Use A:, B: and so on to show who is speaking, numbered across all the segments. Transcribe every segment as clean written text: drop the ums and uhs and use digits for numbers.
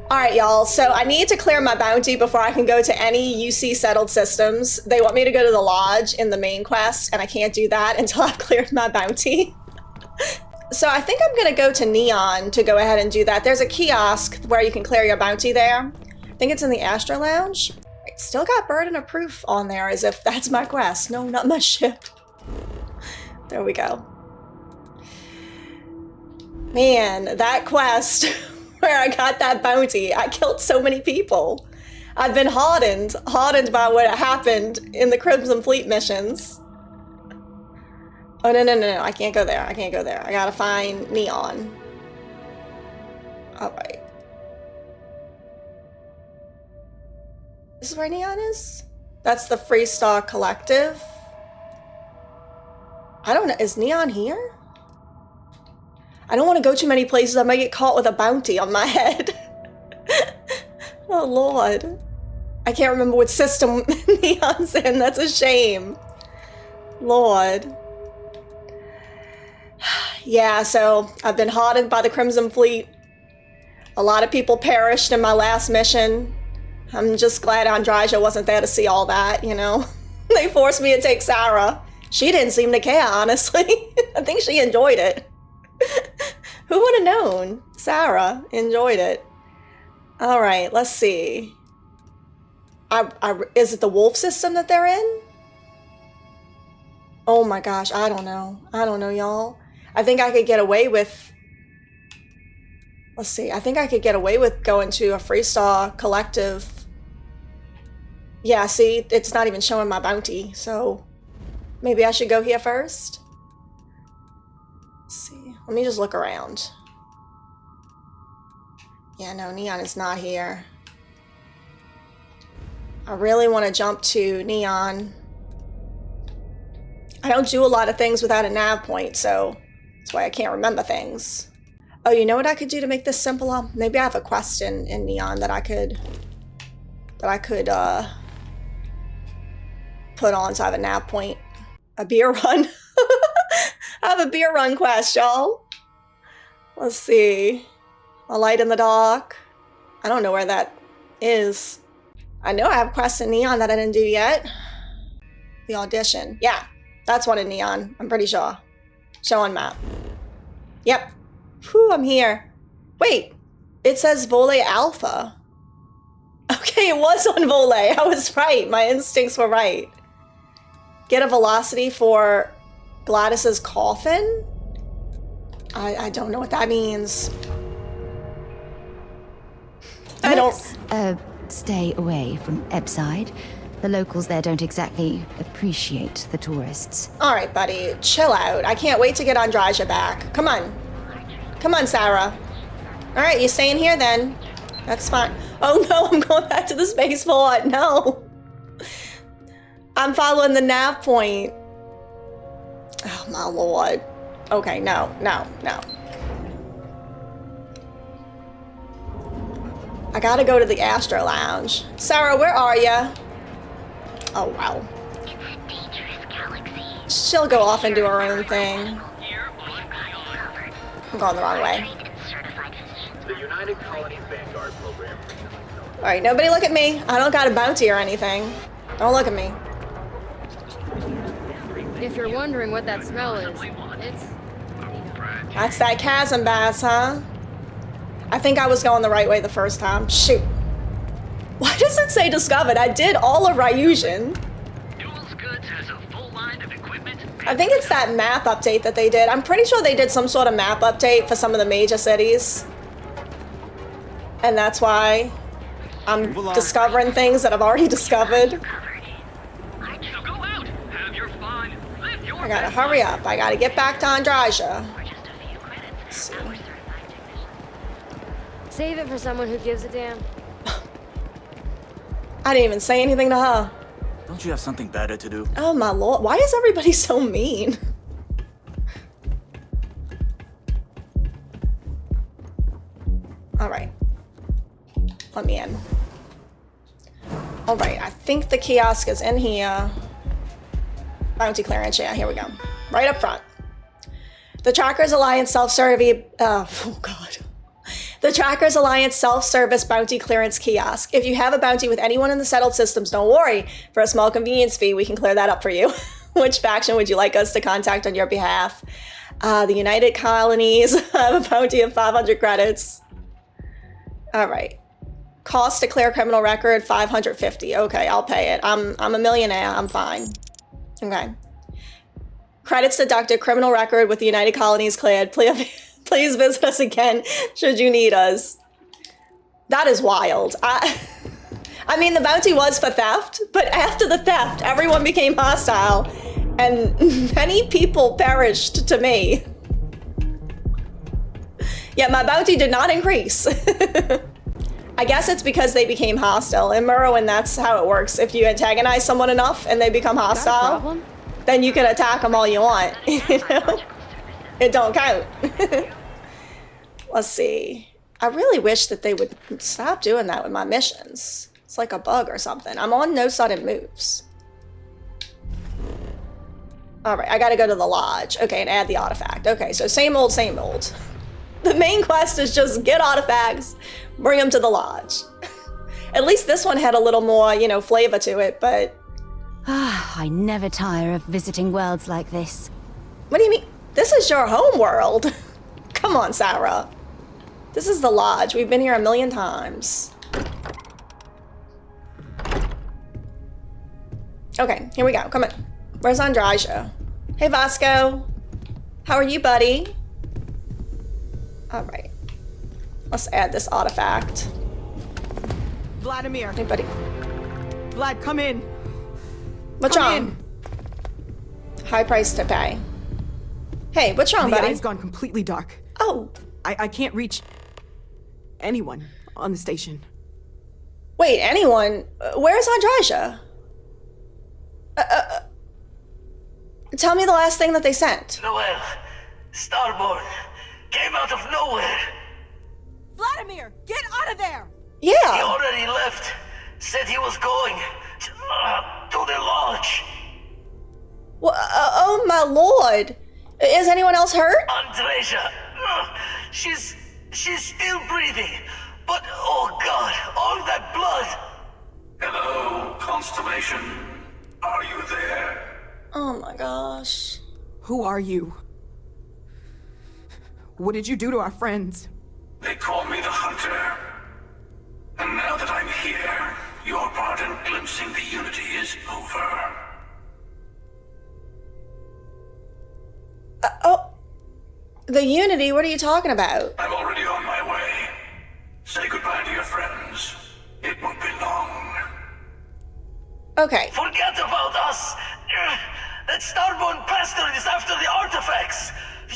A: All right, y'all. So I need to clear my bounty before I can go to any UC settled systems. They want me to go to the lodge in the main quest, and I can't do that until I've cleared my bounty. So I think I'm gonna go to Neon to go ahead and do that. There's a kiosk where you can clear your bounty there. I think it's in the Astro Lounge. Still got burden of proof on there as if that's my quest. No, not my ship. There we go. Man, that quest where I got that bounty, I killed so many people. I've been hardened by what happened in the Crimson Fleet missions. Oh, no, I can't go there. I can't go there. I gotta find Neon. All right. This is where Neon is? That's the Freestar Collective. I don't know. Is Neon here? I don't want to go too many places. I might get caught with a bounty on my head. Oh, Lord. I can't remember what system Neon's in. That's a shame. Lord. Yeah, so I've been hardened by the Crimson Fleet. A lot of people perished in my last mission. I'm just glad Andraja wasn't there to see all that, you know? They forced me to take Sarah. She didn't seem to care, honestly. I think she enjoyed it. Who would have known? Sarah enjoyed it. All right, let's see. Is it the wolf system that they're in? Oh my gosh, I don't know. I don't know, y'all. I think I could get away with... Let's see. I think I could get away with going to a Freestar Collective. Yeah, see? It's not even showing my bounty, so... Maybe I should go here first? Let's see. Let me just look around. Yeah, no, Neon is not here. I really want to jump to Neon. I don't do a lot of things without a nav point, so that's why I can't remember things. Oh, you know what I could do to make this simpler? Maybe I have a quest in Neon that I could put on so I have a nav point. A beer run. I have a beer run quest, y'all. Let's see. A light in the dark. I don't know where that is. I know I have quests in Neon that I didn't do yet. The audition. Yeah, that's one in Neon. I'm pretty sure. Show on map. Yep. Whew, I'm here. Wait, it says Vole Alpha. Okay, it was on Vole. I was right. My instincts were right. Get a velocity for Gladys's coffin? I don't know what that means. I don't...
B: Stay away from Ebside. The locals there don't exactly appreciate the tourists.
A: All right, buddy. Chill out. I can't wait to get Andraja back. Come on. Come on, Sarah. All right, you staying here then. That's fine. Oh no, I'm going back to the spaceport. No. I'm following the nav point. Oh my lord. Okay, no. I gotta go to the Astro Lounge. Sarah, where are ya? Oh wow.
C: It's a dangerous galaxy.
A: She'll go off and do her own thing. I'm going the wrong way.
D: The United Colonies Vanguard program.
A: Alright, nobody look at me. I don't got a bounty or anything. Don't look at me.
E: If you're wondering what that smell is, it's...
A: That's that chasm bass, huh? I think I was going the right way the first time. Shoot. Why does it say discovered? I did all of Ryusion. I think it's that map update that they did. I'm pretty sure they did some sort of map update for some of the major cities. And that's why I'm discovering things that I've already discovered. I gotta hurry up. I gotta get back to Andraja.
E: Save it for someone who gives a damn.
A: I didn't even say anything to her.
F: Don't you have something better to do?
A: Oh my lord, why is everybody so mean? Alright. Let me in. Alright, I think the kiosk is in here. Bounty clearance, yeah, here we go. Right up front. The Trackers Alliance self-service... oh god. The Trackers Alliance self-service bounty clearance kiosk. If you have a bounty with anyone in the settled systems, don't worry. For a small convenience fee, we can clear that up for you. Which faction would you like us to contact on your behalf? The United Colonies have a bounty of 500 credits. All right. Cost to clear criminal record, 550. Okay, I'll pay it. I'm a millionaire. I'm fine. Okay. Credits deducted. Criminal record with the United Colonies cleared. Please visit us again should you need us. That is wild. I mean, the bounty was for theft, but after the theft, everyone became hostile, and many people perished to me. Yet my bounty did not increase. I guess it's because they became hostile. In Morrowind, that's how it works. If you antagonize someone enough and they become hostile, then you can attack them all you want. You know? It don't count. Let's see. I really wish that they would stop doing that with my missions. It's like a bug or something. I'm on no sudden moves. All right, I gotta go to the lodge. Okay, and add the artifact. Okay, so same old, same old. The main quest is just get artifacts, bring them to the lodge. At least this one had a little more, you know, flavor to it, but...
B: I never tire of visiting worlds like this.
A: What do you mean? This is your home world. Come on, Sarah. This is the lodge. We've been here a million times. Okay, here we go. Come on. Where's Andraja? Hey, Vasco. How are you, buddy? All right. Let's add this artifact.
G: Vladimir.
A: Hey, buddy.
G: Vlad, come in.
A: What's wrong? High price to pay. Hey, what's wrong, buddy?
G: The eye's gone completely dark.
A: Oh.
G: I can't reach anyone on the station.
A: Wait, anyone? Where's Andraja? Tell me the last thing that they sent.
H: Noel, Starborn, came out of nowhere.
G: Vladimir, get out of there!
H: He
A: Yeah.
H: already left. Said he was going to the lodge.
A: Well, oh my lord. Is anyone else hurt?
H: Andreja, she's still breathing. But, oh God, all that blood.
I: Hello, Constellation. Are you there?
A: Oh my gosh.
G: Who are you? What did you do to our friends?
I: They call me the Hunter. And now that I'm here, your part in glimpsing the Unity is over.
A: Oh. The Unity? What are you talking about?
I: I'm already on my way. Say goodbye to your friends. It won't be long.
A: Okay.
H: Forget about us. That Starborn bastard is after the artifacts.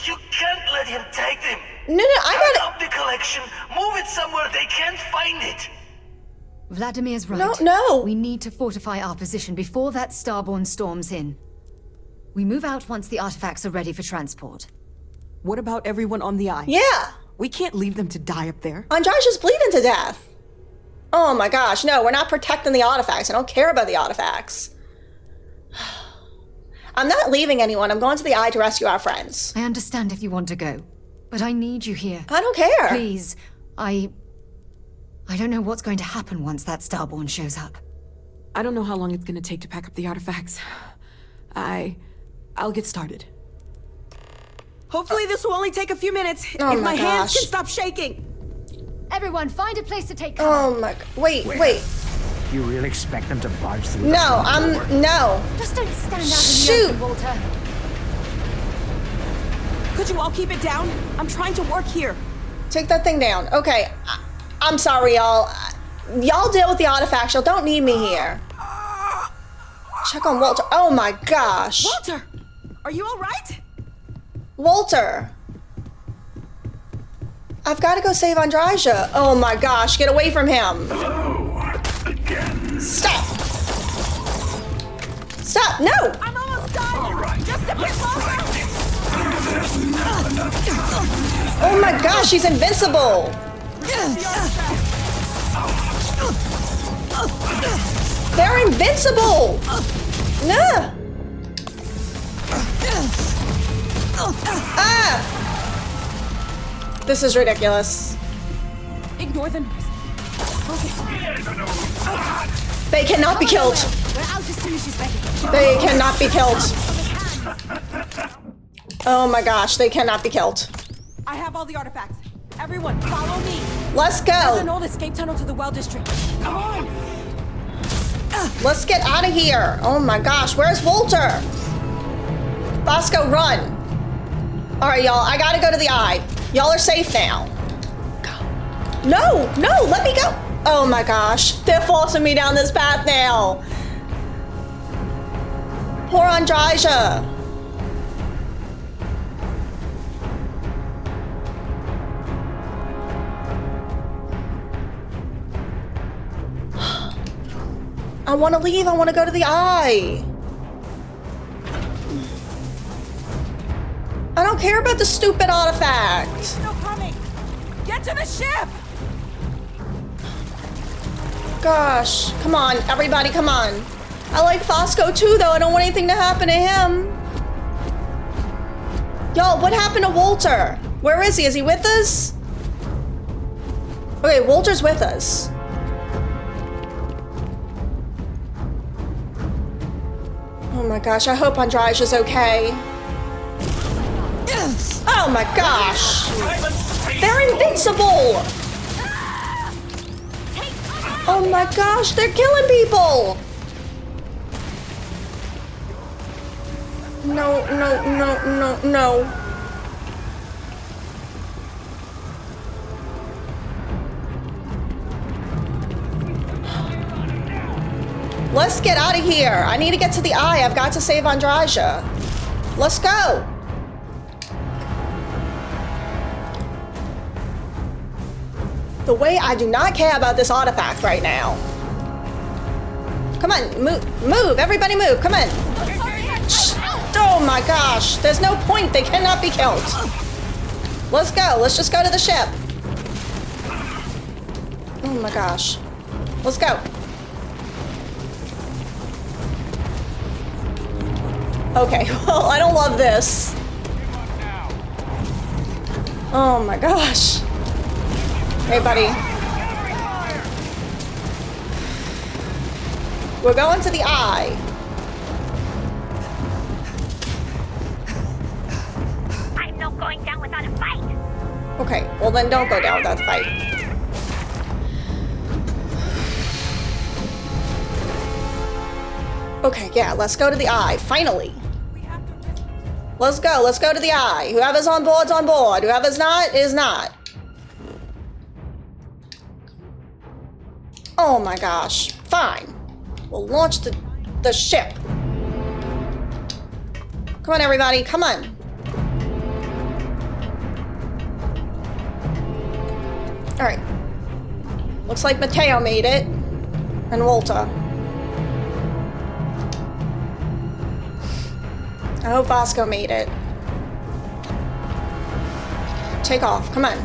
H: You can't let him take them.
A: No, I
H: Pack
A: gotta...
H: up the collection. Move it somewhere they can't find it.
B: Vladimir's right.
A: No.
B: We need to fortify our position before that Starborn storms in. We move out once the artifacts are ready for transport.
G: What about everyone on the eye?
A: Yeah.
G: We can't leave them to die up there.
A: Andraja's bleeding to death. Oh my gosh, no, we're not protecting the artifacts. I don't care about the artifacts. I'm not leaving anyone. I'm going to the Eye to rescue our friends.
B: I understand if you want to go, but I need you here.
A: I don't care.
B: Please, I don't know what's going to happen once that Starborn shows up.
G: I don't know how long it's gonna take to pack up the artifacts. I'll get started. Hopefully this will only take a few minutes.
A: Oh
G: if
A: my
G: my hands
A: gosh.
G: can stop shaking.
B: Everyone, find a place to take cover.
A: Oh my... Wait.
J: You really expect them to barge through the
A: No,
J: front door?
A: No.
B: Just don't stand out in
A: Shoot.
B: the open, Walter.
G: Could you all keep it down? I'm trying to work here.
A: Take that thing down. Okay. I'm sorry, y'all. Y'all deal with the artifacts. Y'all don't need me here. Check on Walter. Oh my gosh.
G: Walter, are you all right?
A: Walter. I've got to go save Andraja. Oh my gosh. Get away from him.
I: Hello, again.
A: Stop. Stop. No.
G: I'm almost done.
I: All right.
G: Just a bit longer.
A: Oh my gosh. She's invincible. They're invincible. No. Ah. This is ridiculous.
G: Ignore the noise. Focus.
A: They cannot be killed.
G: We're out as soon as she's ready.
A: They cannot be killed. Oh my gosh, they cannot be killed.
G: I have all the artifacts. Everyone, follow me.
A: Let's
G: There's an
A: go.
G: old escape tunnel to the well district. Come on.
A: Let's get out of here. Oh my gosh, where's Walter? Vasco, run. All right, y'all, I gotta go to the eye. Y'all are safe now. No, no, let me go. Oh my gosh, they're forcing me down this path now. Poor Andrija. I want to leave. I want to go to the eye. I don't care about the stupid artifact.
G: He's still coming. Get to the ship.
A: Gosh, come on, everybody, come on. I like Vasco too, though. I don't want anything to happen to him. Y'all, what happened to Walter? Where is he? Is he with us? Okay, Walter's with us. Oh my gosh, I hope Andrija's okay. Oh my gosh! They're invincible! Oh my gosh, they're killing people! No, no, no, no, no. Let's get out of here. I need to get to the eye. I've got to save Andrija. Let's go. The way I do not care about this artifact right now. Come on, move, move, everybody move, come on. Shh. Oh my gosh, there's no point, they cannot be killed. Let's go, let's just go to the ship. Oh my gosh, let's go. Okay, well, I don't love this. Oh my gosh. Hey, buddy. We're going to the eye.
C: I'm not going down without a fight.
A: Okay, well then don't go down without the fight. Okay, yeah, let's go to the eye, finally. Let's go to the eye. Whoever's on board's on board. Whoever's not is not. Oh my gosh, fine. We'll launch the ship. Come on, everybody, come on. All right. Looks like Mateo made it. And Walter. I hope Vasco made it. Take off, come on.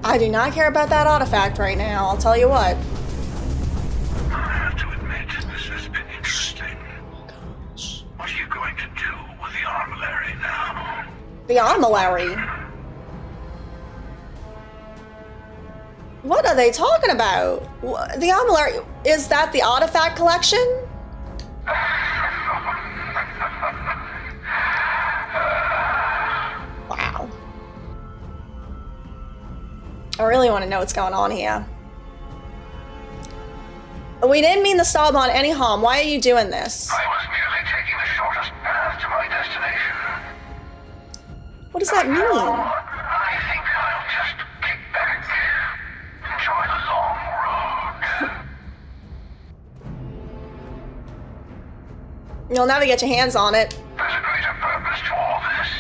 A: I do not care about that artifact right now, I'll tell you what.
I: I have to admit, this has been interesting. What are you going to do with the armillary now?
A: The armillary? What are they talking about? The armillary, is that the artifact collection? Wow. I really want to know what's going on here. We didn't mean the Starbond any harm. Why are you doing this?
I: I was merely taking the shortest path to my destination.
A: What does that mean?
I: I think I'll just kick back, enjoy the long road.
A: You'll never get your hands on it.
I: There's a greater purpose to all this.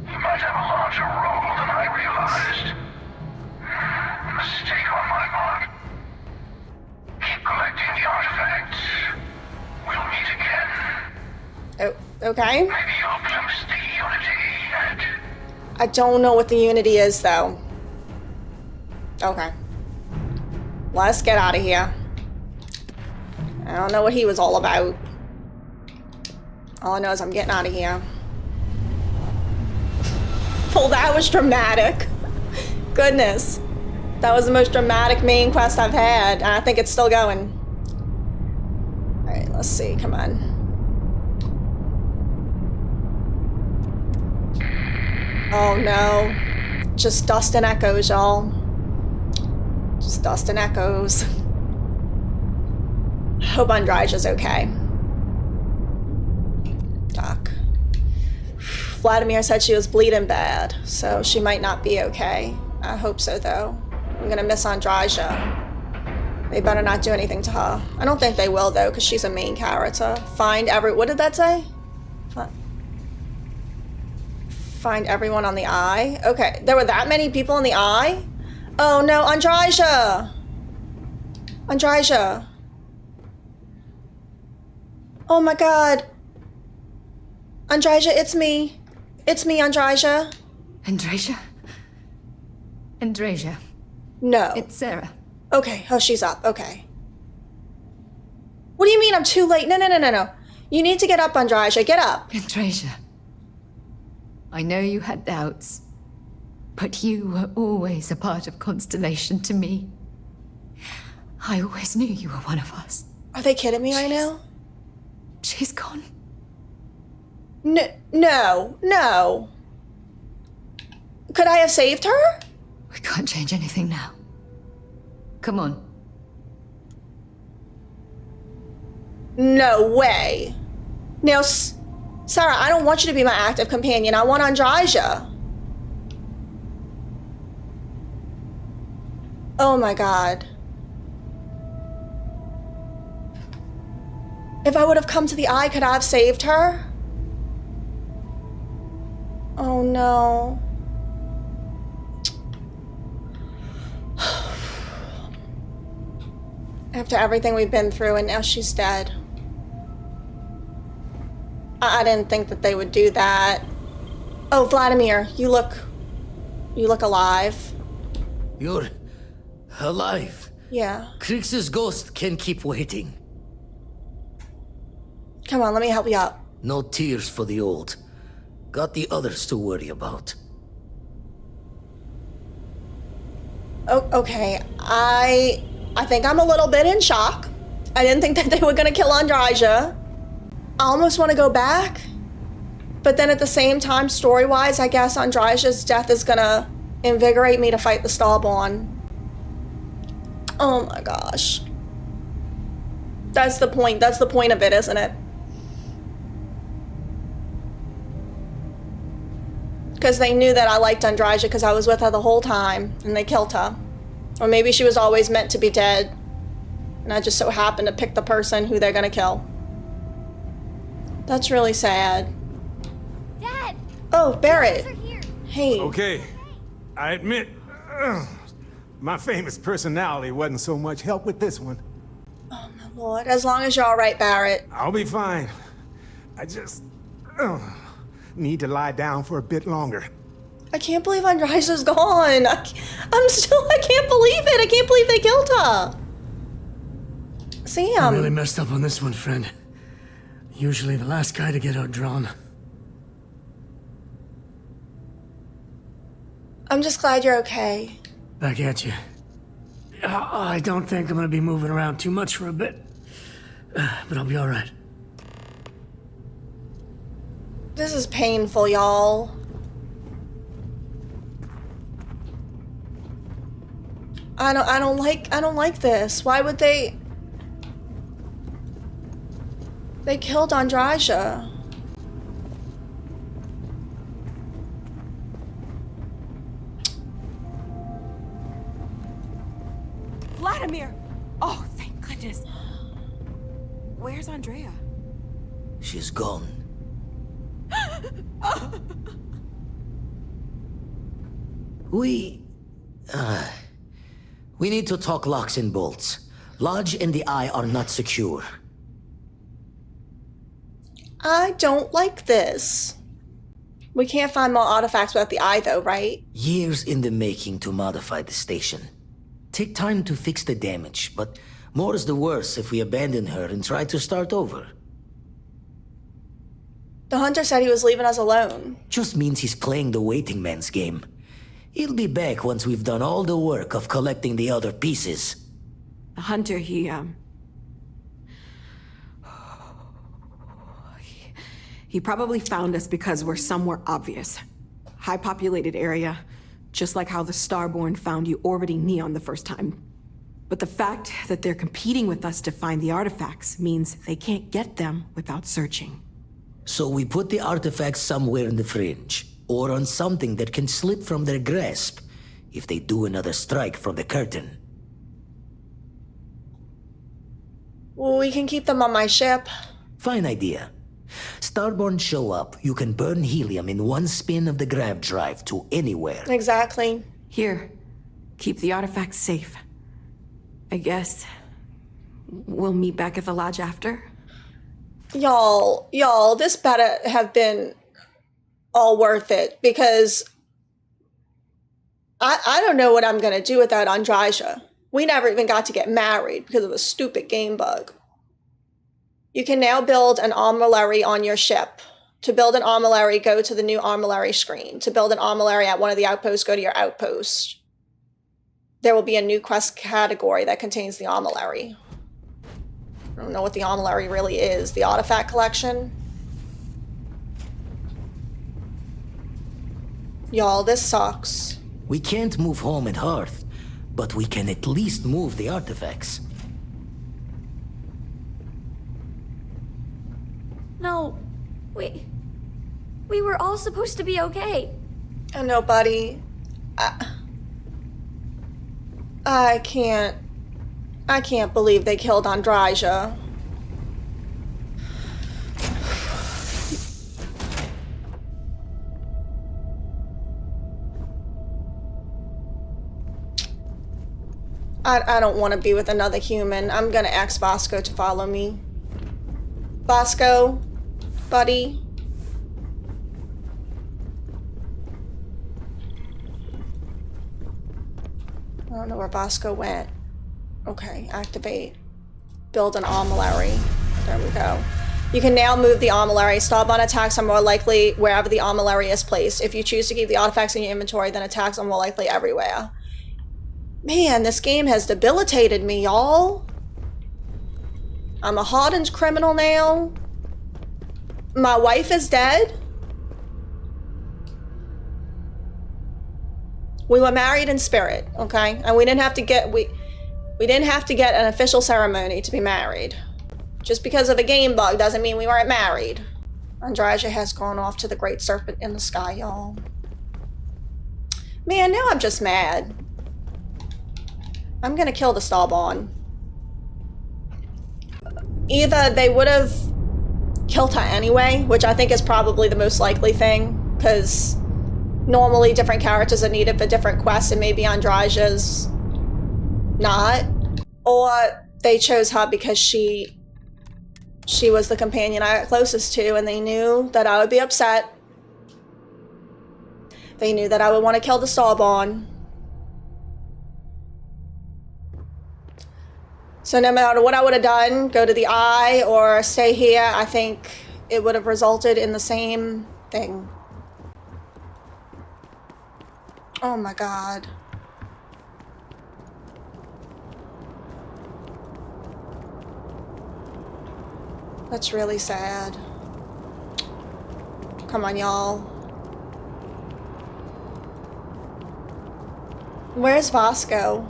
I: You might have a larger role than I realized. A mistake on my part. Keep collecting the artifacts. We'll meet again.
A: Oh, okay.
I: Maybe you'll glimpse the unity that
A: I don't know what the Unity is, though. Okay. Let's get out of here. I don't know what he was all about. All I know is I'm getting out of here. Well, that was dramatic. Goodness. That was the most dramatic main quest I've had, and I think it's still going. Alright, let's see. Come on. Oh no. Just dust and echoes, y'all. Just dust and echoes. Hope Andraja's okay. Doc. Vladimir said she was bleeding bad, so she might not be okay. I hope so, though. I'm gonna miss Andraja. They better not do anything to her. I don't think they will, though, because she's a main character. Find every... What did that say? Find everyone on the eye? Okay, there were that many people in the eye? Oh, no, Andraja! Andraja. Oh, my God. Andraja, it's me. It's me, Andraja.
B: Andraja? Andraja.
A: No.
B: It's Sarah.
A: Okay. Oh, she's up. Okay. What do you mean I'm too late? No, no, no, no, no. You need to get up, Andraja. Get up.
B: Andraja. I know you had doubts, but you were always a part of Constellation to me. I always knew you were one of us.
A: Are they kidding me right now?
B: She's gone.
A: No. Could I have saved her?
B: We can't change anything now. Come on.
A: No way. Now, Sarah, I don't want you to be my active companion. I want Andraja. Oh my God. If I would have come to the eye, could I have saved her? Oh no. After everything we've been through, and now she's dead. I didn't think that they would do that. Oh, Vladimir, you look alive.
H: You're alive.
A: Yeah.
H: Krix's ghost can keep waiting.
A: Come on, let me help you up.
H: No tears for the old. Got the others to worry about.
A: Oh, okay. I think I'm a little bit in shock. I didn't think that they were gonna kill Andraja. I almost want to go back, but then at the same time, story-wise, I guess Andraja's death is gonna invigorate me to fight the Starborn. Oh my gosh. That's the point. That's the point of it, isn't it? Because they knew that I liked Andraja because I was with her the whole time, and they killed her. Or maybe she was always meant to be dead, and I just so happened to pick the person who they're gonna kill. That's really sad.
C: Dad!
A: Oh, Barrett. Hey.
K: Okay, I admit, my famous personality wasn't so much help with this one.
A: Oh my lord, as long as you're alright, Barrett.
K: I'll be fine. I just need to lie down for a bit longer.
A: I can't believe Andraja's gone. I can't believe it. I can't believe they killed her. Sam.
L: I really messed up on this one, friend. Usually the last guy to get outdrawn.
A: I'm just glad you're okay.
L: Back at you. I don't think I'm gonna be moving around too much for a bit. But I'll be alright.
A: This is painful, y'all. I don't like this. Why would they killed Andraja.
G: Vladimir! Oh, thank goodness. Where's Andrea?
H: She's gone. We need to talk locks and bolts. Lodge and the Eye are not secure.
A: I don't like this. We can't find more artifacts without the eye, though, right?
M: Years in the making to modify the station. Take time to fix the damage, but more is the worse if we abandon her and try to start over.
A: The hunter said he was leaving us alone.
M: Just means he's playing the waiting man's game. He'll be back once we've done all the work of collecting the other pieces.
G: The hunter, he probably found us because we're somewhere obvious. High-populated area, just like how the Starborn found you orbiting Neon the first time. But the fact that they're competing with us to find the artifacts means they can't get them without searching.
M: So we put the artifacts somewhere in the fringe, or on something that can slip from their grasp if they do another strike from the curtain.
A: Well, we can keep them on my ship.
M: Fine idea. Starborn show up, you can burn helium in one spin of the grav drive to anywhere.
A: Exactly.
G: Here, keep the artifacts safe. I guess we'll meet back at the lodge after.
A: Y'all, this better have been all worth it, because I don't know what I'm gonna do without Andraja. We never even got to get married because of a stupid game bug. You can now build an armillary on your ship. To build an armillary, go to the new armillary screen. To build an armillary at one of the outposts, go to your outpost. There will be a new quest category that contains the armillary. I don't know what the armillary really is. The artifact collection? Y'all, this sucks.
M: We can't move home at Hearth, but we can at least move the artifacts.
C: No, we were all supposed to be okay.
A: I know, buddy. I can't believe they killed Andraja. I don't want to be with another human. I'm gonna ask Vasco to follow me. Vasco, buddy. I don't know where Vasco went. Okay, activate. Build an armillary. There we go. You can now move the armillary. Starborn attacks are more likely wherever the armillary is placed. If you choose to keep the artifacts in your inventory, then attacks are more likely everywhere. Man, this game has debilitated me, y'all. I'm a hardened criminal now. My wife is dead. We were married in spirit, okay? And we didn't have to get we didn't have to get an official ceremony to be married. Just because of a game bug doesn't mean we weren't married. Andraja has gone off to the great serpent in the sky, y'all. Man, now I'm just mad. I'm gonna kill the Starborn. Either they would have killed her anyway, which I think is probably the most likely thing, because normally different characters are needed for different quests, and maybe Andraja's not. Or they chose her because she was the companion I got closest to, and they knew that I would be upset. They knew that I would want to kill the Starborn. So no matter what I would have done, go to the eye or stay here, I think it would have resulted in the same thing. Oh my god. That's really sad. Come on, y'all. Where's Vasco?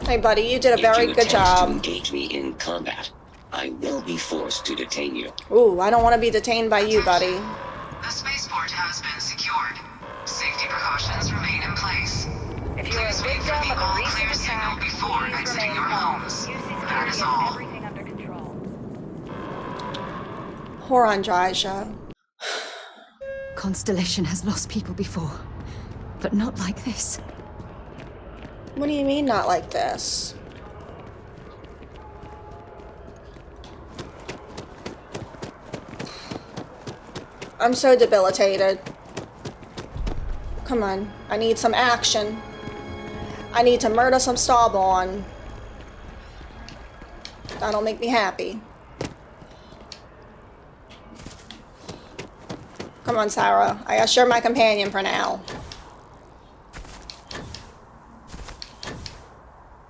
A: Hey buddy, you did a very good job.
N: To engage me in combat, I will be forced to detain you.
A: Ooh, I don't want to be detained by you, buddy.
O: The spaceport has been secured. Safety precautions remain in place. If you please wait for the all-clear signal before exiting your homes. That is all.
A: Poor Andraja.
B: Constellation has lost people before, but not like this.
A: What do you mean not like this? I'm so debilitated. Come on, I need some action. I need to murder some Starborn. That'll make me happy. Come on, Sarah. I guess you're my companion for now.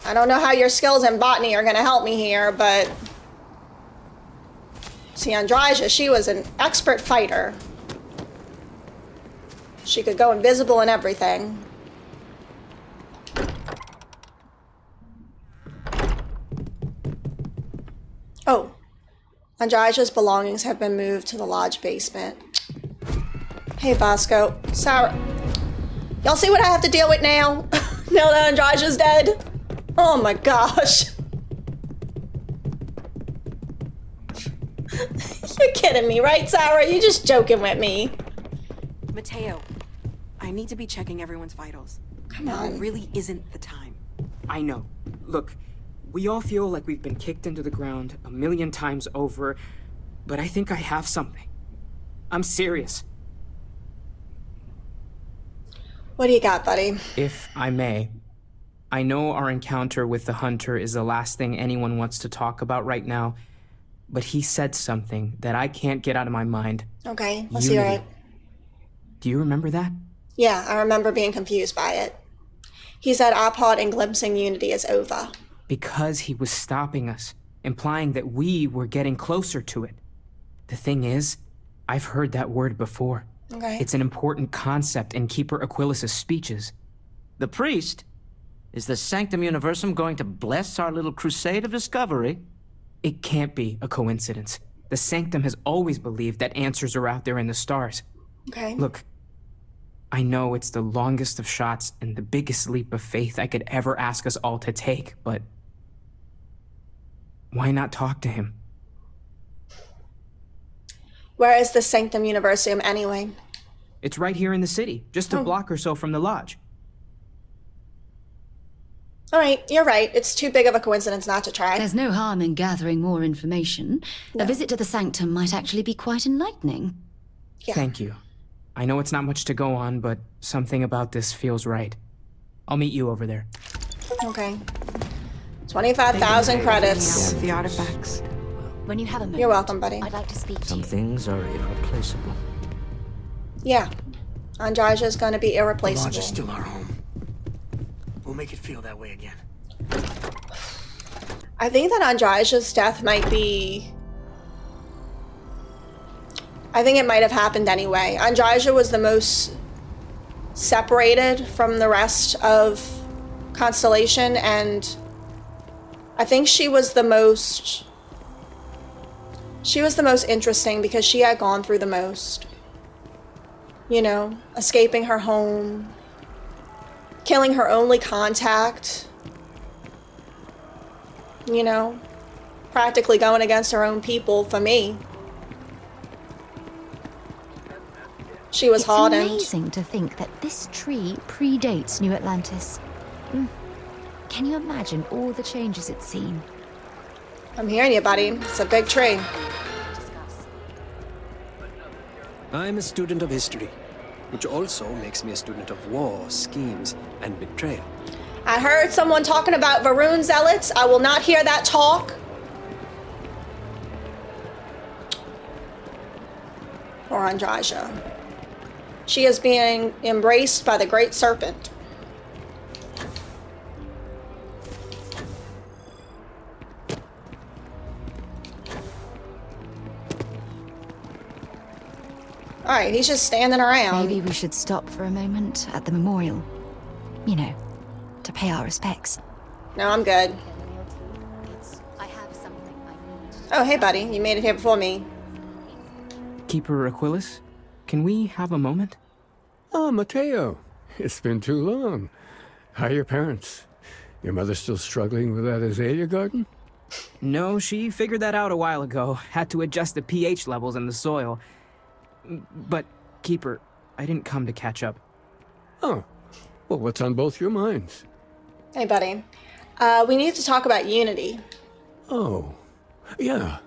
A: I don't know how your skills in botany are going to help me here, but... See, Andraja, she was an expert fighter. She could go invisible and everything. Oh. Andraja's belongings have been moved to the lodge basement. Hey, Vasco. Sarah. Y'all see what I have to deal with now? Now that Andraja's dead? Oh my gosh. You're kidding me, right, Sarah? You're just joking with me.
G: Mateo, I need to be checking everyone's vitals.
A: Come
G: Now
A: on.
G: really isn't the time.
P: I know. Look, we all feel like we've been kicked into the ground 1,000,000 times over, but I think I have something. I'm serious.
A: What do you got, buddy?
P: If I may, I know our encounter with the Hunter is the last thing anyone wants to talk about right now, but he said something that I can't get out of my mind.
A: Okay, let's hear it.
P: Do you remember that?
A: Yeah, I remember being confused by it. He said our part in glimpsing unity is over.
P: Because he was stopping us, implying that we were getting closer to it. The thing is, I've heard that word before.
A: Okay.
P: It's an important concept in Keeper Aquilas' speeches.
Q: The priest? Is the Sanctum Universum going to bless our little crusade of discovery?
P: It can't be a coincidence. The Sanctum has always believed that answers are out there in the stars.
A: Okay.
P: Look, I know it's the longest of shots and the biggest leap of faith I could ever ask us all to take, but why not talk to him?
A: Where is the Sanctum Universum anyway?
P: It's right here in the city, just a block or so from the lodge.
A: All right, you're right. It's too big of a coincidence not to try.
B: There's no harm in gathering more information.
A: No.
B: A visit to the Sanctum might actually be quite enlightening.
A: Yeah.
P: Thank you. I know it's not much to go on, but something about this feels right. I'll meet you over there.
A: Okay. 25,000 credits.
G: The artifacts.
B: When you have a moment,
A: You're welcome, buddy.
B: I'd like to speak to
Q: Some
B: you.
Q: things are irreplaceable.
A: Yeah. Andraja's gonna be
L: The
A: irreplaceable.
L: lodge is still our home. We'll make it feel that way again.
A: I think that Andraja's death might be... I think it might have happened anyway. Andraja was the most separated from the rest of Constellation, and I think she was the most interesting because she had gone through the most. You know, escaping her home, killing her only contact, you know, practically going against her own people for me. She was hardened.
B: It's amazing to think that this tree predates New Atlantis. Can you imagine all the changes it's seen?
A: I'm hearing you, buddy. It's a big tree.
R: I'm a student of history, which also makes me a student of war, schemes, and betrayal.
A: I heard someone talking about Varun zealots. I will not hear that talk. Or Andraja. She is being embraced by the Great Serpent. Alright, he's just standing around.
B: Maybe we should stop for a moment at the memorial. You know, to pay our respects.
A: No, I'm good.
B: I have something I need.
A: Oh, hey, buddy. You made it here before me.
P: Keeper Aquilas, can we have a moment?
K: Oh, Mateo. It's been too long. How are your parents? Your mother still struggling with that azalea garden?
P: No, she figured that out a while ago. Had to adjust the pH levels in the soil. But, Keeper, I didn't come to catch up.
K: Oh. Well, what's on both your minds?
A: Hey, buddy. We need to talk about unity.
K: Oh, yeah.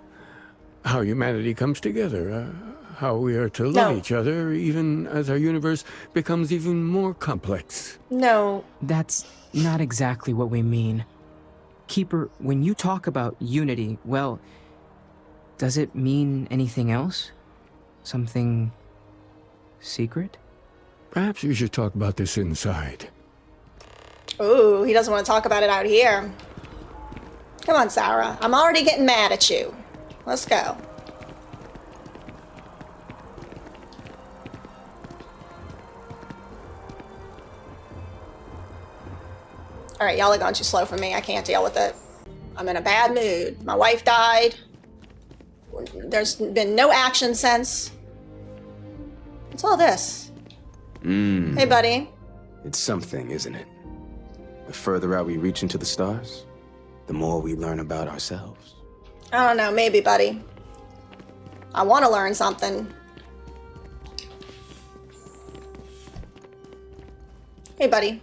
K: How humanity comes together. How we are to love each other, even as our universe becomes even more complex.
A: No.
P: That's not exactly what we mean. Keeper, when you talk about unity, well, does it mean anything else? Something secret?
K: Perhaps we should talk about this inside.
A: Ooh, he doesn't want to talk about it out here. Come on, Sarah. I'm already getting mad at you. Let's go. Alright, y'all are going too slow for me. I can't deal with it. I'm in a bad mood. My wife died. There's been no action since. What's all this? Hey, buddy.
S: It's something, isn't it? The further out we reach into the stars, the more we learn about ourselves.
A: I don't know, maybe, buddy. I want to learn something. Hey, buddy.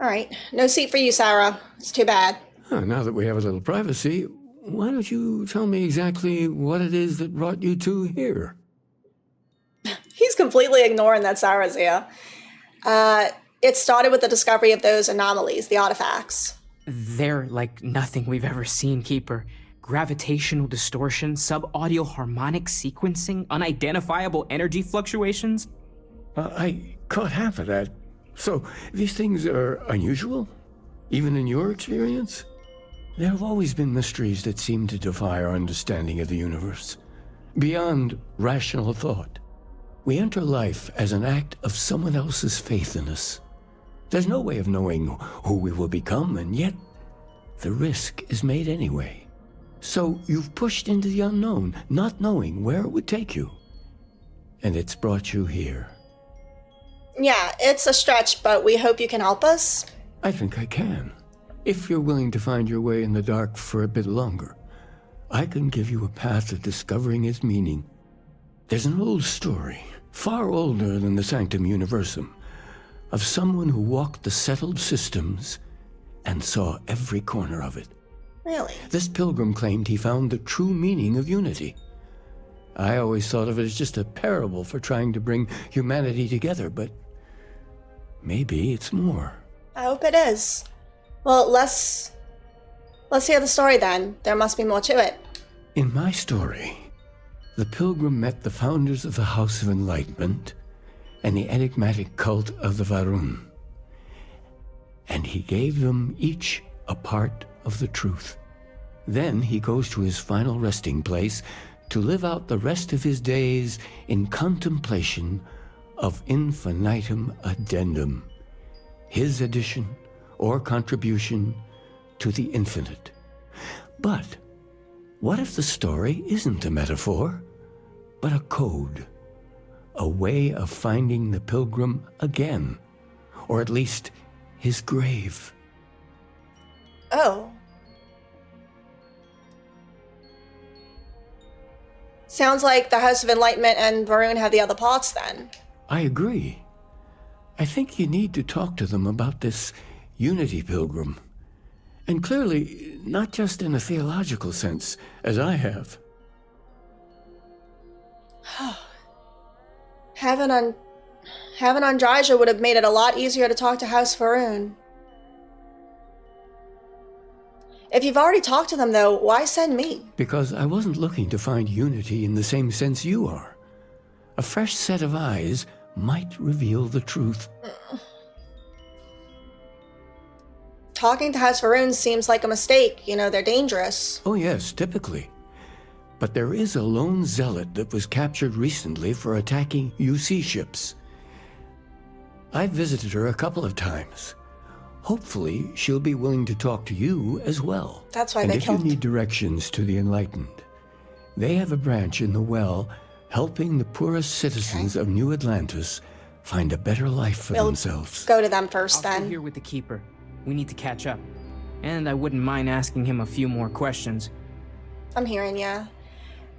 A: Alright, no seat for you, Sarah. It's too bad.
K: Now that we have a little privacy, why don't you tell me exactly what it is that brought you two here?
A: He's completely ignoring that Sarah's here. It started with the discovery of those anomalies, the artifacts.
P: They're like nothing we've ever seen, Keeper. Gravitational distortion, sub-audio harmonic sequencing, unidentifiable energy fluctuations.
K: I caught half of that. So, these things are unusual? Even in your experience? There have always been mysteries that seem to defy our understanding of the universe. Beyond rational thought. We enter life as an act of someone else's faith in us. There's no way of knowing who we will become, and yet the risk is made anyway. So you've pushed into the unknown, not knowing where it would take you. And it's brought you here.
A: Yeah, it's a stretch, but we hope you can help us.
K: I think I can. If you're willing to find your way in the dark for a bit longer, I can give you a path to discovering its meaning. There's an old story, far older than the Sanctum Universum, of someone who walked the settled systems and saw every corner of it.
A: Really?
K: This pilgrim claimed he found the true meaning of unity. I always thought of it as just a parable for trying to bring humanity together, but maybe it's more.
A: I hope it is. Well, let's hear the story then. There must be more to it.
K: In my story, the pilgrim met the founders of the House of Enlightenment and the enigmatic cult of the Varun. And he gave them each a part of the truth. Then he goes to his final resting place to live out the rest of his days in contemplation of infinitum addendum, his addition or contribution to the infinite. But what if the story isn't a metaphor, but a code? A way of finding the pilgrim again, or at least his grave.
A: Oh. Sounds like the House of Enlightenment and Varun have the other parts then.
K: I agree. I think you need to talk to them about this unity pilgrim. And clearly, not just in a theological sense, as I have.
A: Having Andraja would have made it a lot easier to talk to House Varun. If you've already talked to them, though, why send me?
K: Because I wasn't looking to find unity in the same sense you are. A fresh set of eyes might reveal the truth.
A: Talking to House Varun seems like a mistake. You know, they're dangerous.
K: Oh yes, typically. But there is a lone zealot that was captured recently for attacking UC ships. I've visited her a couple of times. Hopefully, she'll be willing to talk to you as well.
A: That's why
K: and
A: they
K: if
A: killed.
K: you need directions to the Enlightened, they have a branch in the Well helping the poorest citizens of New Atlantis find a better life for themselves.
A: Go to them first,
P: I'll
A: then.
P: sit here with the Keeper. We need to catch up. And I wouldn't mind asking him a few more questions.
A: I'm hearing ya.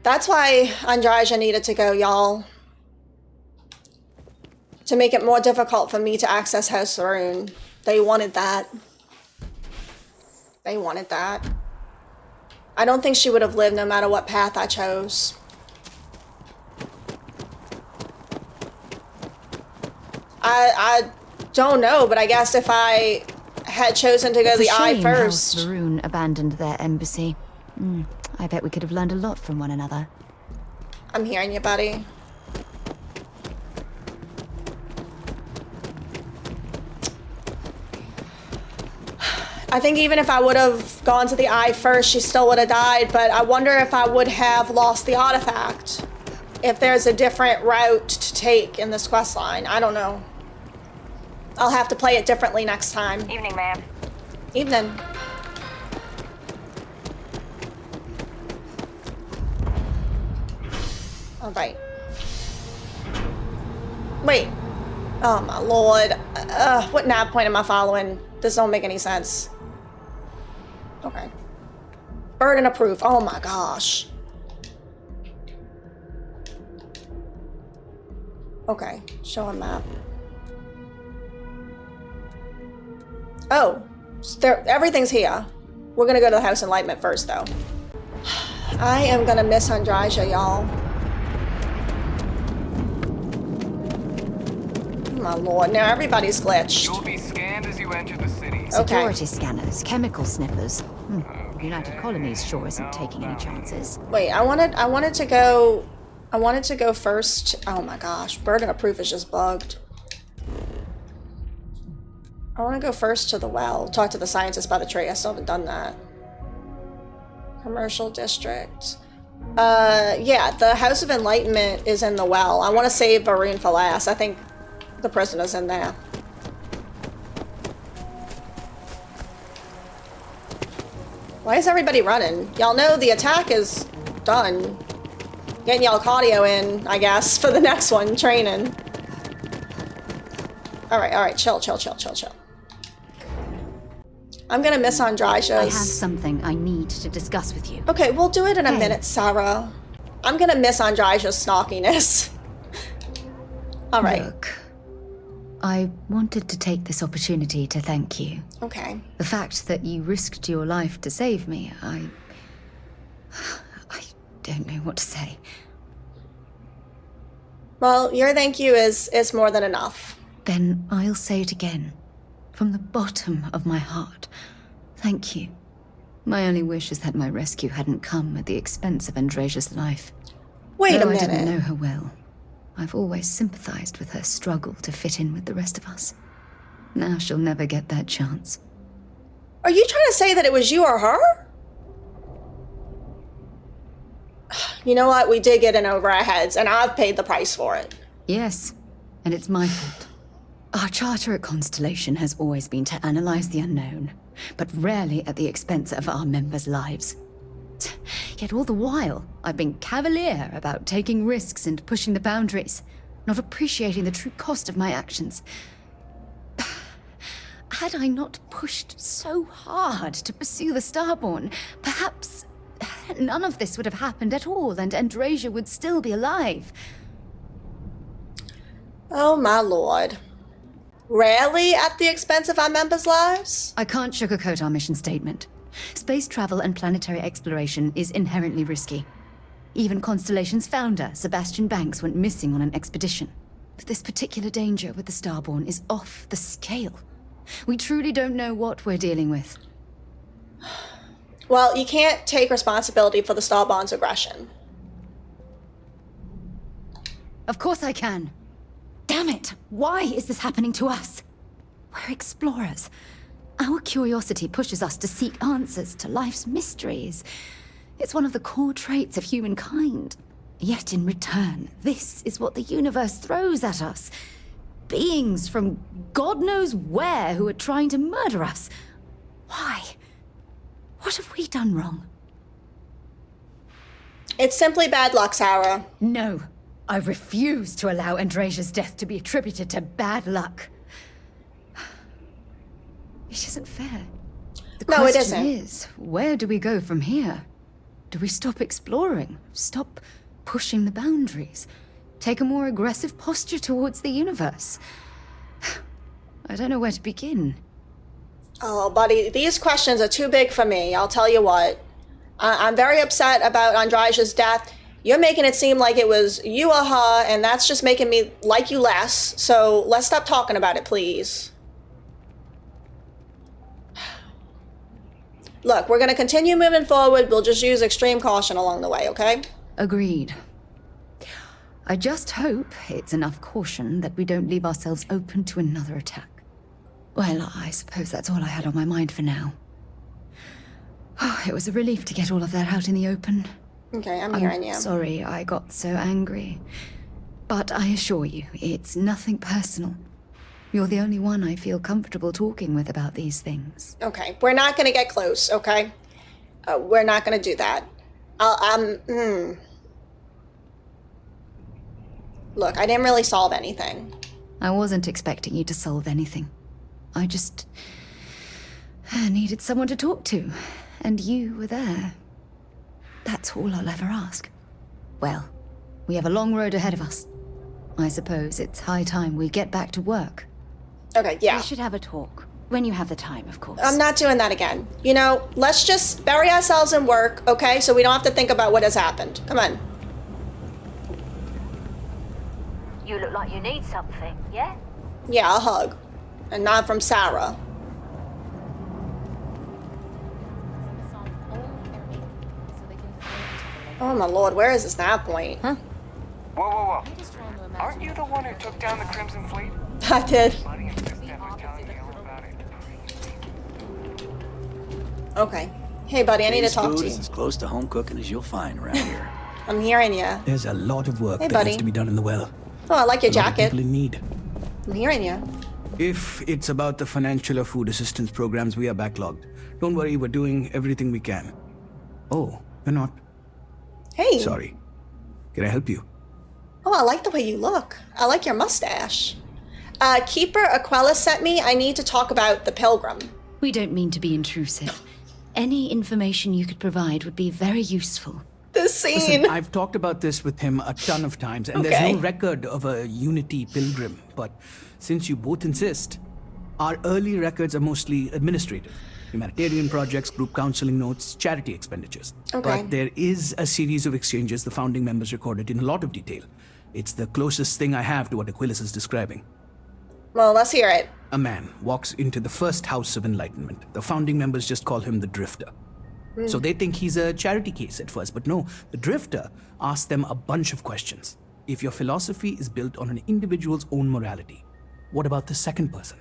A: That's why Andraja needed to go, y'all. To make it more difficult for me to access House Varun. They wanted that. They wanted that. I don't think she would have lived no matter what path I chose. I don't know, but I guess if I had chosen to go the eye first.
B: House Varun abandoned their embassy. I bet we could have learned a lot from one another.
A: I'm hearing you, buddy. I think even if I would have gone to the eye first, she still would have died, but I wonder if I would have lost the artifact. If there's a different route to take in this quest line. I don't know. I'll have to play it differently next time.
O: Evening, ma'am.
A: Evening. All right. Wait. Oh my lord. What nav point am I following? This don't make any sense. Okay. Burden of proof. Oh my gosh. Okay. Show a map. Oh. Everything's here. We're gonna go to the House Enlightenment first, though. I am gonna miss Andraja, y'all. Oh my lord. Now everybody's glitched.
T: You'll be scanned as you enter the city.
B: Security scanners, chemical sniffers. The United Colonies sure isn't taking any chances.
A: Wait, I wanted to go first. Oh my gosh, burden of proof is just bugged. I want to go first to the well. Talk to the scientist by the tree. I still haven't done that. Commercial district. Yeah, the House of Enlightenment is in the well. I want to save Varun for last. I think the prisoner's in there. Why is everybody running? Y'all know the attack is done. Getting y'all cardio in, I guess, for the next one, training. Alright, chill. I'm gonna miss Andraja's.
B: I have something I need to discuss with you.
A: Okay, we'll do it in a minute, Sarah. I'm gonna miss Andraja's snarkiness. Alright.
B: Look, I wanted to take this opportunity to thank you.
A: Okay.
B: The fact that you risked your life to save me, I don't know what to say.
A: Well, your thank you is more than enough.
B: Then I'll say it again. From the bottom of my heart. Thank you. My only wish is that my rescue hadn't come at the expense of Andraja's life.
A: Wait a minute.
B: I didn't know her well. I've always sympathized with her struggle to fit in with the rest of us. Now she'll never get that chance.
A: Are you trying to say that it was you or her? You know what? We did get in over our heads, and I've paid the price for it.
B: Yes, and it's my fault. Our charter at Constellation has always been to analyze the unknown, but rarely at the expense of our members' lives. Yet all the while, I've been cavalier about taking risks and pushing the boundaries, not appreciating the true cost of my actions. Had I not pushed so hard to pursue the Starborn, perhaps none of this would have happened at all, and Andraja would still be alive.
A: Oh my lord. Rarely at the expense of our members' lives?
B: I can't sugarcoat our mission statement. Space travel and planetary exploration is inherently risky. Even Constellation's founder, Sebastian Banks, went missing on an expedition. But this particular danger with the Starborn is off the scale. We truly don't know what we're dealing with.
A: Well, you can't take responsibility for the Starborn's aggression.
B: Of course I can. Damn it! Why is this happening to us? We're explorers. Our curiosity pushes us to seek answers to life's mysteries. It's one of the core traits of humankind. Yet in return, this is what the universe throws at us. Beings from God knows where who are trying to murder us. Why? What have we done wrong?
A: It's simply bad luck, Sarah.
B: No. I refuse to allow Andraja's death to be attributed to bad luck. It isn't fair. The question is, where do we go from here? Do we stop exploring? Stop pushing the boundaries? Take a more aggressive posture towards the universe? I don't know where to begin.
A: Oh, buddy, these questions are too big for me. I'll tell you what. I'm very upset about Andraja's death. You're making it seem like it was you or her, and that's just making me like you less. So let's stop talking about it, please. Look, we're going to continue moving forward. We'll just use extreme caution along the way, okay?
B: Agreed. I just hope it's enough caution that we don't leave ourselves open to another attack. Well, I suppose that's all I had on my mind for now. Oh, it was a relief to get all of that out in the open.
A: Okay, I'm hearing you.
B: Sorry I got so angry. But I assure you, it's nothing personal. You're the only one I feel comfortable talking with about these things.
A: Okay, we're not going to get close, okay? We're not going to do that. Look, I didn't really solve anything.
B: I wasn't expecting you to solve anything. I just needed someone to talk to, and you were there. That's all I'll ever ask. Well, we have a long road ahead of us. I suppose it's high time we get back to work.
A: Okay, yeah.
B: We should have a talk. When you have the time, of course.
A: I'm not doing that again. You know, let's just bury ourselves in work, okay? So we don't have to think about what has happened. Come on.
U: You look like you need something, yeah?
A: Yeah, a hug. And not from Sarah. Oh my lord, where is this nav point?
T: Whoa, whoa, whoa. Aren't you the one who took down the Crimson Fleet?
A: I did. Okay. Hey buddy, I need to talk to you.
F: Food is as close to home cooking as you'll find around here.
A: I'm hearing you.
F: There's a lot of work
A: Hey,
F: that
A: buddy.
F: needs to be done in the well.
A: Oh, I like your
F: A lot of
A: jacket.
F: people in need.
A: I'm hearing you.
F: If it's about the financial or food assistance programs, we are backlogged. Don't worry, we're doing everything we can. Oh, you're not.
A: Hey.
F: Sorry. Can I help you?
A: Oh, I like the way you look. I like your mustache. Keeper Aquella sent me. I need to talk about the Pilgrim.
B: We don't mean to be intrusive. Any information you could provide would be very useful.
A: This scene.
F: Listen, I've talked about this with him a ton of times, and there's no record of a Unity Pilgrim. But since you both insist, our early records are mostly administrative. Humanitarian projects, group counseling notes, charity expenditures.
A: Okay.
F: But there is a series of exchanges the founding members recorded in a lot of detail. It's the closest thing I have to what Aquilus is describing.
A: Well, let's hear it.
F: A man walks into the first House of Enlightenment. The founding members just call him the Drifter. So they think he's a charity case at first, but no, the Drifter asks them a bunch of questions. If your philosophy is built on an individual's own morality, what about the second person?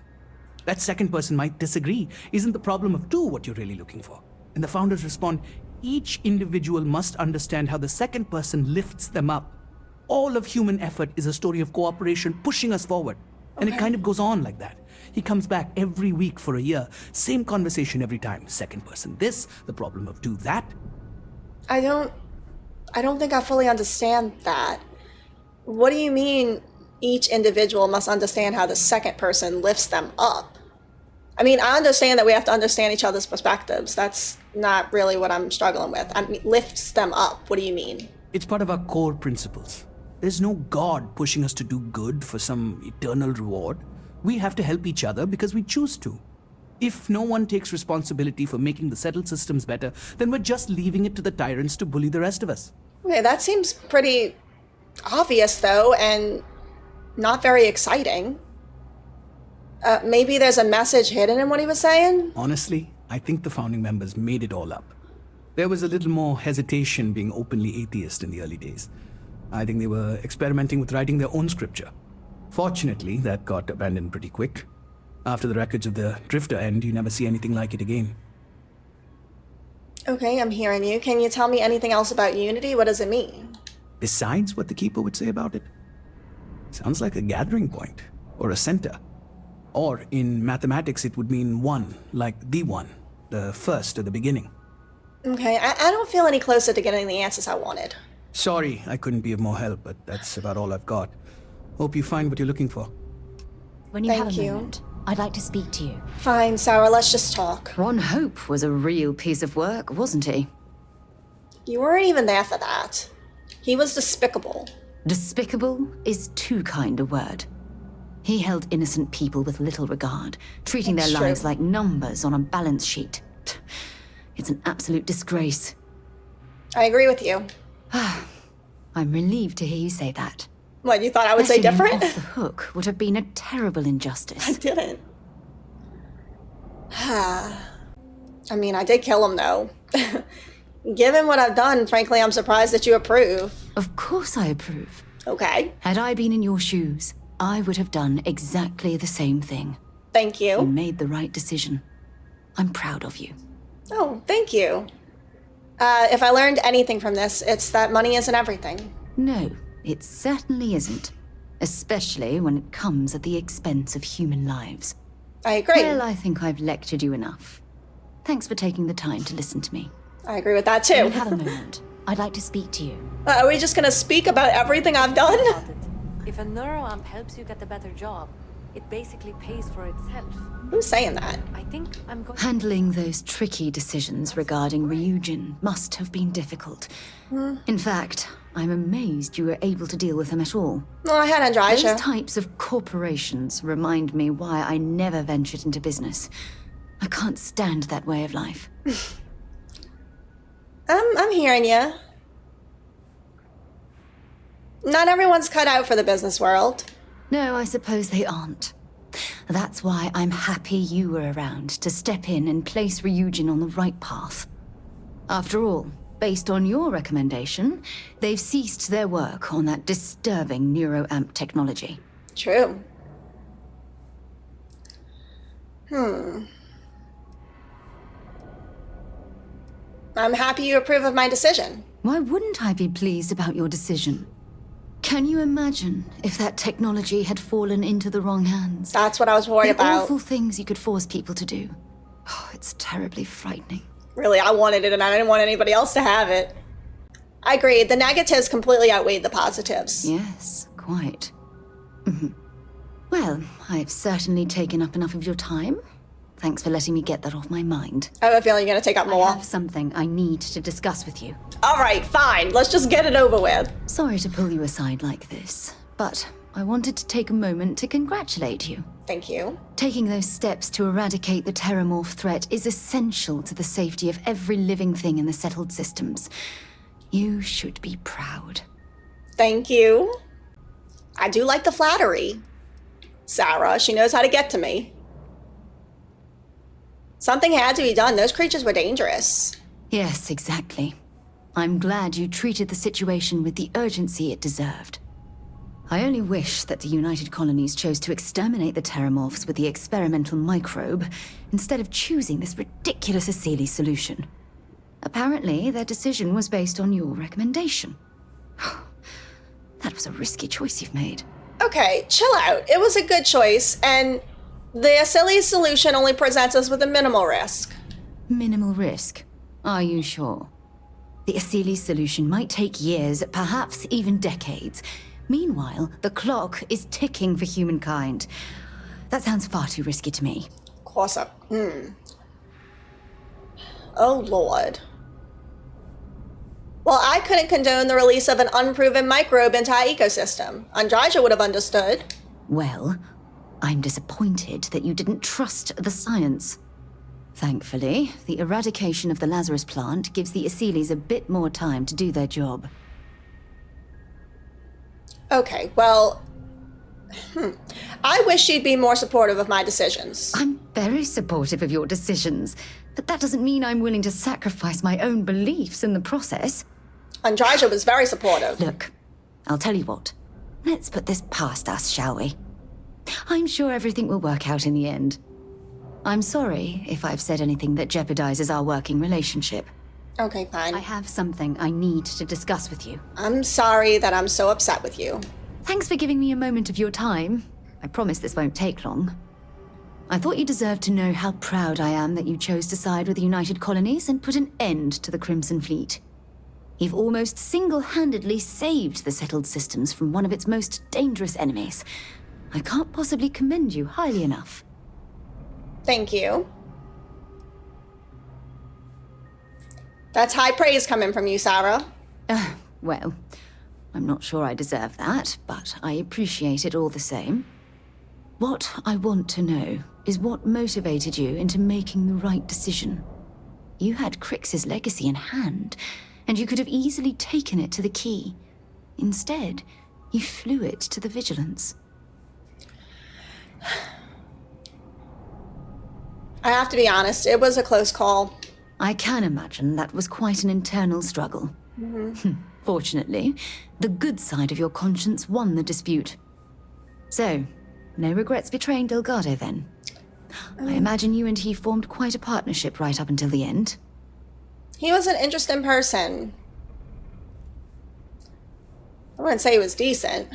F: That second person might disagree. Isn't the problem of two what you're really looking for? And the founders respond, each individual must understand how the second person lifts them up. All of human effort is a story of cooperation pushing us forward. And it kind of goes on like that. He comes back every week for a year. Same conversation every time. Second person this, the problem of two that.
A: I don't think I fully understand that. What do you mean each individual must understand how the second person lifts them up? I mean, I understand that we have to understand each other's perspectives. That's not really what I'm struggling with. I mean, lifts them up. What do you mean?
F: It's part of our core principles. There's no God pushing us to do good for some eternal reward. We have to help each other because we choose to. If no one takes responsibility for making the settled systems better, then we're just leaving it to the tyrants to bully the rest of us.
A: Okay, that seems pretty obvious, though, and not very exciting. Maybe there's a message hidden in what he was saying?
F: Honestly, I think the founding members made it all up. There was a little more hesitation being openly atheist in the early days. I think they were experimenting with writing their own scripture. Fortunately, that got abandoned pretty quick. After the records of the Drifter end, you never see anything like it again.
A: Okay, I'm hearing you. Can you tell me anything else about Unity? What does it mean?
F: Besides what the Keeper would say about it? Sounds like a gathering point, or a center. Or, in mathematics, it would mean one, like the one, the first or the beginning.
A: Okay, I don't feel any closer to getting the answers I wanted.
F: Sorry, I couldn't be of more help, but that's about all I've got. Hope you find what you're looking for.
B: When you have a moment, I'd like to speak to you.
A: Fine, Sarah, let's just talk.
B: Ron Hope was a real piece of work, wasn't he?
A: You weren't even there for that. He was despicable.
B: Despicable is too kind a word. He held innocent people with little regard, treating
A: That's
B: their
A: true.
B: lives like numbers on a balance sheet. It's an absolute disgrace.
A: I agree with you.
B: I'm relieved to hear you say that.
A: What, you thought I would say
B: Letting him
A: different?
B: off the hook would have been a terrible injustice.
A: I didn't. I mean, I did kill him, though. Given what I've done, frankly, I'm surprised that you approve.
B: Of course I approve.
A: Okay.
B: Had I been in your shoes, I would have done exactly the same thing.
A: Thank you.
B: You made the right decision. I'm proud of you.
A: Oh, thank you. If I learned anything from this, it's that money isn't everything.
B: No, it certainly isn't. Especially when it comes at the expense of human lives.
A: I agree.
B: Well, I think I've lectured you enough. Thanks for taking the time to listen to me.
A: I agree with that, too.
B: Can I have a moment? I'd like to speak to you.
A: Are we just gonna speak about everything I've done?
D: If a neuroamp helps you get a better job, it basically pays for itself.
A: Who's saying that?
D: I think I'm going.
B: Handling those tricky decisions regarding Ryujin must have been difficult. In fact, I'm amazed you were able to deal with them at all.
A: Well, I had Andraja.
B: Those types of corporations remind me why I never ventured into business. I can't stand that way of life.
A: I'm hearing you. Not everyone's cut out for the business world.
B: No, I suppose they aren't. That's why I'm happy you were around to step in and place Ryujin on the right path. After all, based on your recommendation, they've ceased their work on that disturbing neuroamp technology.
A: True. I'm happy you approve of my decision.
B: Why wouldn't I be pleased about your decision? Can you imagine if that technology had fallen into the wrong hands?
A: That's what I was worried
B: the
A: about.
B: Awful things you could force people to do. Oh, it's terribly frightening.
A: Really, I wanted it and I didn't want anybody else to have it. I agree. The negatives completely outweighed the positives.
B: Yes, quite. Well, I've certainly taken up enough of your time. Thanks for letting me get that off my mind.
A: I have a feeling you're going to take up more.
B: I have something I need to discuss with you.
A: All right, fine. Let's just get it over with.
B: Sorry to pull you aside like this, but I wanted to take a moment to congratulate you.
A: Thank you.
B: Taking those steps to eradicate the Terramorph threat is essential to the safety of every living thing in the settled systems. You should be proud.
A: Thank you. I do like the flattery. Sarah, she knows how to get to me. Something had to be done. Those creatures were dangerous.
B: Yes, exactly. I'm glad you treated the situation with the urgency it deserved. I only wish that the United Colonies chose to exterminate the Terramorphs with the experimental microbe instead of choosing this ridiculous Asili solution. Apparently, their decision was based on your recommendation. That was a risky choice you've made.
A: Okay, chill out. It was a good choice, and the Asili solution only presents us with a minimal risk.
B: Minimal risk? Are you sure? The Asili solution might take years, perhaps even decades. Meanwhile, the clock is ticking for humankind. That sounds far too risky to me.
A: Of course. Oh, Lord. Well, I couldn't condone the release of an unproven microbe into our ecosystem. Andraja would have understood.
B: Well, I'm disappointed that you didn't trust the science. Thankfully, the eradication of the Lazarus plant gives the Asilis a bit more time to do their job.
A: Okay, well... I wish you'd be more supportive of my decisions.
B: I'm very supportive of your decisions, but that doesn't mean I'm willing to sacrifice my own beliefs in the process.
A: Andraja was very supportive.
B: Look, I'll tell you what. Let's put this past us, shall we? I'm sure everything will work out in the end. I'm sorry if I've said anything that jeopardizes our working relationship.
A: Okay, fine.
B: I have something I need to discuss with you.
A: I'm sorry that I'm so upset with you.
B: Thanks for giving me a moment of your time. I promise this won't take long. I thought you deserved to know how proud I am that you chose to side with the United Colonies and put an end to the Crimson Fleet. You've almost single-handedly saved the settled systems from one of its most dangerous enemies. I can't possibly commend you highly enough.
A: Thank you. That's high praise coming from you, Sarah.
B: Well, I'm not sure I deserve that, but I appreciate it all the same. What I want to know is what motivated you into making the right decision. You had Crix's legacy in hand, and you could have easily taken it to the Key. Instead, you flew it to the Vigilance.
A: I have to be honest, it was a close call.
B: I can imagine that was quite an internal struggle. Fortunately, the good side of your conscience won the dispute. So, no regrets betraying Delgado then? I imagine you and he formed quite a partnership right up until the end.
A: He was an interesting person. I wouldn't say he was decent.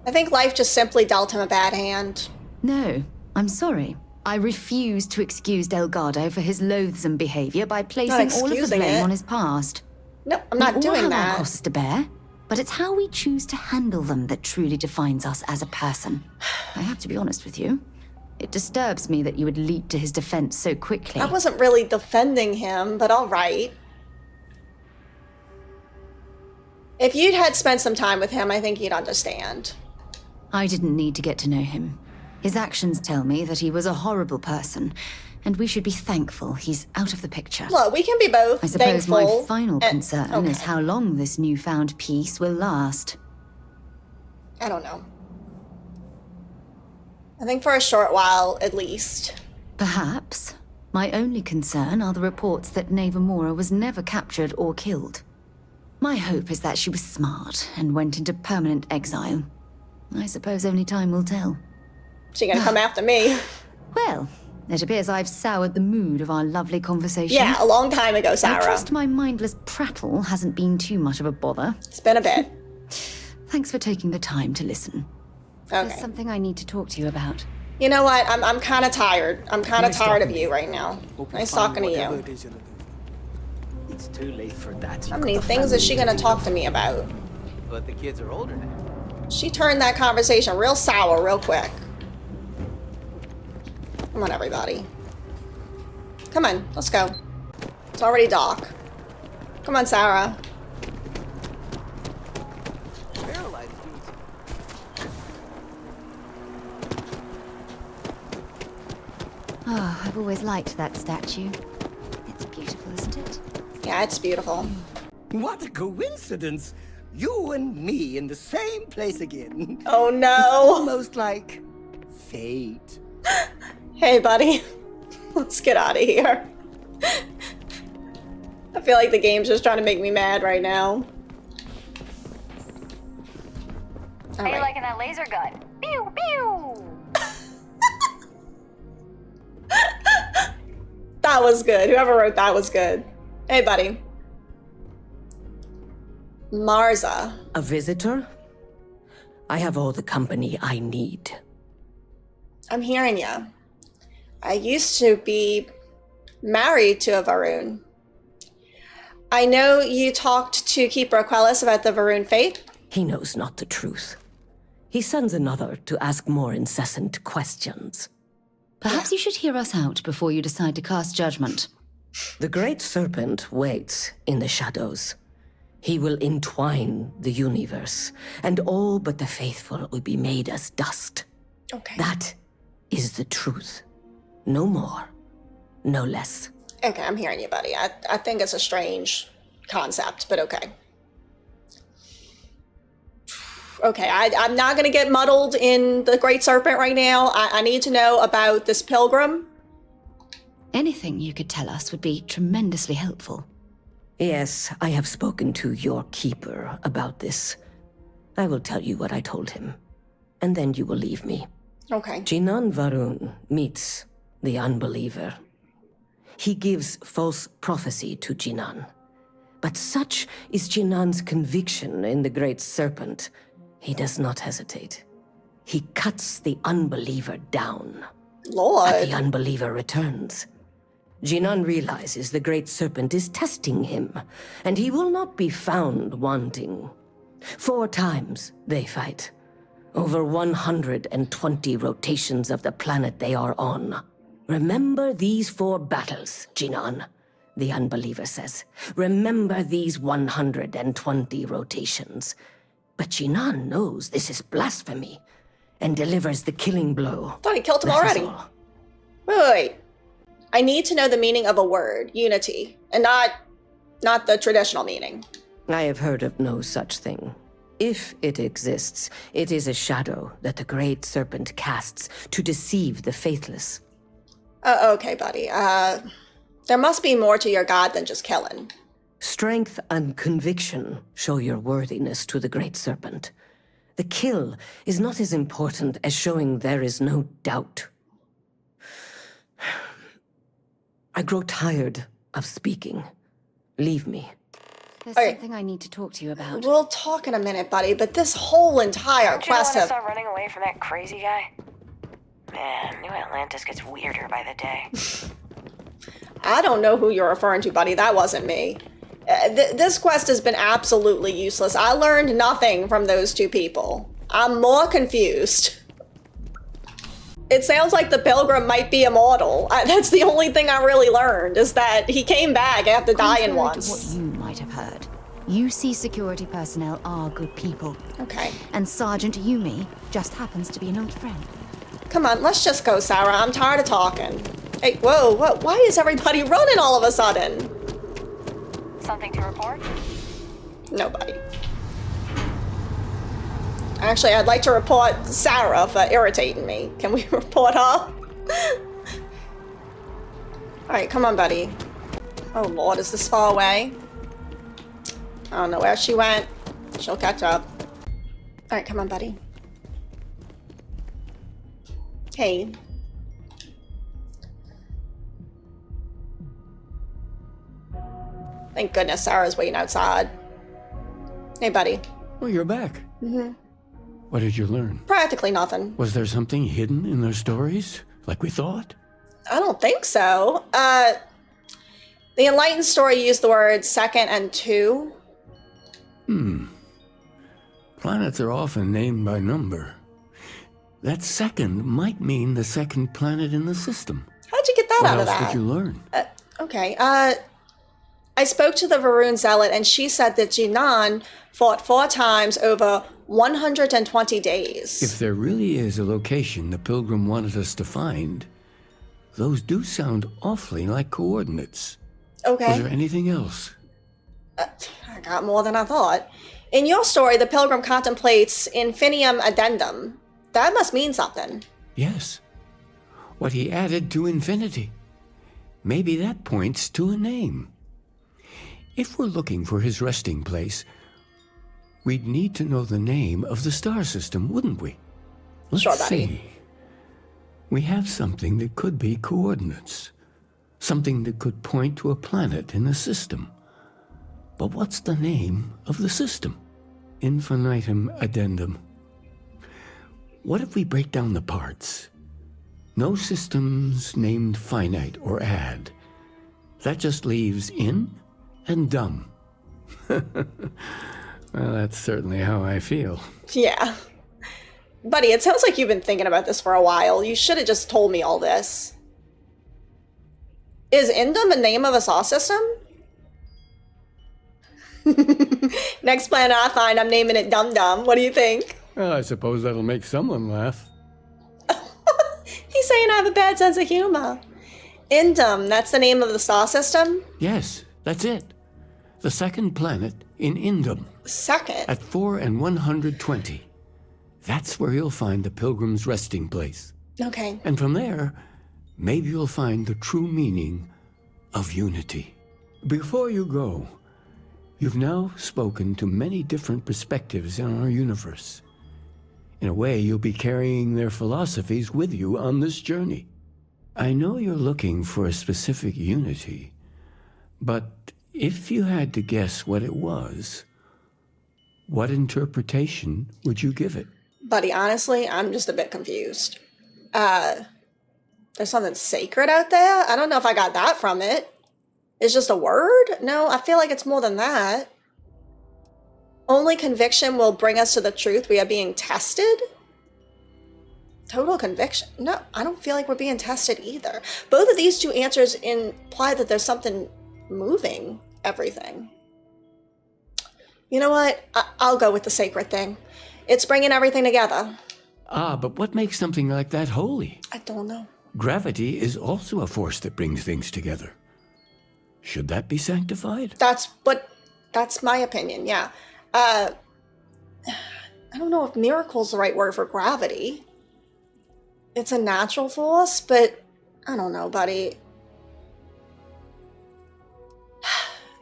A: I think life just simply dealt him a bad hand.
B: No, I'm sorry. I refuse to excuse Delgado for his loathsome behavior by placing all of the blame on his past.
A: No, I'm not doing
B: We all have
A: that.
B: our crosses to bear, but it's how we choose to handle them that truly defines us as a person. I have to be honest with you. It disturbs me that you would leap to his defense so quickly.
A: I wasn't really defending him, but all right. If you'd had spent some time with him, I think you'd understand.
B: I didn't need to get to know him. His actions tell me that he was a horrible person, and we should be thankful he's out of the picture.
A: Look, we can be both
B: I suppose
A: thankful.
B: my final concern is how long this newfound peace will last.
A: I don't know. I think for a short while, at least.
B: Perhaps. My only concern are the reports that Navamora was never captured or killed. My hope is that she was smart and went into permanent exile. I suppose only time will tell.
A: She gonna come after me?
B: Well, it appears I've soured the mood of our lovely conversation.
A: Yeah, a long time ago, Sarah.
B: I trust my mindless prattle hasn't been too much of a bother.
A: It's been a bit.
B: Thanks for taking the time to listen.
A: Okay.
B: There's something I need to talk to you about.
A: You know what? I'm kind of tired. I'm kind of tired of you right now. Nice talking to you.
J: It's too late for that.
A: How many things is she gonna talk to me about?
J: But the kids are older now.
A: She turned that conversation real sour real quick. Come on, everybody. Come on, let's go. It's already dark. Come on, Sarah.
B: Oh, I've always liked that statue. It's beautiful, isn't it?
A: Yeah, it's beautiful.
E: What a coincidence! You and me in the same place again.
A: Oh no!
E: It's almost like fate.
A: Hey, buddy. Let's get out of here. I feel like the game's just trying to make me mad right now.
U: How you liking that laser gun? Pew pew!
A: That was good. Whoever wrote that was good. Hey, buddy. Marza.
V: A visitor? I have all the company I need.
A: I'm hearing ya. I used to be married to a Varun. I know you talked to Keeper Quellis about the Varun fate.
V: He knows not the truth. He sends another to ask more incessant questions.
B: Perhaps you should hear us out before you decide to cast judgment.
V: The Great Serpent waits in the shadows. He will entwine the universe, and all but the faithful will be made as dust.
A: Okay.
V: That is the truth. No more, no less.
A: Okay, I'm hearing you, buddy. I think it's a strange concept, but okay. Okay, I'm not going to get muddled in the Great Serpent right now. I need to know about this pilgrim.
B: Anything you could tell us would be tremendously helpful.
V: Yes, I have spoken to your keeper about this. I will tell you what I told him, and then you will leave me.
A: Okay.
V: Jinan Varun meets the unbeliever. He gives false prophecy to Jinan. But such is Jinan's conviction in the Great Serpent, he does not hesitate. He cuts the unbeliever down.
A: Lord.
V: But the unbeliever returns. Jinan realizes the Great Serpent is testing him, and he will not be found wanting. 4 times they fight. Over 120 rotations of the planet they are on. Remember these 4 battles, Jinan, the unbeliever says. Remember these 120 rotations. But Jinan knows this is blasphemy. and delivers the killing blow.
A: I thought he killed him
V: That is
A: already.
V: all.
A: Wait. I need to know the meaning of a word, unity, and not the traditional meaning.
V: I have heard of no such thing. If it exists, it is a shadow that the Great Serpent casts to deceive the faithless.
A: Okay, buddy. There must be more to your god than just killing.
V: Strength and conviction show your worthiness to the Great Serpent. The kill is not as important as showing there is no doubt. I grow tired of speaking. Leave me.
B: There's something I need to talk to you about.
A: We'll talk in a minute, buddy, but this whole entire
U: Don't you
A: quest
U: want to
A: of...
U: stop running away from that crazy guy? Man, New Atlantis gets weirder by the day.
A: I don't know who you're referring to, buddy. That wasn't me. This quest has been absolutely useless. I learned nothing from those two people. I'm more confused. It sounds like the pilgrim might be immortal. That's the only thing I really learned, is that he came back after dying once.
B: What you might have heard. UC security personnel are good people.
A: Okay.
B: And Sergeant Yumi just happens to be an old friend.
A: Come on, let's just go, Sarah. I'm tired of talking. Hey, whoa, why is everybody running all of a sudden?
U: Something to report?
A: Nobody. Actually, I'd like to report Sarah for irritating me. Can we report her? Alright, come on, buddy. Oh lord, is this far away? I don't know where she went. She'll catch up. Alright, come on, buddy. Hey. Thank goodness Sarah's waiting outside. Hey, buddy.
K: Oh, you're back.
A: Mm-hmm.
K: What did you learn?
A: Practically nothing.
K: Was there something hidden in their stories, like we thought?
A: I don't think so. The Enlightened story used the words second and two.
K: Planets are often named by number. That second might mean the second planet in the system.
A: How'd you get that out of that?
K: What else did you learn?
A: Okay, I spoke to the Varun Zealot, and she said that Jinan fought 4 times over 120 days.
K: If there really is a location the Pilgrim wanted us to find, those do sound awfully like coordinates.
A: Okay.
K: Was there anything else?
A: I got more than I thought. In your story, the Pilgrim contemplates Infinium Addendum. That must mean something.
K: Yes. What he added to infinity. Maybe that points to a name. If we're looking for his resting place, we'd need to know the name of the star system, wouldn't we? Let's
A: Sure, buddy.
K: see. We have something that could be coordinates. Something that could point to a planet in the system. But what's the name of the system? Infinitum Addendum. What if we break down the parts? No systems named finite or add. That just leaves in and dumb. Well, that's certainly how I feel.
A: Yeah. Buddy, it sounds like you've been thinking about this for a while. You should have just told me all this. Is Indum a name of a star system? Next planet I find, I'm naming it Dum Dum. What do you think?
K: Well, I suppose that'll make someone laugh.
A: He's saying I have a bad sense of humor. Indum, that's the name of the star system?
K: Yes, that's it. The second planet in Indum.
A: Second?
K: At 4 and 120. That's where you'll find the Pilgrim's resting place.
A: Okay.
K: And from there, maybe you'll find the true meaning of unity. Before you go, you've now spoken to many different perspectives in our universe. In a way, you'll be carrying their philosophies with you on this journey. I know you're looking for a specific unity, but if you had to guess what it was, what interpretation would you give it?
A: Buddy, honestly, I'm just a bit confused. There's something sacred out there? I don't know if I got that from it. It's just a word? No, I feel like it's more than that. Only conviction will bring us to the truth. We are being tested? Total conviction? No, I don't feel like we're being tested either. Both of these two answers imply that there's something moving everything. You know what? I'll go with the sacred thing. It's bringing everything together.
K: But what makes something like that holy?
A: I don't know.
K: Gravity is also a force that brings things together. Should that be sanctified?
A: That's my opinion, yeah. I don't know if miracle's the right word for gravity. It's a natural force, but I don't know, buddy.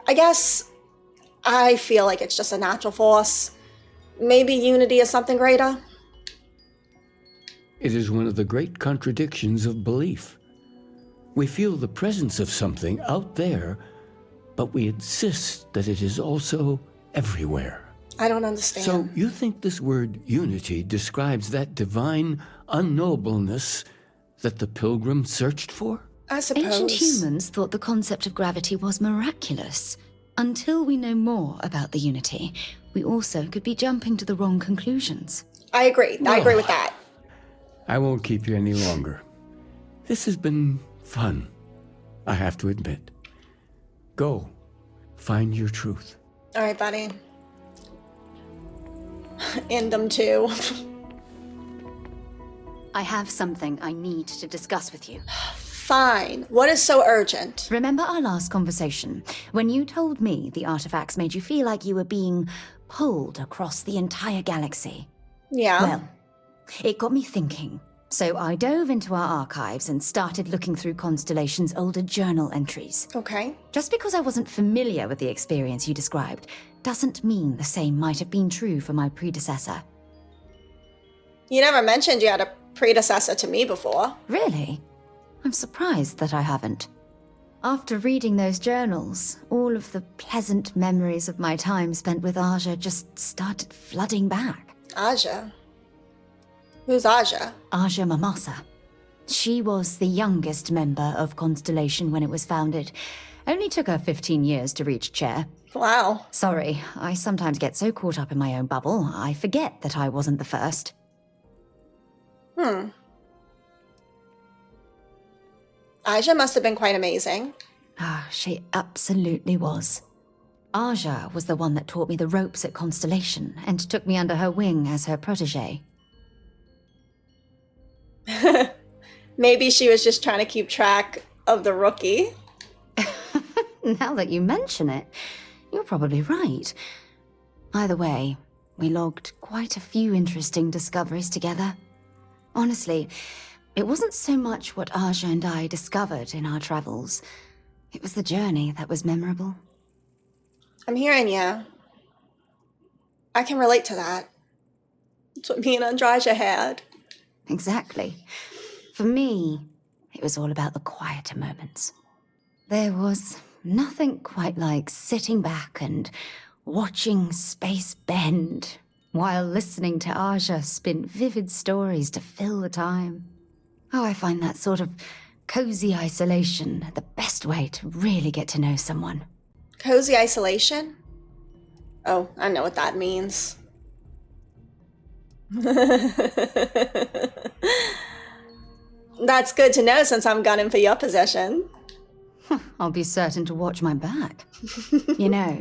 A: I guess I feel like it's just a natural force. Maybe unity is something greater?
K: It is one of the great contradictions of belief. We feel the presence of something out there, but we insist that it is also everywhere.
A: I don't understand.
K: So you think this word unity describes that divine unknowableness that the pilgrim searched for?
A: I suppose.
B: Ancient humans thought the concept of gravity was miraculous. Until we know more about the unity, we also could be jumping to the wrong conclusions.
A: I agree. I agree with that.
K: I won't keep you any longer. This has been fun, I have to admit. Go, find your truth.
A: All right, buddy. End them too.
B: I have something I need to discuss with you.
A: Fine. What is so urgent?
B: Remember our last conversation, when you told me the artifacts made you feel like you were being pulled across the entire galaxy?
A: Yeah.
B: Well, it got me thinking. So I dove into our archives and started looking through Constellation's older journal entries.
A: Okay.
B: Just because I wasn't familiar with the experience you described doesn't mean the same might have been true for my predecessor.
A: You never mentioned you had a predecessor to me before.
B: Really? I'm surprised that I haven't. After reading those journals, all of the pleasant memories of my time spent with Aja just started flooding back.
A: Aja? Who's Aja?
B: Aja Mamasa. She was the youngest member of Constellation when it was founded. Only took her 15 years to reach chair.
A: Wow.
B: Sorry, I sometimes get so caught up in my own bubble, I forget that I wasn't the first.
A: Aja must have been quite amazing.
B: She absolutely was. Aja was the one that taught me the ropes at Constellation and took me under her wing as her protege.
A: Maybe she was just trying to keep track of the rookie.
B: Now that you mention it, you're probably right. Either way, we logged quite a few interesting discoveries together. Honestly, it wasn't so much what Aja and I discovered in our travels. It was the journey that was memorable.
A: I'm hearing you. I can relate to that. That's what me and Andraja had.
B: Exactly. For me, it was all about the quieter moments. There was nothing quite like sitting back and watching space bend while listening to Aja spin vivid stories to fill the time. Oh, I find that sort of cozy isolation the best way to really get to know someone.
A: Cozy isolation? Oh, I know what that means. That's good to know since I'm gunning for your position.
B: I'll be certain to watch my back. You know,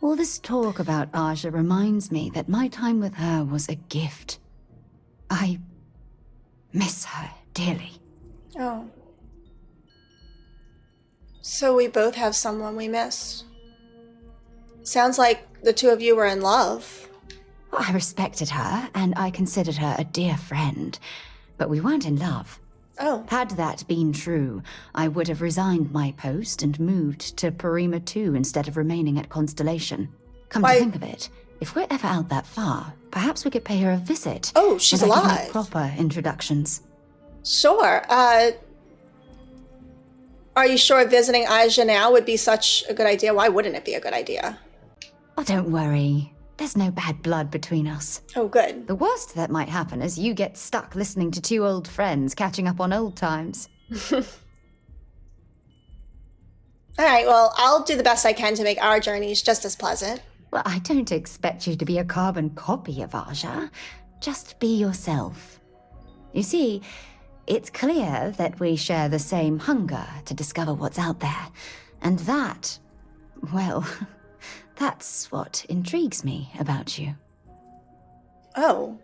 B: all this talk about Aja reminds me that my time with her was a gift. I miss her dearly.
A: Oh. So we both have someone we miss. Sounds like the two of you were in love.
B: Well, I respected her, and I considered her a dear friend, but we weren't in love.
A: Oh.
B: Had that been true, I would have resigned my post and moved to Parima 2 instead of remaining at Constellation. Come to think of it, if we're ever out that far, perhaps we could pay her a visit.
A: Oh, she's
B: and I could
A: alive.
B: make proper introductions.
A: Sure. Are you sure visiting Aja now would be such a good idea? Why wouldn't it be a good idea?
B: Oh, don't worry. There's no bad blood between us.
A: Oh, good.
B: The worst that might happen is you get stuck listening to two old friends catching up on old times.
A: All right, well, I'll do the best I can to make our journeys just as pleasant.
B: Well, I don't expect you to be a carbon copy of Aja. Just be yourself. You see, it's clear that we share the same hunger to discover what's out there. And that, well, that's what intrigues me about you.
A: Oh.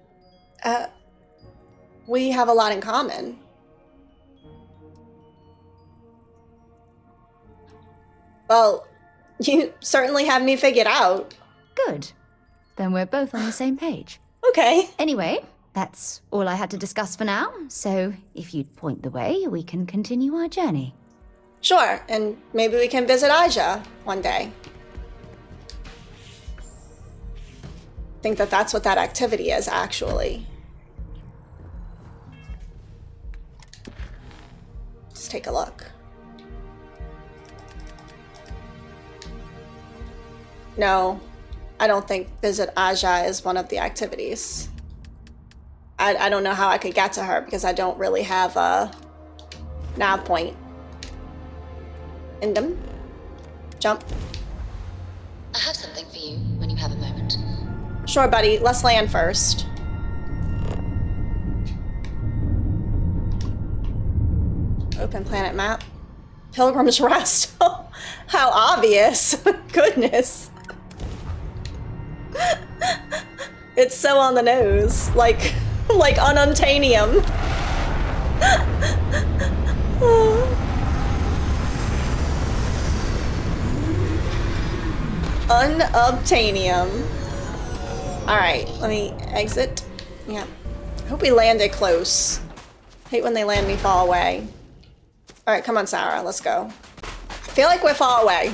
A: we have a lot in common. Well, you certainly have me figured out.
B: Good. Then we're both on the same page.
A: Okay.
B: Anyway, that's all I had to discuss for now, so if you'd point the way, we can continue our journey.
A: Sure, and maybe we can visit Aja one day. I think that that's what that activity is, actually. Let's take a look. No, I don't think visit Aja is one of the activities. I don't know how I could get to her because I don't really have a nav point. Indem. Jump.
H: I have something for you when you have a moment.
A: Sure, buddy. Let's land first. Open planet map. Pilgrim's Rest. How obvious. Goodness. It's so on the nose. Like Unobtainium. Unobtainium. Alright, let me exit. Yeah. Hope we landed close. Hate when they land me far away. Alright, come on, Sarah, let's go. I feel like we're far away.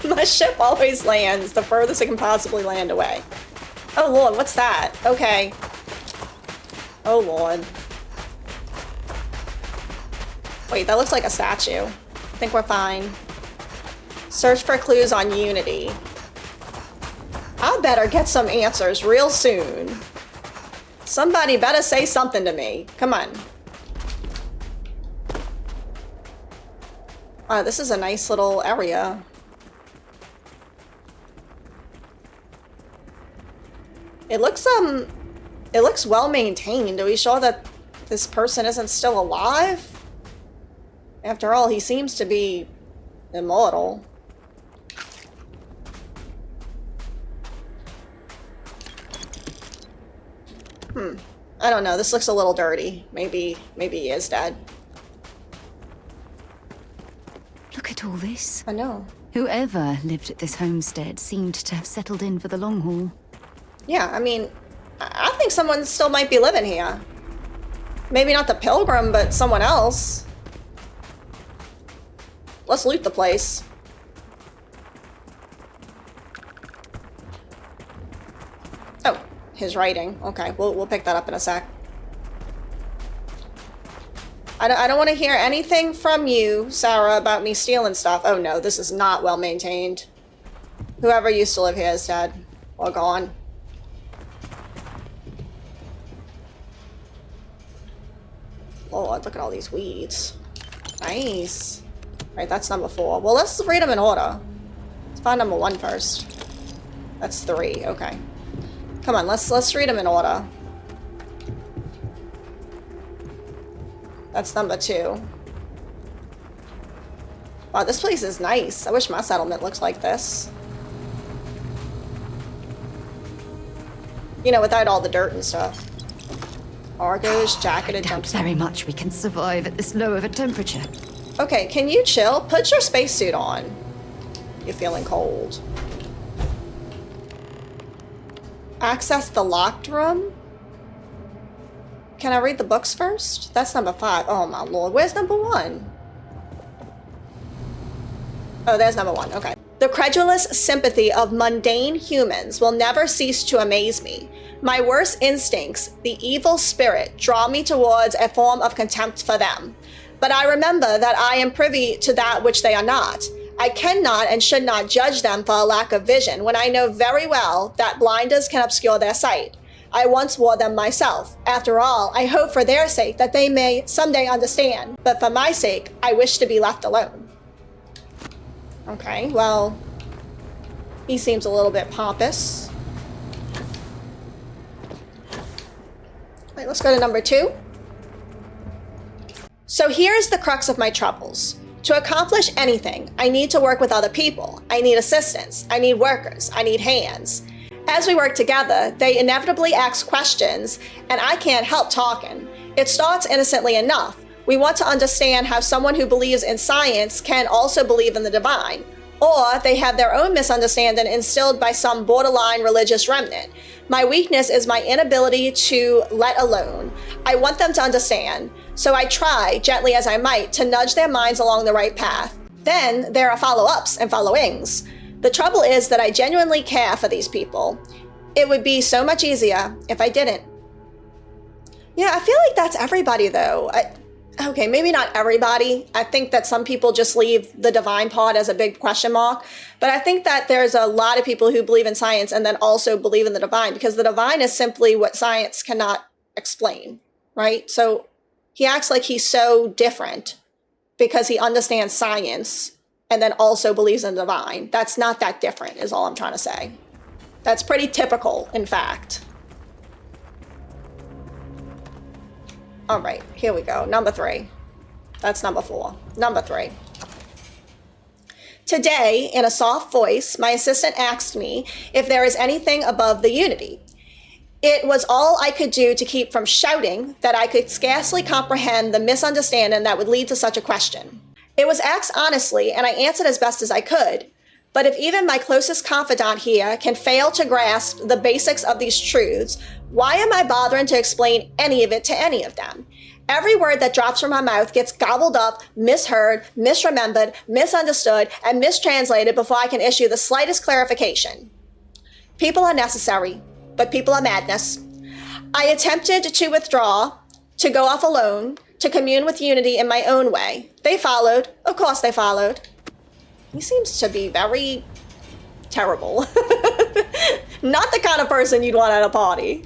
A: My ship always lands the furthest it can possibly land away. Oh lord, what's that? Okay. Oh lord. Wait, that looks like a statue. I think we're fine. Search for clues on Unity. I better get some answers real soon. Somebody better say something to me. Come on. Wow, this is a nice little area. It looks well maintained. Are we sure that this person isn't still alive? After all, he seems to be immortal. I don't know. This looks a little dirty. Maybe he is dead.
B: Look at all this.
A: I know.
B: Whoever lived at this homestead seemed to have settled in for the long haul.
A: Yeah, I mean, I think someone still might be living here. Maybe not the Pilgrim, but someone else. Let's loot the place. Oh, his writing. Okay, we'll pick that up in a sec. I don't want to hear anything from you, Sarah, about me stealing stuff. Oh no, this is not well maintained. Whoever used to live here is dead or gone. Lord, look at all these weeds. Nice. Right, that's number 4. Well, let's read them in order. Let's find number 1 first. That's 3. Okay. Come on, let's read them in order. That's number 2. Wow, this place is nice. I wish my settlement looks like this. You know, without all the dirt and stuff. Argos, jacketed.
B: I doubt very much we can survive at this low of a temperature.
A: Okay, can you chill? Put your spacesuit on. You're feeling cold. Access the locked room? Can I read the books first? That's number 5. Oh my lord, where's number 1? Oh, there's number 1, okay. The credulous sympathy of mundane humans will never cease to amaze me. My worst instincts, the evil spirit, draw me towards a form of contempt for them. But I remember that I am privy to that which they are not. I cannot and should not judge them for a lack of vision when I know very well that blinders can obscure their sight. I once wore them myself. After all, I hope for their sake that they may someday understand, but for my sake, I wish to be left alone. Okay, well, he seems a little bit pompous. Wait, let's go to number 2. So here's the crux of my troubles. To accomplish anything, I need to work with other people. I need assistance. I need workers. I need hands. As we work together, they inevitably ask questions, and I can't help talking. It starts innocently enough. We want to understand how someone who believes in science can also believe in the divine, or they have their own misunderstanding instilled by some borderline religious remnant. My weakness is my inability to let alone. I want them to understand, so I try, gently as I might, to nudge their minds along the right path. Then there are follow-ups and followings. The trouble is that I genuinely care for these people. It would be so much easier if I didn't. Yeah, I feel like that's everybody though. Okay, maybe not everybody. I think that some people just leave the divine part as a big question mark. But I think that there's a lot of people who believe in science and then also believe in the divine, because the divine is simply what science cannot explain, right? So he acts like he's so different because he understands science and then also believes in the divine. That's not that different, is all I'm trying to say. That's pretty typical, in fact. All right, here we go. Number 3. That's number 4. Number 3. Today, in a soft voice, my assistant asked me if there is anything above the unity. It was all I could do to keep from shouting that I could scarcely comprehend the misunderstanding that would lead to such a question. It was asked honestly, and I answered as best as I could. But if even my closest confidant here can fail to grasp the basics of these truths, why am I bothering to explain any of it to any of them? Every word that drops from my mouth gets gobbled up, misheard, misremembered, misunderstood, and mistranslated before I can issue the slightest clarification. People are necessary, but people are madness. I attempted to withdraw, to go off alone, to commune with unity in my own way. They followed. Of course they followed. He seems to be very terrible. Not the kind of person you'd want at a party.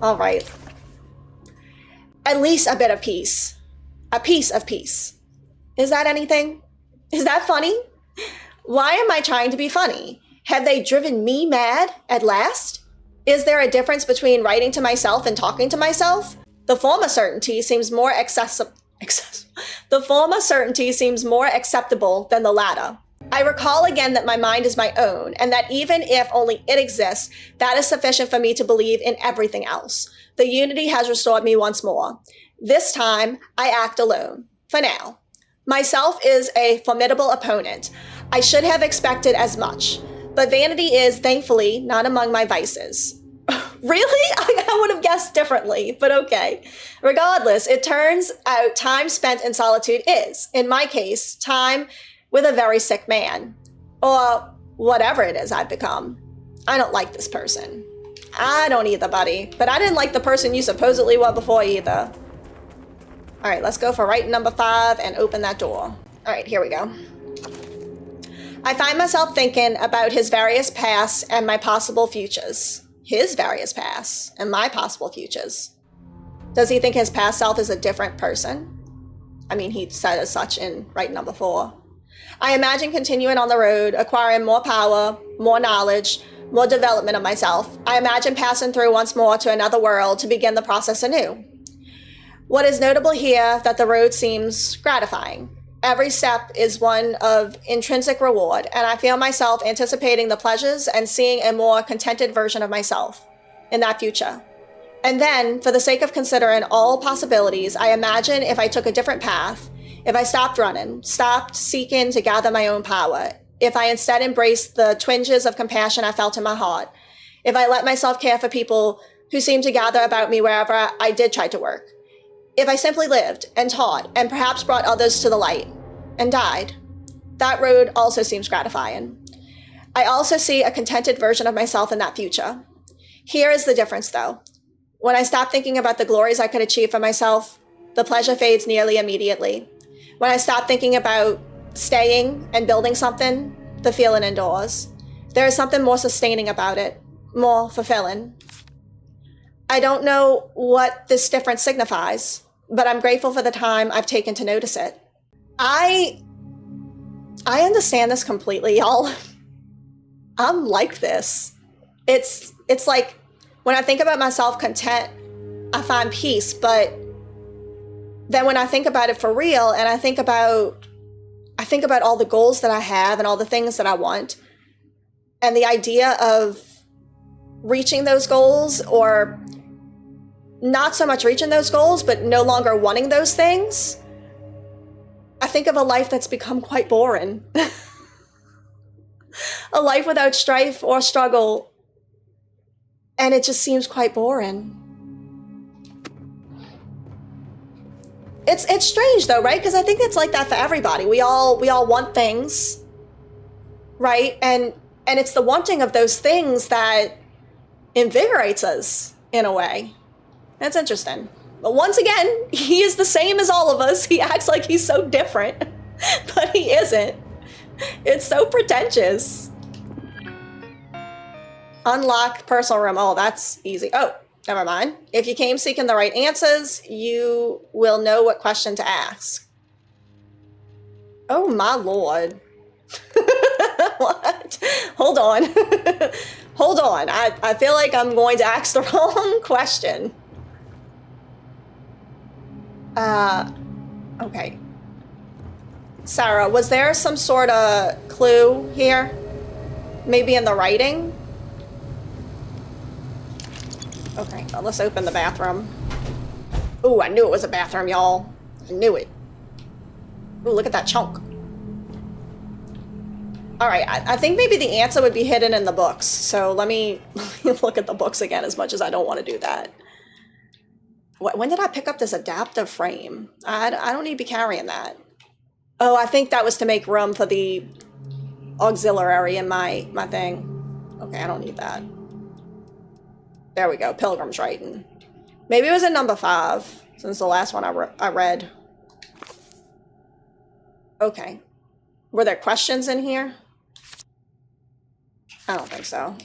A: All right. At least a bit of peace. A piece of peace. Is that anything? Is that funny? Why am I trying to be funny? Have they driven me mad at last? Is there a difference between writing to myself and talking to myself? The former certainty seems more acceptable than the latter. I recall again that my mind is my own, and that even if only it exists, that is sufficient for me to believe in everything else. The unity has restored me once more. This time, I act alone. For now. Myself is a formidable opponent. I should have expected as much. But vanity is, thankfully, not among my vices. Really? I would have guessed differently, but okay. Regardless, it turns out time spent in solitude is, in my case, time with a very sick man. Or whatever it is I've become. I don't like this person. I don't either, buddy. But I didn't like the person you supposedly were before either. All right, let's go for right number 5 and open that door. All right, here we go. I find myself thinking about his various pasts and my possible futures. His various pasts and my possible futures. Does he think his past self is a different person? I mean, he said as such in right number 4. I imagine continuing on the road, acquiring more power, more knowledge, more development of myself. I imagine passing through once more to another world to begin the process anew. What is notable here that the road seems gratifying. Every step is one of intrinsic reward, and I feel myself anticipating the pleasures and seeing a more contented version of myself in that future. And then, for the sake of considering all possibilities, I imagine if I took a different path, if I stopped running, stopped seeking to gather my own power, if I instead embraced the twinges of compassion I felt in my heart, if I let myself care for people who seemed to gather about me wherever I did try to work, if I simply lived and taught and perhaps brought others to the light and died, that road also seems gratifying. I also see a contented version of myself in that future. Here is the difference, though. When I stop thinking about the glories I could achieve for myself, the pleasure fades nearly immediately. When I stop thinking about staying and building something, the feeling endures. There is something more sustaining about it, more fulfilling. I don't know what this difference signifies, but I'm grateful for the time I've taken to notice it. I understand this completely, y'all. I'm like this. It's like when I think about myself content, I find peace, but then when I think about it for real and I think about all the goals that I have and all the things that I want and the idea of reaching those goals, or not so much reaching those goals, but no longer wanting those things, I think of a life that's become quite boring. A life without strife or struggle, and it just seems quite boring. It's strange though, right? Because I think it's like that for everybody. We all want things, right? And it's the wanting of those things that invigorates us in a way. That's interesting. But once again, he is the same as all of us. He acts like he's so different, but he isn't. It's so pretentious. Unlock personal room. Oh, that's easy. Oh, never mind. If you came seeking the right answers, you will know what question to ask. Oh my lord. What? Hold on. Hold on. I feel like I'm going to ask the wrong question. Okay. Sarah, was there some sort of clue here? Maybe in the writing? Okay, well, let's open the bathroom. Ooh, I knew it was a bathroom, y'all. I knew it. Ooh, look at that chunk. Alright, I think maybe the answer would be hidden in the books. So let me look at the books again, as much as I don't want to do that. When did I pick up this adaptive frame? I don't need to be carrying that. Oh, I think that was to make room for the auxiliary in my thing. Okay, I don't need that. There we go, Pilgrim's Writing. Maybe it was in number 5, since the last one I read. Okay. Were there questions in here? I don't think so.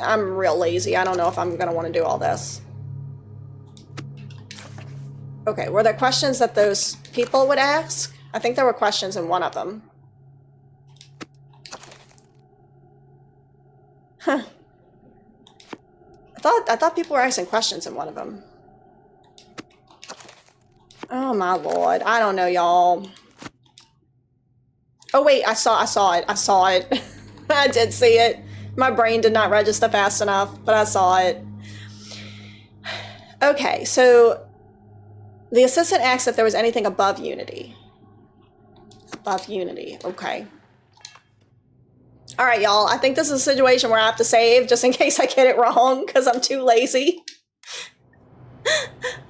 A: I'm real lazy. I don't know if I'm gonna want to do all this. Okay, were there questions that those people would ask? I think there were questions in one of them. Huh. I thought people were asking questions in one of them. Oh my lord. I don't know, y'all. Oh wait, I saw it. I saw it. I did see it. My brain did not register fast enough, but I saw it. Okay, so the assistant asked if there was anything above Unity. Above Unity, okay. All right, y'all, I think this is a situation where I have to save just in case I get it wrong, because I'm too lazy.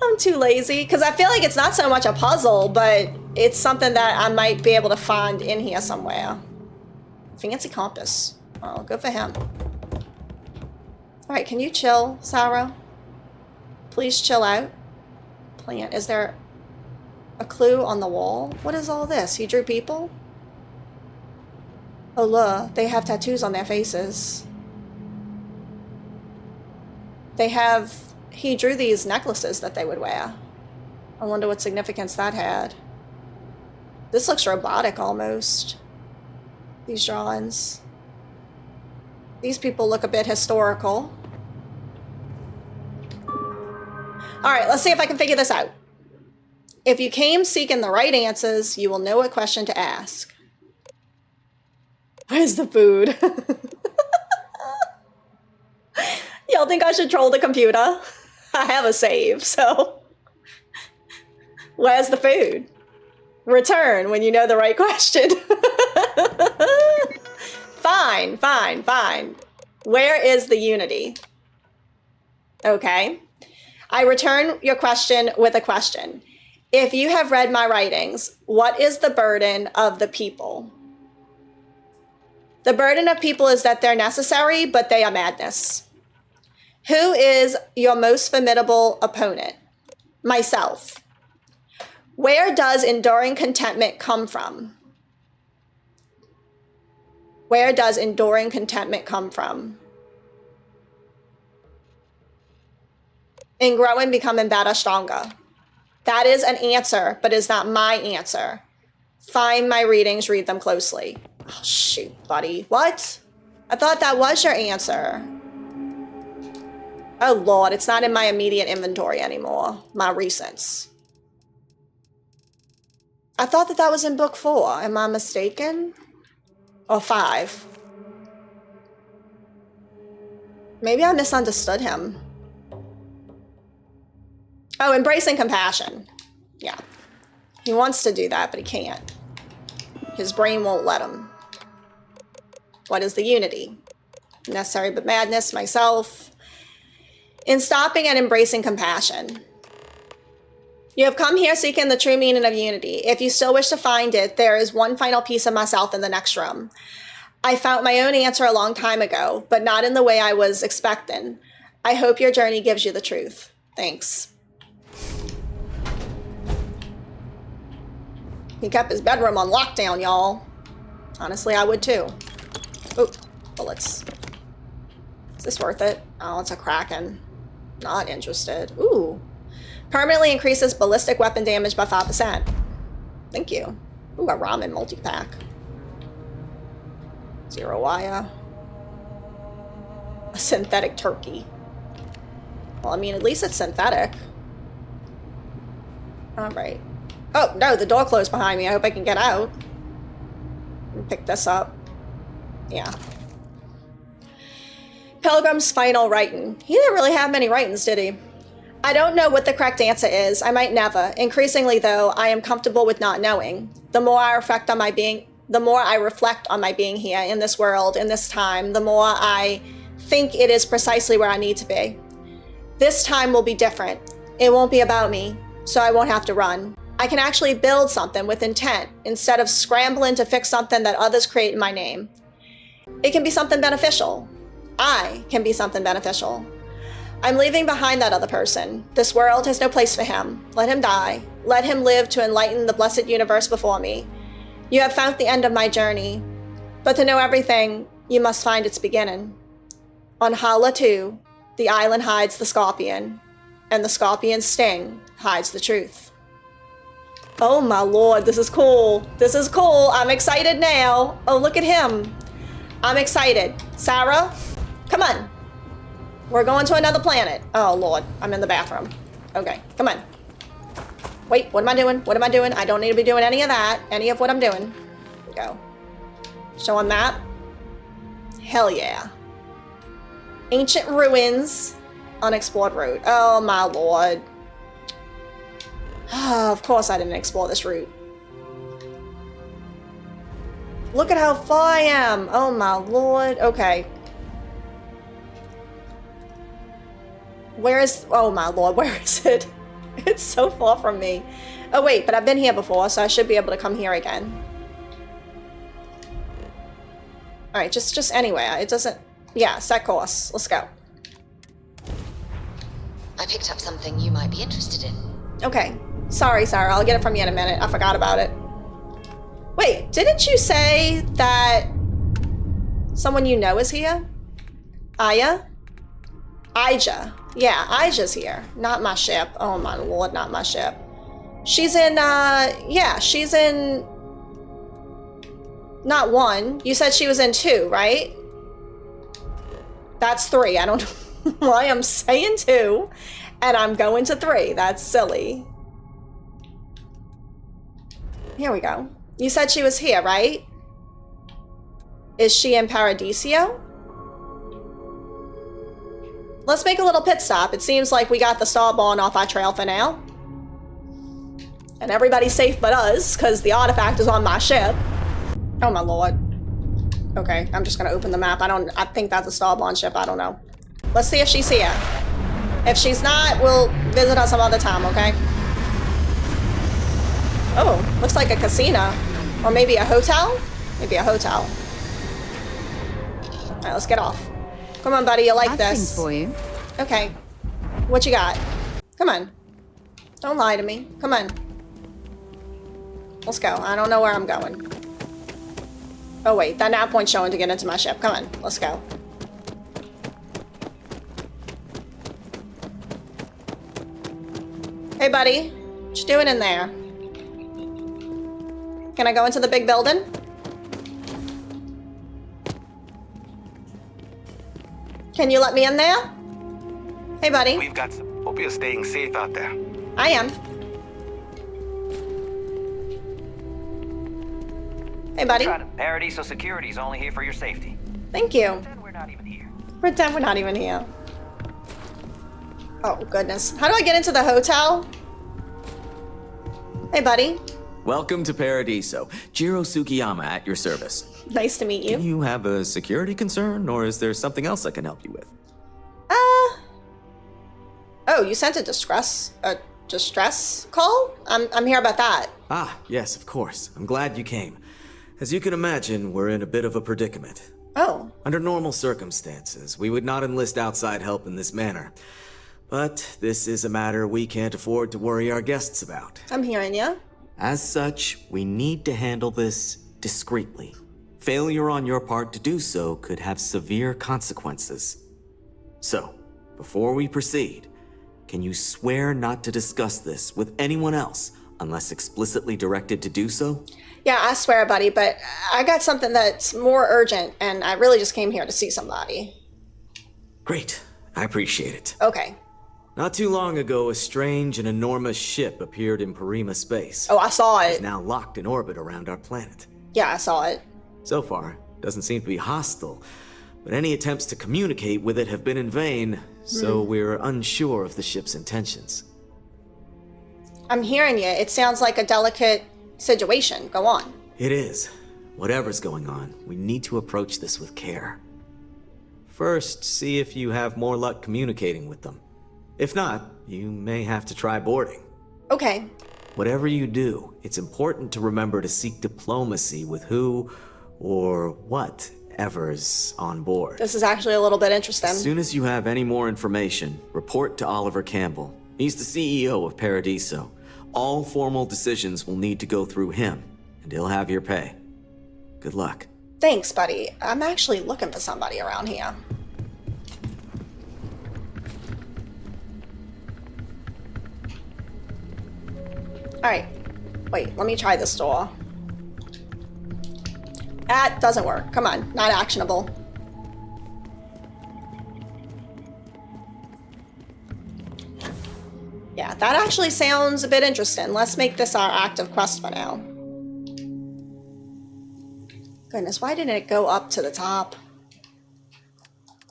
A: I'm too lazy, because I feel like it's not so much a puzzle, but it's something that I might be able to find in here somewhere. Fancy compass. Oh, good for him. All right, can you chill, Sarah? Please chill out. Plant. Is there a clue on the wall? What is all this? He drew people? Oh, look. They have tattoos on their faces. He drew these necklaces that they would wear. I wonder what significance that had. This looks robotic almost. These drawings. These people look a bit historical. All right, let's see if I can figure this out. If you came seeking the right answers, you will know what question to ask. Where's the food? Y'all think I should troll the computer? I have a save, so. Where's the food? Return when you know the right question. Fine, fine, fine. Where is the Unity? Okay. I return your question with a question. If you have read my writings, what is the burden of the people? The burden of people is that they're necessary, but they are madness. Who is your most formidable opponent? Myself. Where does enduring contentment come from? Where does enduring contentment come from? In growing, becoming better, stronger. That is an answer, but is not my answer. Find my readings, read them closely. Oh, shoot, buddy. What? I thought that was your answer. Oh, Lord, it's not in my immediate inventory anymore. My recents. I thought that was in book 4. Am I mistaken? Or 5? Maybe I misunderstood him. Oh, embracing compassion. Yeah. He wants to do that, but he can't. His brain won't let him. What is the unity? Necessary but madness, myself. In stopping and embracing compassion. You have come here seeking the true meaning of unity. If you still wish to find it, there is one final piece of myself in the next room. I found my own answer a long time ago, but not in the way I was expecting. I hope your journey gives you the truth. Thanks. He kept his bedroom on lockdown, y'all. Honestly, I would too. Oh, bullets. Is this worth it? Oh, it's a Kraken. Not interested. Ooh. Permanently increases ballistic weapon damage by 5%. Thank you. Ooh, a ramen multi-pack. 0 wire. A synthetic turkey. Well, I mean, at least it's synthetic. Alright. Oh, no, the door closed behind me. I hope I can get out. Pick this up. Yeah. Pilgrim's final writing. He didn't really have many writings, did he? I don't know what the correct answer is. I might never. Increasingly, though, I am comfortable with not knowing. The more I reflect on my being here in this world, in this time, the more I think it is precisely where I need to be. This time will be different. It won't be about me, so I won't have to run. I can actually build something with intent instead of scrambling to fix something that others create in my name. It can be something beneficial. I can be something beneficial. I'm leaving behind that other person. This world has no place for him. Let him die. Let him live to enlighten the blessed universe before me. You have found the end of my journey. But to know everything, you must find its beginning. On Hala 2, the island hides the scorpion, and the scorpion's sting hides the truth. Oh my lord, this is cool. This is cool. I'm excited now. Oh, look at him. I'm excited. Sarah, come on. We're going to another planet. Oh lord, I'm in the bathroom. Okay, come on. Wait, what am I doing? What am I doing? I don't need to be doing any of that. Any of what I'm doing. Here we go. Show a map. Hell yeah. Ancient ruins. Unexplored route. Oh my lord. Of course I didn't explore this route. Look at how far I am. Oh my lord. Okay. Where is... Oh my lord, where is it? It's so far from me. Oh wait, but I've been here before, so I should be able to come here again. Alright, just anywhere. It doesn't... Yeah, set course. Let's go.
H: I picked up something you might be interested in.
A: Okay. Sorry, Sarah. I'll get it from you in a minute. I forgot about it. Wait, didn't you say that someone you know is here? Aya? Ija. Yeah, Ija's here. Not my ship. Oh my lord, not my ship. She's in, yeah, she's in... Not 1. You said she was in 2, right? That's 3. I don't know why I'm saying 2, and I'm going to 3. That's silly. Here we go. You said she was here, right? Is she in Paradiso? Let's make a little pit stop. It seems like we got the Starborn off our trail for now. And everybody's safe but us, because the artifact is on my ship. Oh my lord. Okay, I'm just gonna open the map. I think that's a Starborn ship, I don't know. Let's see if she's here. If she's not, we'll visit her some other time, okay? Oh, looks like a casino. Or maybe a hotel? Maybe a hotel. Alright, let's get off. Come on, buddy, you like this.
B: Things for you.
A: Okay. What you got? Come on. Don't lie to me. Come on. Let's go. I don't know where I'm going. Oh, wait. That nav point's showing to get into my ship. Come on. Let's go. Hey, buddy. What you doing in there? Can I go into the big building? Can you let me in there? Hey, buddy.
T: We've got some. Hope you're staying safe out there.
A: I am. Hey, buddy.
I: Paradiso Security's only here for your safety.
A: Thank you.
I: We're not even here.
A: Pretend we're not even here. Oh, goodness. How do I get into the hotel? Hey, buddy.
I: Welcome to Paradiso. Jiro Sukiyama at your service.
A: Nice to meet you.
I: Do you have a security concern, or is there something else I can help you with?
A: Oh, you sent a distress call? I'm here about that.
I: Ah, yes, of course. I'm glad you came. As you can imagine, we're in a bit of a predicament.
A: Oh.
I: Under normal circumstances, we would not enlist outside help in this manner. But this is a matter we can't afford to worry our guests about.
A: I'm hearing you.
I: As such, we need to handle this discreetly. Failure on your part to do so could have severe consequences. So, before we proceed, can you swear not to discuss this with anyone else unless explicitly directed to do so?
A: Yeah, I swear, buddy, but I got something that's more urgent, and I really just came here to see somebody.
I: Great. I appreciate it.
A: Okay.
I: Not too long ago, a strange and enormous ship appeared in Parima space.
A: Oh, I saw it.
I: It's now locked in orbit around our planet.
A: Yeah, I saw it.
I: So far, doesn't seem to be hostile, but any attempts to communicate with it have been in vain, so we're unsure of the ship's intentions.
A: I'm hearing you. It sounds like a delicate situation. Go on.
I: It is. Whatever's going on, we need to approach this with care. First, see if you have more luck communicating with them. If not, you may have to try boarding.
A: Okay.
I: Whatever you do, it's important to remember to seek diplomacy with who or whatever's on board.
A: This is actually a little bit interesting.
I: As soon as you have any more information, report to Oliver Campbell. He's the CEO of Paradiso. All formal decisions will need to go through him, and he'll have your pay. Good luck.
A: Thanks, buddy. I'm actually looking for somebody around here. Alright. Wait, let me try this door. That doesn't work. Come on, not actionable. Yeah, that actually sounds a bit interesting. Let's make this our active quest for now. Goodness, why didn't it go up to the top?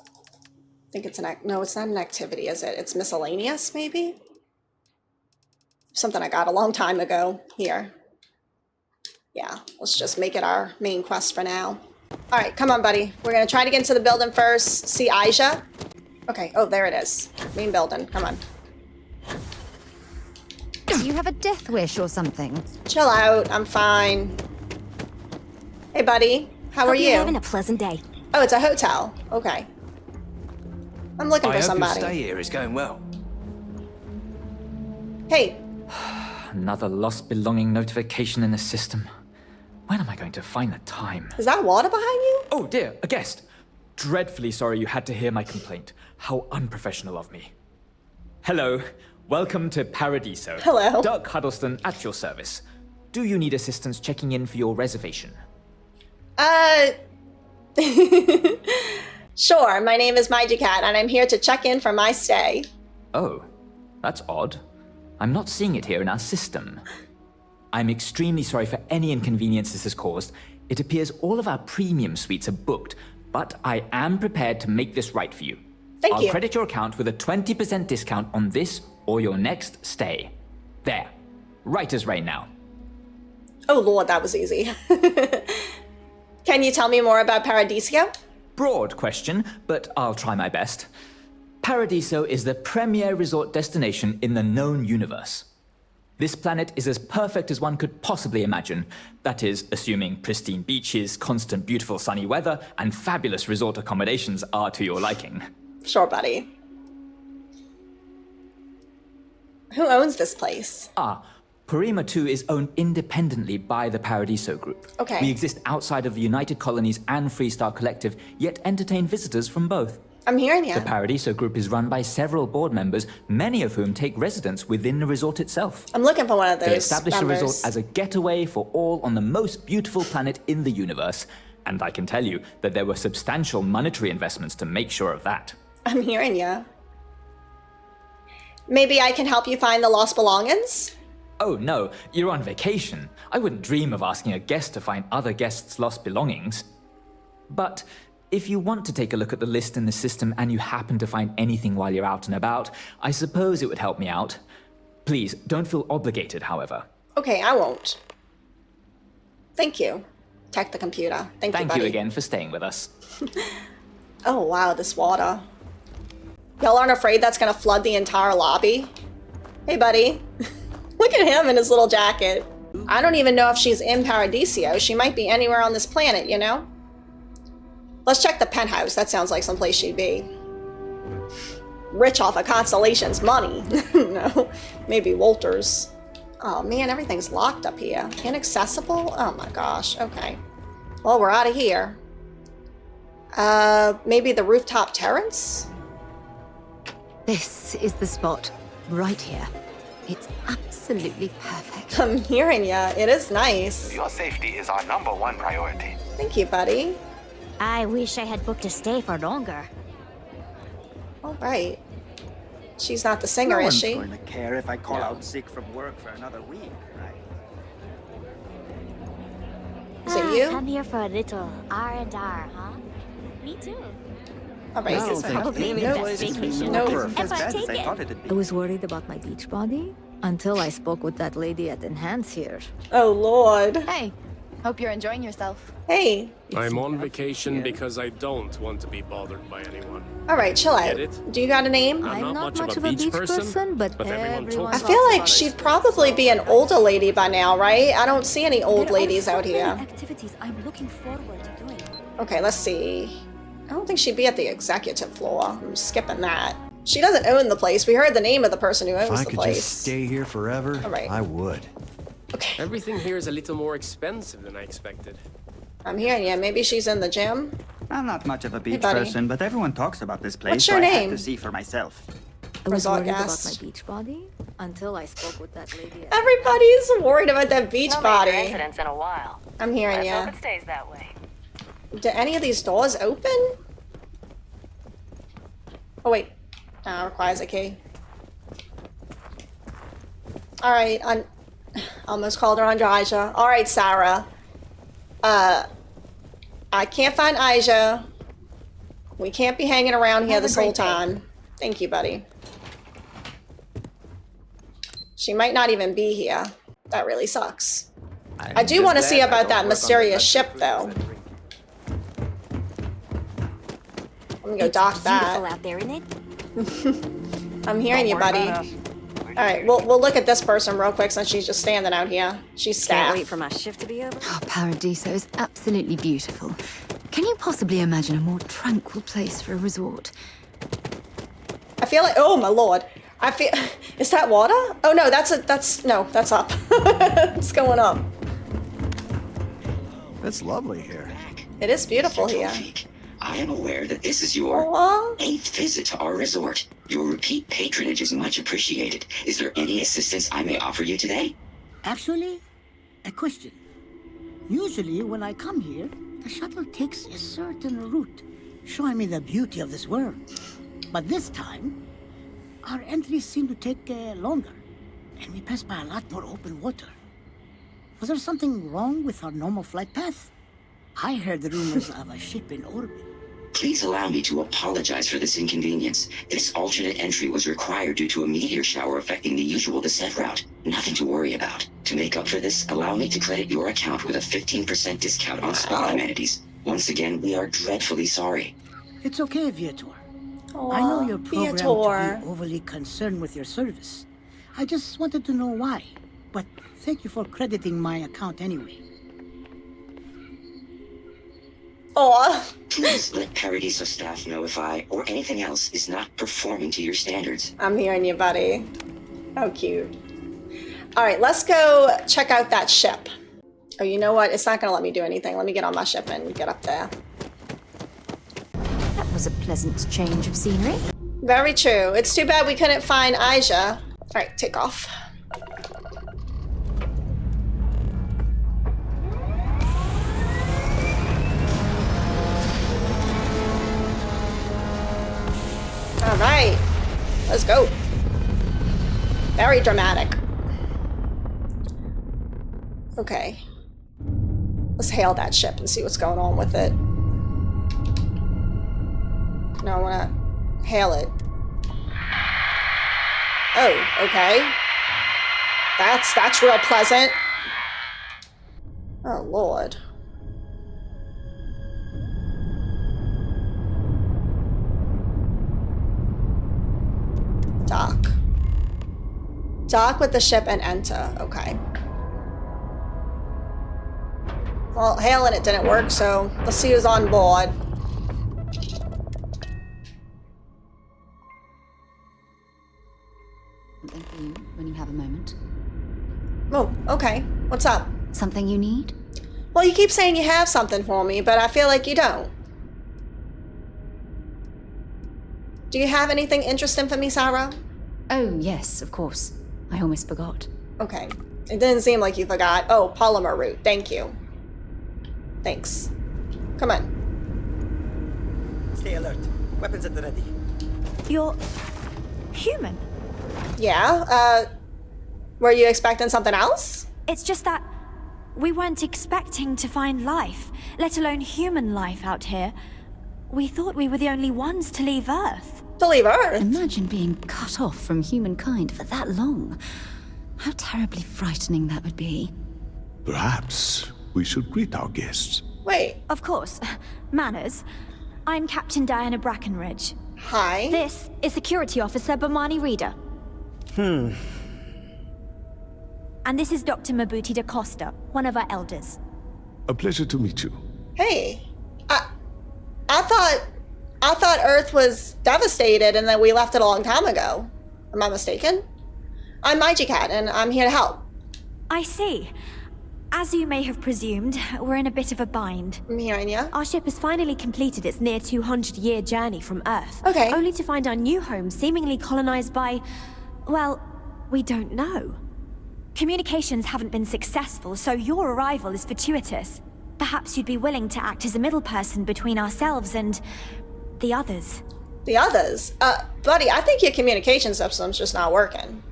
A: I think it's no, it's not an activity, is it? It's miscellaneous, maybe? Something I got a long time ago here. Yeah, let's just make it our main quest for now. All right, come on, buddy. We're gonna try to get into the building first. See Aisha? Okay, oh, there it is. Main building, come on.
B: Do you have a death wish or something?
A: Chill out, I'm fine. Hey, buddy, how are you?
M: Having a pleasant day.
A: Oh, it's a hotel. Okay. I'm looking for somebody.
W: I hope your stay here is going well.
A: Hey.
W: Another lost belonging notification in the system. When am I going to find the time?
A: Is that water behind you?
W: Oh dear, a guest. Dreadfully sorry you had to hear my complaint. How unprofessional of me. Hello. Welcome to Paradiso.
A: Hello.
W: Doug Huddleston at your service. Do you need assistance checking in for your reservation?
A: Sure. My name is Cat, and I'm here to check in for my stay.
W: Oh, that's odd. I'm not seeing it here in our system. I'm extremely sorry for any inconvenience this has caused. It appears all of our premium suites are booked, but I am prepared to make this right for you.
A: Thank you.
W: I'll credit your account with a 20% discount on this or your next stay. There. Right as rain now.
A: Oh lord, that was easy. Can you tell me more about Paradiso?
W: Broad question, but I'll try my best. Paradiso is the premier resort destination in the known universe. This planet is as perfect as one could possibly imagine. That is, assuming pristine beaches, constant beautiful sunny weather, and fabulous resort accommodations are to your liking.
A: Sure, buddy. Who owns this place?
W: Parima 2 is owned independently by the Paradiso Group.
A: Okay.
W: We exist outside of the United Colonies and Freestar Collective, yet entertain visitors from both.
A: I'm hearing you.
W: The Paradiso Group is run by several board members, many of whom take residence within the resort itself.
A: I'm looking for one of those
W: They established
A: members.
W: the resort as a getaway for all on the most beautiful planet in the universe. And I can tell you that there were substantial monetary investments to make sure of that.
A: I'm hearing you. Maybe I can help you find the lost belongings?
W: Oh no, you're on vacation. I wouldn't dream of asking a guest to find other guests' lost belongings. But If you want to take a look at the list in the system and you happen to find anything while you're out and about, I suppose it would help me out. Please, don't feel obligated, however.
A: Okay, I won't. Thank you. Tech the computer. Thank you, buddy.
W: Thank you again for staying with us.
A: Oh, wow, this water. Y'all aren't afraid that's gonna flood the entire lobby? Hey, buddy. Look at him in his little jacket. I don't even know if she's in Paradiso. She might be anywhere on this planet, you know? Let's check the penthouse. That sounds like someplace she'd be. Rich off of Constellation's money. No, maybe Walter's. Oh man, everything's locked up here. Inaccessible? Oh my gosh, okay. Well, we're out of here. Maybe the rooftop terrace?
B: This is the spot, right here. It's absolutely perfect.
A: I'm hearing ya. It is nice.
T: Your safety is our #1 priority.
A: Thank you, buddy.
C: I wish I had booked a stay for longer.
A: All right. She's not the singer, is she?
J: No one's going to care if I call out sick from work for another week, right?
A: Is it you?
C: Come here for a little R&R, huh? Me too.
A: All right,
C: This is probably the best vacation
A: over.
C: ever taken.
M: I was worried about my beach body until I spoke with that lady at Enhance here.
A: Oh, Lord.
N: Hey, hope you're enjoying yourself.
A: Hey.
R: I'm on vacation because I don't want to be bothered by anyone.
A: All right, chill out.
R: Get it?
A: Do you got a name?
R: I'm not much of a beach person, but everyone talks
A: I feel like she'd probably be an older lady by now, right? I don't see any old ladies out here.
C: Activities I'm looking forward to doing.
A: Okay, let's see. I don't think she'd be at the executive floor. I'm skipping that. She doesn't own the place. We heard the name of the person who owns the place.
X: If I could just stay here forever, I would.
A: Okay.
R: Everything here is a little more expensive than I expected.
A: I'm hearing you. Maybe she's in the gym.
J: I'm not much of a beach
A: buddy.
J: person, but everyone talks about this place,
A: What's
J: so
A: your
J: I had
A: name?
J: to see for myself.
M: I was
A: Resort
M: worried about
A: guest.
M: my beach body until I spoke with that lady.
A: Everybody's worried about that beach
U: No
A: body.
U: major incidents in a while.
A: I'm hearing
U: Let's
A: you.
U: hope it stays that way.
A: Do any of these doors open? Oh, wait. Requires a key. Alright, almost called her Andraja. Alright, Sarah. I can't find Aja. We can't be hanging around here
C: Have a
A: this whole
C: great day.
A: time. Thank you, buddy. She might not even be here. That really sucks. I do want to see about that mysterious ship, though. I'm gonna go dock that.
C: Beautiful out there, isn't it?
A: I'm hearing you, buddy. Alright, we'll look at this person real quick since she's just standing out here. She's staff.
U: Can't wait for my shift to be over.
B: Oh, Paradiso is absolutely beautiful. Can you possibly imagine a more tranquil place for a resort?
A: I feel like, oh my lord. I feel, is that water? Oh no, that's up. It's going up.
X: It's lovely here.
A: It is beautiful here.
Y: I am aware that this is your 8th visit to our resort. Your repeat patronage is much appreciated. Is there any assistance I may offer you today?
Z: Actually, a question. Usually when I come here, the shuttle takes a certain route, showing me the beauty of this world. But this time, our entries seem to take longer, and we pass by a lot more open water. Was there something wrong with our normal flight path? I heard the rumors of a ship in orbit.
Y: Please allow me to apologize for this inconvenience. This alternate entry was required due to a meteor shower affecting the usual descent route. Nothing to worry about. To make up for this, allow me to credit your account with a 15% discount on spa amenities. Once again, we are dreadfully sorry.
Z: It's okay, Viator.
A: Aw,
Z: I know you're programmed
A: Viator.
Z: to be overly concerned with your service. I just wanted to know why. But thank you for crediting my account anyway.
A: Aw.
Y: Please let Paradiso staff know if I, or anything else, is not performing to your standards.
A: I'm hearing you, buddy. How cute. Alright, let's go check out that ship. Oh, you know what? It's not gonna let me do anything. Let me get on my ship and get up there.
B: That was a pleasant change of scenery.
A: Very true. It's too bad we couldn't find Aja. Alright, take off. Alright. Let's go. Very dramatic. Okay. Let's hail that ship and see what's going on with it. No, I want to hail it. Oh, okay. That's real pleasant. Oh, Lord. Dock. Dock with the ship and enter. Okay. Well, hailing it didn't work, so let's see who's on board.
B: Something for you when you have a moment.
A: Oh, okay. What's up?
B: Something you need?
A: Well, you keep saying you have something for me, but I feel like you don't. Do you have anything interesting for me, Sarah?
B: Oh, yes, of course. I almost forgot.
A: Okay. It didn't seem like you forgot. Oh, polymer root. Thank you. Thanks. Come on.
J: Stay alert. Weapons at the ready.
C: You're human.
A: Yeah, were you expecting something else?
C: It's just that we weren't expecting to find life, let alone human life out here. We thought we were the only ones to leave Earth.
A: To leave Earth?
B: Imagine being cut off from humankind for that long. How terribly frightening that would be.
G: Perhaps we should greet our guests.
A: Wait.
C: Of course. Manners. I'm Captain Diana Brackenridge.
A: Hi.
C: This is Security Officer Bomani Reader. And this is Dr. Mabuti da Costa, one of our elders.
G: A pleasure to meet you.
A: Hey. I thought Earth was devastated and that we left it a long time ago. Am I mistaken? I'm Cat and I'm here to help.
C: I see. As you may have presumed, we're in a bit of a bind.
A: I'm hearing ya.
C: Our ship has finally completed its near 200-year journey from Earth.
A: Okay.
C: Only to find our new home seemingly colonized by, well, we don't know. Communications haven't been successful, so your arrival is fortuitous. Perhaps you'd be willing to act as a middle person between ourselves and the others.
A: The others? Buddy, I think your communication system's just not working.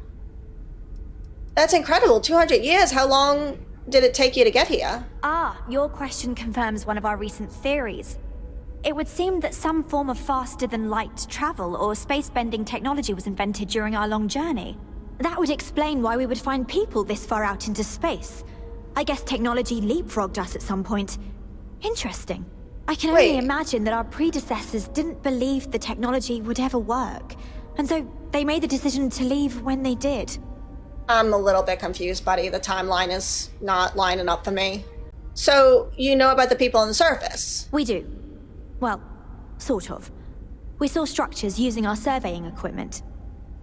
A: That's incredible. 200 years. How long did it take you to get here?
C: Ah, your question confirms one of our recent theories. It would seem that some form of faster-than-light travel or space-bending technology was invented during our long journey. That would explain why we would find people this far out into space. I guess technology leapfrogged us at some point. Interesting. I can only imagine that our predecessors didn't believe the technology would ever work, and so they made the decision to leave when they did.
A: I'm a little bit confused, buddy. The timeline is not lining up for me. So, you know about the people on the surface?
C: We do. Well, sort of. We saw structures using our surveying equipment.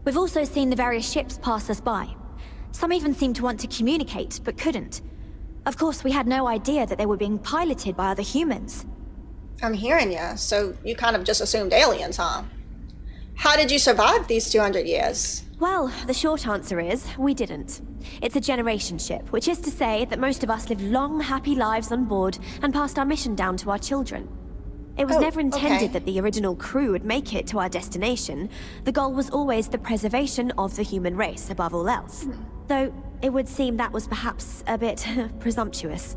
C: We've also seen the various ships pass us by. Some even seemed to want to communicate, but couldn't. Of course, we had no idea that they were being piloted by other humans.
A: I'm hearing ya. So you kind of just assumed aliens, huh? How did you survive these 200 years?
C: Well, the short answer is, we didn't. It's a generation ship, which is to say that most of us lived long, happy lives on board and passed our mission down to our children. It was never intended that the original crew would make it to our destination. The goal was always the preservation of the human race above all else. Though it would seem that was perhaps a bit presumptuous.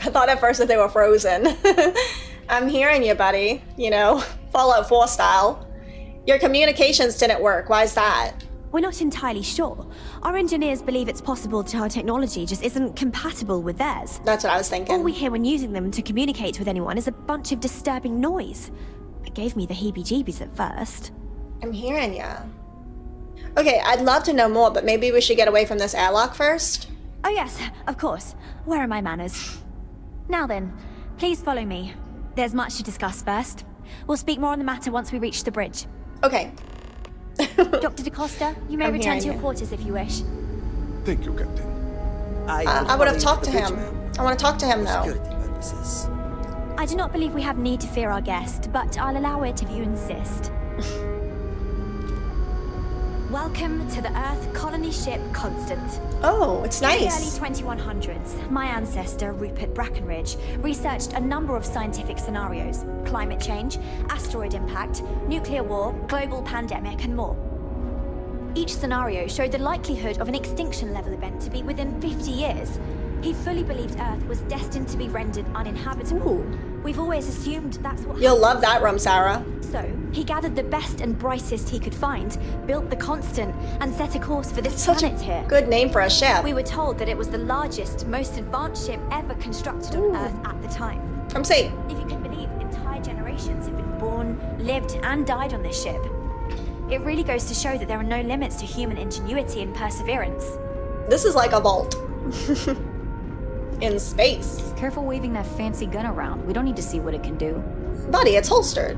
A: I thought at first that they were frozen. I'm hearing you, buddy. You know, Fallout 4 style. Your communications didn't work. Why is that?
C: We're not entirely sure. Our engineers believe it's possible that our technology just isn't compatible with theirs.
A: That's what I was thinking.
C: All we hear when using them to communicate with anyone is a bunch of disturbing noise. It gave me the heebie-jeebies at first.
A: I'm hearing ya. Okay, I'd love to know more, but maybe we should get away from this airlock first?
C: Oh yes, of course. Where are my manners? Now then, please follow me. There's much to discuss first. We'll speak more on the matter once we reach the bridge.
A: Okay.
C: Dr. da Costa, you may return to your quarters if you wish.
G: Thank you, Captain.
A: I would have talked to him. I want to talk to him, though.
J: Security purposes.
C: I do not believe we have need to fear our guest, but I'll allow it if you insist. Welcome to the Earth colony ship Constant.
A: Oh, it's nice.
C: In the early 2100s, my ancestor, Rupert Brackenridge, researched a number of scientific scenarios: climate change, asteroid impact, nuclear war, global pandemic, and more. Each scenario showed the likelihood of an extinction-level event to be within 50 years. He fully believed Earth was destined to be rendered uninhabitable.
A: Ooh.
C: We've always assumed that's what
A: You'll love that room, Sarah.
C: So, He gathered the best and brightest he could find, built the Constant, and set a course for this planet here.
A: Good name for a ship.
C: We were told that it was the largest, most advanced ship ever constructed on Earth at the time.
A: I'm saying,
C: if you can believe, entire generations have been born, lived, and died on this ship. It really goes to show that there are no limits to human ingenuity and perseverance.
A: This is like a vault. In space.
B: Careful waving that fancy gun around. We don't need to see what it can do.
A: Buddy, it's holstered.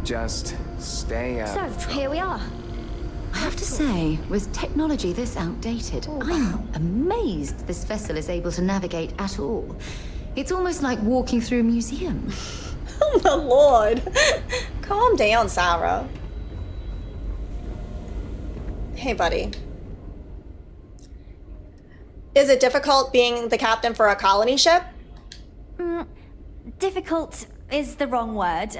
T: Just stay out of trouble.
C: Here we are.
B: I have to say, with technology this outdated, I'm amazed this vessel is able to navigate at all. It's almost like walking through a museum.
A: Oh my lord. Calm down, Sarah. Hey, buddy. Is it difficult being the captain for a colony ship?
C: Difficult is the wrong word.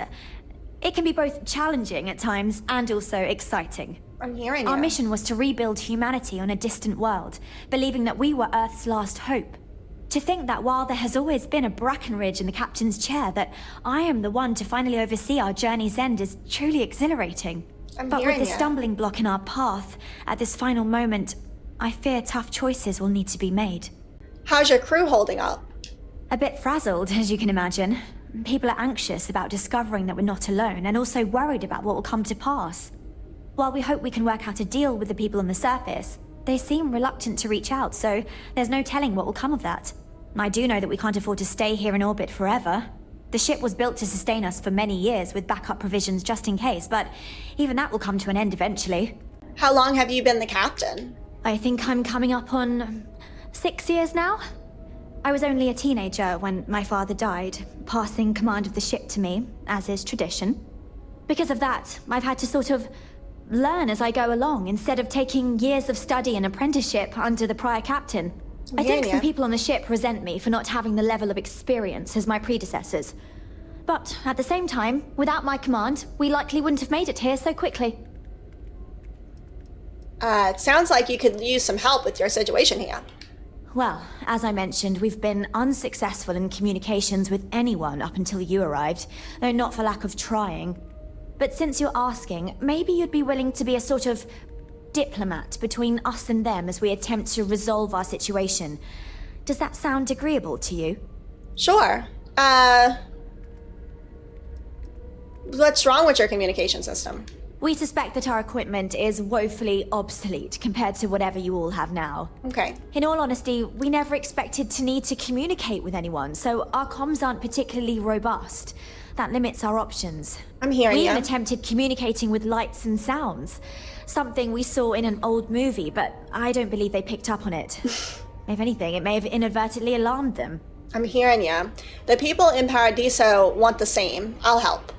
C: It can be both challenging at times and also exciting.
A: I'm hearing
C: Our
A: you.
C: mission was to rebuild humanity on a distant world, believing that we were Earth's last hope. To think that while there has always been a Brackenridge in the captain's chair, that I am the one to finally oversee our journey's end is truly exhilarating. But with the stumbling block in our path, at this final moment, I fear tough choices will need to be made.
A: How's your crew holding up?
C: A bit frazzled, as you can imagine. People are anxious about discovering that we're not alone, and also worried about what will come to pass. While we hope we can work out a deal with the people on the surface, they seem reluctant to reach out, so there's no telling what will come of that. I do know that we can't afford to stay here in orbit forever. The ship was built to sustain us for many years with backup provisions just in case, but even that will come to an end eventually.
A: How long have you been the captain?
C: I think I'm coming up on 6 years now. I was only a teenager when my father died, passing command of the ship to me, as is tradition. Because of that, I've had to sort of learn as I go along, instead of taking years of study and apprenticeship under the prior captain. I think some people on the ship resent me for not having the level of experience as my predecessors. But at the same time, without my command, we likely wouldn't have made it here so quickly.
A: It sounds like you could use some help with your situation here.
C: Well, as I mentioned, we've been unsuccessful in communications with anyone up until you arrived, though not for lack of trying. But since you're asking, maybe you'd be willing to be a sort of diplomat between us and them as we attempt to resolve our situation. Does that sound agreeable to you?
A: Sure. What's wrong with your communication system?
C: We suspect that our equipment is woefully obsolete compared to whatever you all have now.
A: Okay.
C: In all honesty, we never expected to need to communicate with anyone, so our comms aren't particularly robust. That limits our options.
A: I'm hearing
C: We
A: you.
C: even attempted communicating with lights and sounds. Something we saw in an old movie, but I don't believe they picked up on it. If anything, it may have inadvertently alarmed them.
A: I'm hearing you. The people in Paradiso want the same. I'll help.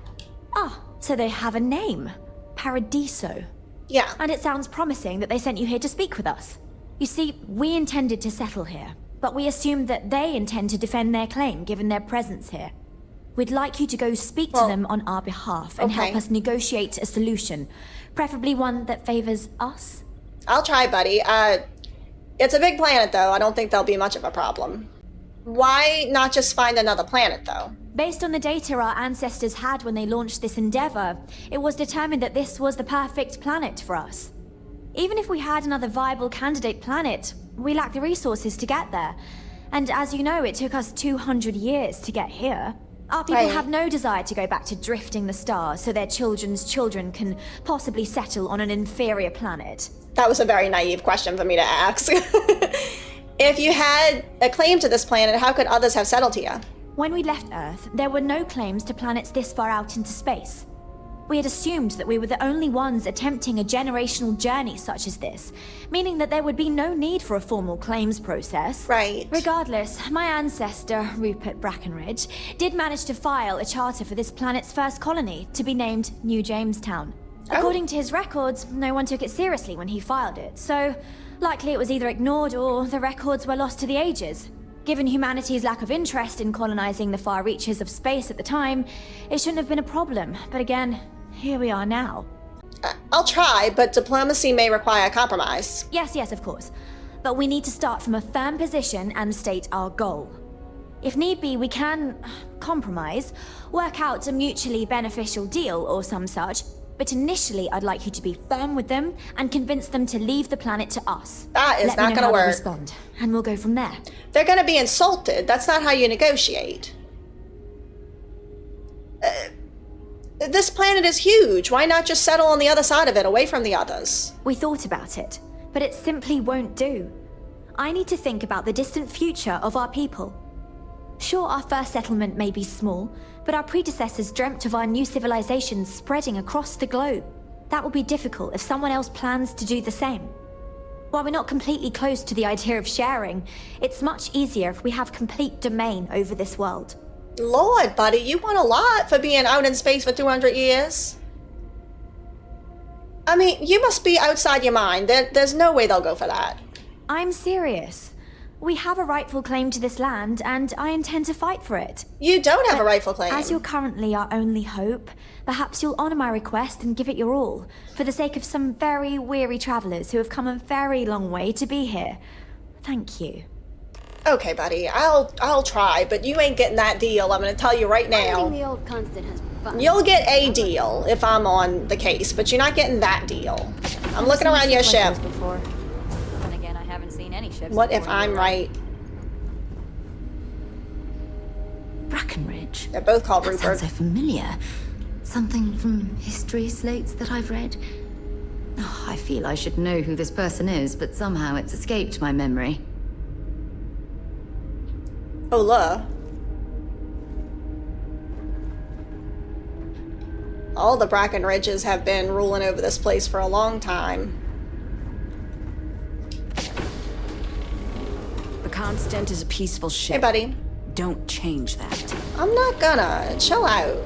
C: Ah, so they have a name. Paradiso.
A: Yeah.
C: And it sounds promising that they sent you here to speak with us. You see, we intended to settle here, but we assumed that they intend to defend their claim given their presence here. We'd like you to go speak to them on our behalf and help us negotiate a solution, preferably one that favors us.
A: I'll try, buddy. It's a big planet, though. I don't think there'll be much of a problem. Why not just find another planet, though?
C: Based on the data our ancestors had when they launched this endeavor, it was determined that this was the perfect planet for us. Even if we had another viable candidate planet, we lack the resources to get there. And as you know, it took us 200 years to get here. Our people have no desire to go back to drifting the stars so their children's children can possibly settle on an inferior planet.
A: That was a very naive question for me to ask. If you had a claim to this planet, how could others have settled here?
C: When we left Earth, there were no claims to planets this far out into space. We had assumed that we were the only ones attempting a generational journey such as this, meaning that there would be no need for a formal claims process.
A: Right.
C: Regardless, my ancestor, Rupert Brackenridge, did manage to file a charter for this planet's first colony, to be named New Jamestown. According to his records, no one took it seriously when he filed it, so likely it was either ignored or the records were lost to the ages. Given humanity's lack of interest in colonizing the far reaches of space at the time, it shouldn't have been a problem, but again, here we are now.
A: I'll try, but diplomacy may require compromise.
C: Yes, of course. But we need to start from a firm position and state our goal. If need be, we can compromise, work out a mutually beneficial deal or some such. But initially, I'd like you to be firm with them and convince them to leave the planet to us.
A: That is not going to work.
C: Respond, and we'll go from there.
A: They're going to be insulted. That's not how you negotiate. This planet is huge. Why not just settle on the other side of it, away from the others?
C: We thought about it, but it simply won't do. I need to think about the distant future of our people. Sure, our first settlement may be small, but our predecessors dreamt of our new civilization spreading across the globe. That will be difficult if someone else plans to do the same. While we're not completely close to the idea of sharing, it's much easier if we have complete domain over this world.
A: Lord, buddy, you want a lot for being out in space for 200 years. I mean, you must be outside your mind. There's no way they'll go for that.
C: I'm serious. We have a rightful claim to this land, and I intend to fight for it.
A: You don't have a rightful claim.
C: As you're currently our only hope, perhaps you'll honor my request and give it your all, for the sake of some very weary travelers who have come a very long way to be here. Thank you.
A: Okay, buddy, I'll try, but you ain't getting that deal. I'm gonna tell you right now.
N: The old constant has fun.
A: You'll get a deal if I'm on the case, but you're not getting that deal. I'm looking around your ship.
N: Before. Then again, I haven't seen any ships.
A: What if I'm right?
B: Brackenridge.
A: They're both called
B: That
A: Rupert.
B: sounds so familiar. Something from history slates that I've read. Oh, I feel I should know who this person is, but somehow it's escaped my memory.
A: Ola. All the Brackenridges have been ruling over this place for a long time.
F: The Constant is a peaceful ship.
A: Hey, buddy.
F: Don't change that.
A: I'm not gonna. Chill out.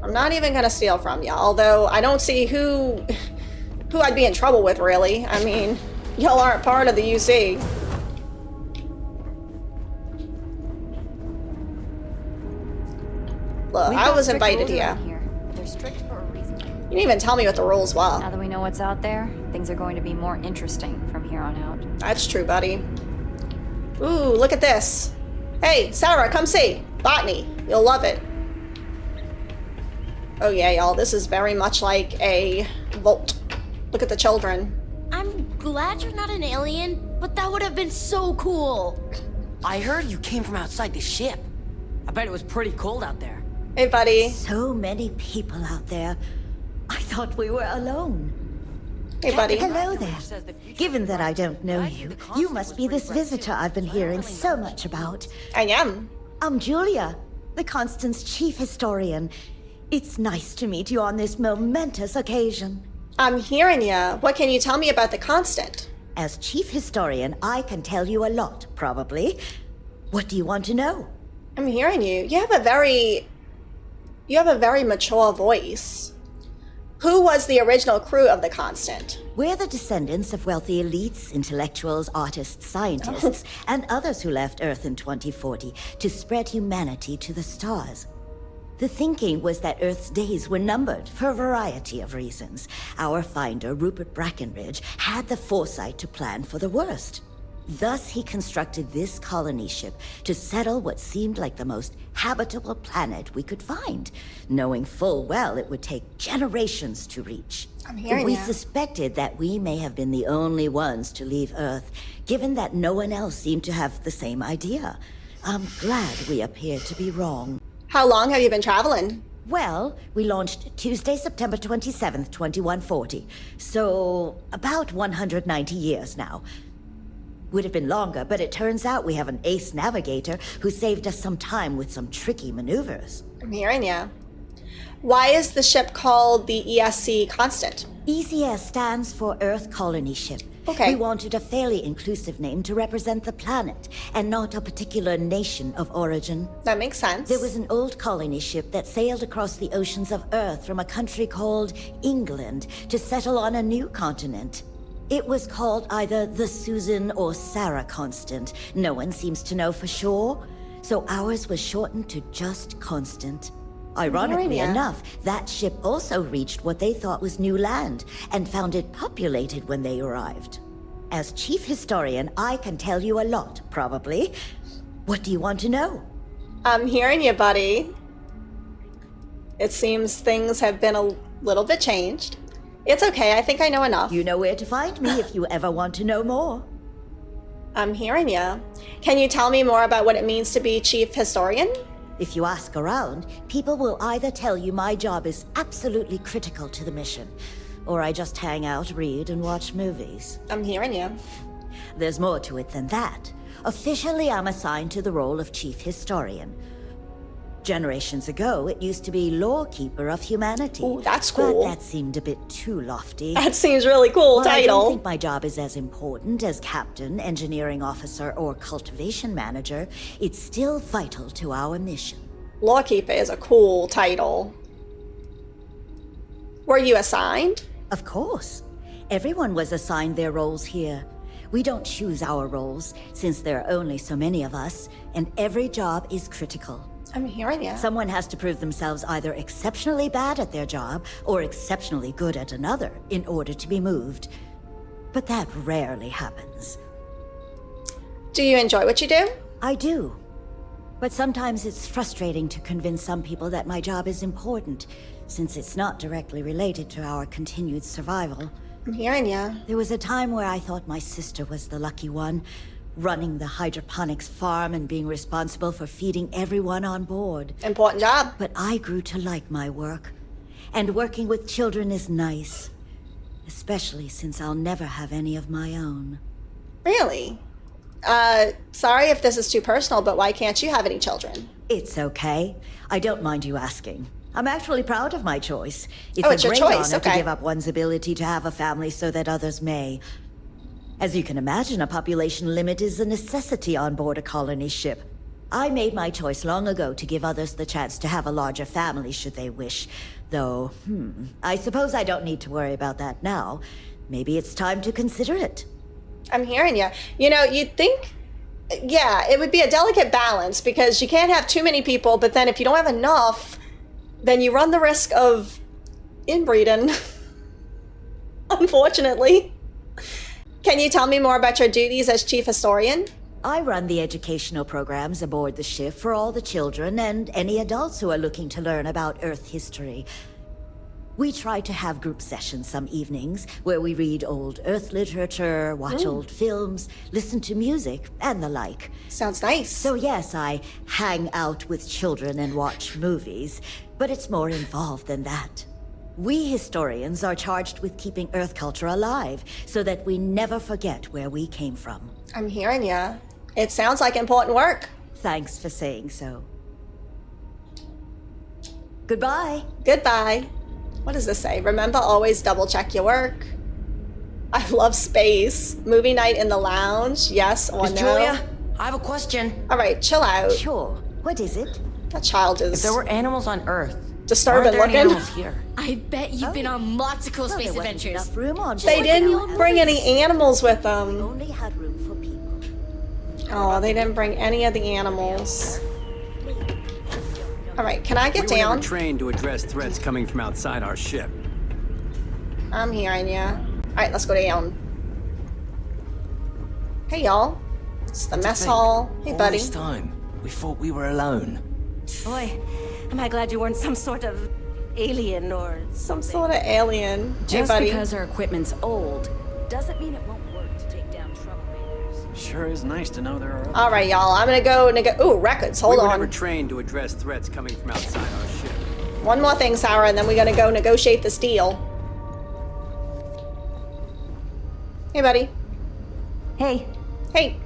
A: I'm not even gonna steal from you, although I don't see who I'd be in trouble with, really. I mean, y'all aren't part of the UC. Look, I was invited here.
N: They're strict for a reason.
A: You didn't even tell me what the rules were.
N: Now that we know what's out there, things are going to be more interesting from here on out.
A: That's true, buddy. Ooh, look at this. Hey, Sarah, come see. Botany. You'll love it. Oh yeah, y'all, this is very much like a vault. Look at the children.
L: I'm glad you're not an alien, but that would have been so cool.
F: I heard you came from outside the ship. I bet it was pretty cold out there.
A: Hey, buddy.
O: So many people out there. I thought we were alone.
A: Hey, buddy.
O: Hello there. Given that I don't know you, you must be this visitor I've been hearing so much about.
A: I am.
O: I'm Julia, the Constant's chief historian. It's nice to meet you on this momentous occasion.
A: I'm hearing ya. What can you tell me about the Constant?
O: As chief historian, I can tell you a lot, probably. What do you want to know?
A: I'm hearing you. You have a very mature voice. Who was the original crew of the Constant?
O: We're the descendants of wealthy elites, intellectuals, artists, scientists, and others who left Earth in 2040 to spread humanity to the stars. The thinking was that Earth's days were numbered for a variety of reasons. Our finder, Rupert Brackenridge, had the foresight to plan for the worst. Thus, he constructed this colony ship to settle what seemed like the most habitable planet we could find, knowing full well it would take generations to reach.
A: I'm hearing
O: We
A: ya.
O: suspected that we may have been the only ones to leave Earth, given that no one else seemed to have the same idea. I'm glad we appear to be wrong.
A: How long have you been traveling?
O: Well, we launched Tuesday, September 27th, 2140. So, about 190 years now. Would have been longer, but it turns out we have an ace navigator who saved us some time with some tricky maneuvers.
A: I'm hearing ya. Why is the ship called the ESC Constant?
O: ECS stands for Earth Colony Ship.
A: Okay.
O: We wanted a fairly inclusive name to represent the planet, and not a particular nation of origin.
A: That makes sense.
O: There was an old colony ship that sailed across the oceans of Earth from a country called England to settle on a new continent. It was called either the Susan or Sarah Constant. No one seems to know for sure, so ours was shortened to just Constant. Ironically enough, that ship also reached what they thought was new land, and found it populated when they arrived. As chief historian, I can tell you a lot, probably. What do you want to know?
A: I'm hearing you, buddy. It seems things have been a little bit changed. It's okay, I think I know enough.
O: You know where to find me if you ever want to know more.
A: I'm hearing you. Can you tell me more about what it means to be chief historian?
O: If you ask around, people will either tell you my job is absolutely critical to the mission, or I just hang out, read, and watch movies.
A: I'm hearing you.
O: There's more to it than that. Officially, I'm assigned to the role of chief historian. Generations ago, it used to be lawkeeper of humanity.
A: Ooh, that's cool.
O: But that seemed a bit too lofty.
A: That seems really cool
O: While
A: title.
O: I don't think my job is as important as captain, engineering officer, or cultivation manager, it's still vital to our mission.
A: Lawkeeper is a cool title. Were you assigned?
O: Of course. Everyone was assigned their roles here. We don't choose our roles, since there are only so many of us, and every job is critical.
A: I'm hearing you.
O: Someone has to prove themselves either exceptionally bad at their job or exceptionally good at another in order to be moved. But that rarely happens.
A: Do you enjoy what you do?
O: I do. But sometimes it's frustrating to convince some people that my job is important, since it's not directly related to our continued survival.
A: I'm hearing you.
O: There was a time where I thought my sister was the lucky one, running the hydroponics farm and being responsible for feeding everyone on board.
A: Important job.
O: But I grew to like my work, and working with children is nice, especially since I'll never have any of my own.
A: Really? Sorry if this is too personal, but why can't you have any children?
O: It's okay. I don't mind you asking. I'm actually proud of my choice. It's
A: it's
O: a
A: your
O: great
A: choice,
O: honor
A: okay.
O: to give up one's ability to have a family so that others may. As you can imagine, a population limit is a necessity on board a colony ship. I made my choice long ago to give others the chance to have a larger family should they wish. Though, I suppose I don't need to worry about that now. Maybe it's time to consider it.
A: I'm hearing you. You know, you'd think, yeah, it would be a delicate balance because you can't have too many people, but then if you don't have enough, then you run the risk of inbreeding. Unfortunately. Can you tell me more about your duties as chief historian?
O: I run the educational programs aboard the ship for all the children and any adults who are looking to learn about Earth history. We try to have group sessions some evenings where we read old Earth literature, watch old films, listen to music, and the like.
A: Sounds nice.
O: So yes, I hang out with children and watch movies, but it's more involved than that. We historians are charged with keeping Earth culture alive so that we never forget where we came from.
A: I'm hearing ya. It sounds like important work.
O: Thanks for saying so. Goodbye.
A: Goodbye. What does this say? Remember, always double check your work. I love space. Movie night in the lounge, yes or
F: Miss
A: no?
F: Julia, I have a question.
A: All right, chill out.
O: Sure. What is it?
A: That child is
F: If there were animals on Earth,
A: disturbing
F: aren't there any
A: looking.
F: animals here?
L: I bet you've been on lots of cool space
O: there wasn't
L: adventures.
O: enough room on
A: They
O: board.
A: didn't bring any animals with
O: We
A: them.
O: only had room for people.
A: Oh, they didn't bring any of the animals. All right, can I get
R: We were
A: down?
R: never trained to address threats coming from outside our ship.
A: I'm hearing ya. All right, let's go down. Hey, y'all. It's the mess hall. Hey,
D: All
A: buddy.
D: this time, we thought we were alone.
E: Boy, am I glad you weren't some sort of alien or
A: Some sort of alien. Hey,
E: Just
A: buddy.
E: because our equipment's old doesn't mean it won't work to take down troublemakers.
R: Sure is nice to know there are other
A: All right, y'all. I'm gonna go. Ooh, records. Hold
R: we were
A: on.
R: never trained to address threats coming from outside our ship.
A: One more thing, Sarah, and then we're gonna go negotiate this deal. Hey, buddy.
E: Hey.
A: Hey.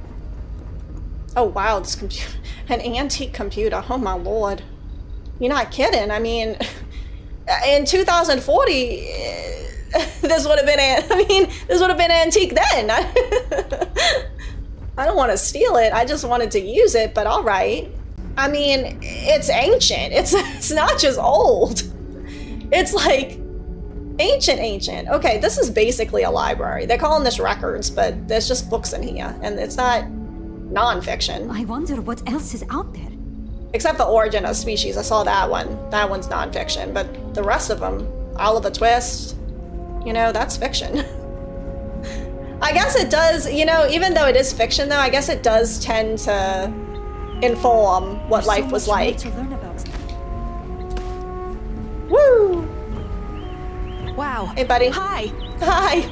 A: Oh, wow, this computer. An antique computer. Oh, my lord. You're not kidding. I mean, in 2040, this would have been, this would have been antique then. I don't want to steal it. I just wanted to use it, but all right. I mean, it's ancient. It's not just old. It's like ancient. Okay, this is basically a library. They're calling this records, but there's just books in here, and it's not non-fiction.
B: I wonder what else is out there.
A: Except for Origin of Species. I saw that one. That one's non-fiction, but the rest of them, Oliver Twist, you know, that's fiction. I guess it does, you know, even though it is fiction though, I guess it does tend to inform what life was like.
E: To learn about.
A: Woo!
E: Wow.
A: Hey, buddy.
E: Hi.
A: Hi.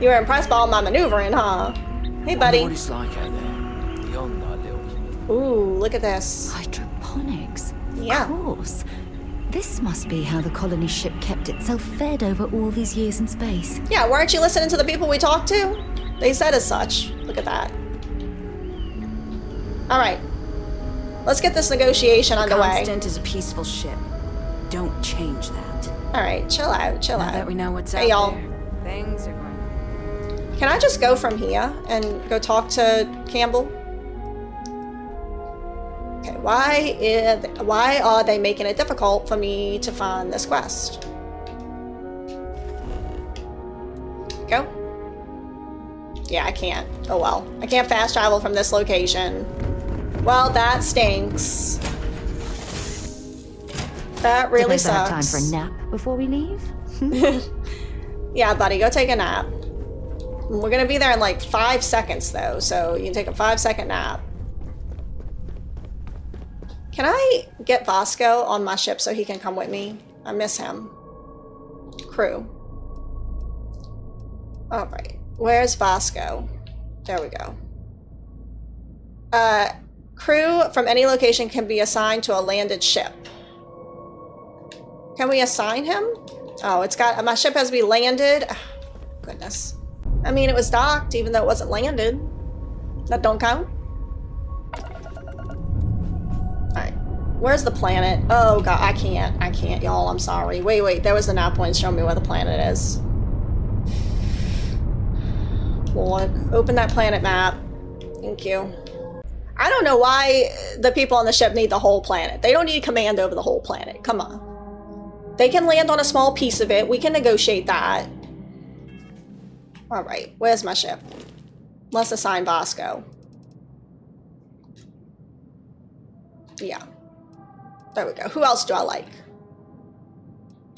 A: You were impressed by all my maneuvering, huh? Hey, buddy.
D: What it's like out there, beyond our little.
A: Ooh, look at this.
B: Hydroponics.
A: Yeah.
B: Of course. This must be how the colony ship kept itself fed over all these years in space.
A: Yeah, weren't you listening to the people we talked to? They said as such. Look at that. All right. Let's get this negotiation underway.
E: Constant is a peaceful ship. Don't change that.
A: All right, chill out, chill out.
E: Now that we know what's
A: Hey,
E: out
A: y'all.
E: there, things are going.
A: Can I just go from here and go talk to Campbell? Okay, why are they making it difficult for me to find this quest? Go. Yeah, I can't. Oh well. I can't fast travel from this location. Well, that stinks. That really sucks.
B: Time for a nap before we leave?
A: Yeah, buddy, go take a nap. We're gonna be there in like 5 seconds though, so you can take a 5-second nap. Can I get Vasco on my ship so he can come with me? I miss him. Crew. Alright. Where's Vasco? There we go. Crew from any location can be assigned to a landed ship. Can we assign him? Oh, it's got... my ship has to be landed. Oh, goodness. I mean, it was docked even though it wasn't landed. That don't count? Alright. Where's the planet? Oh, God. I can't, y'all. I'm sorry. Wait. There was the nav point showing me where the planet is. Lord. Open that planet map. Thank you. I don't know why the people on the ship need the whole planet. They don't need command over the whole planet. Come on. They can land on a small piece of it. We can negotiate that. Alright. Where's my ship? Let's assign Vasco. Yeah. There we go. Who else do I like?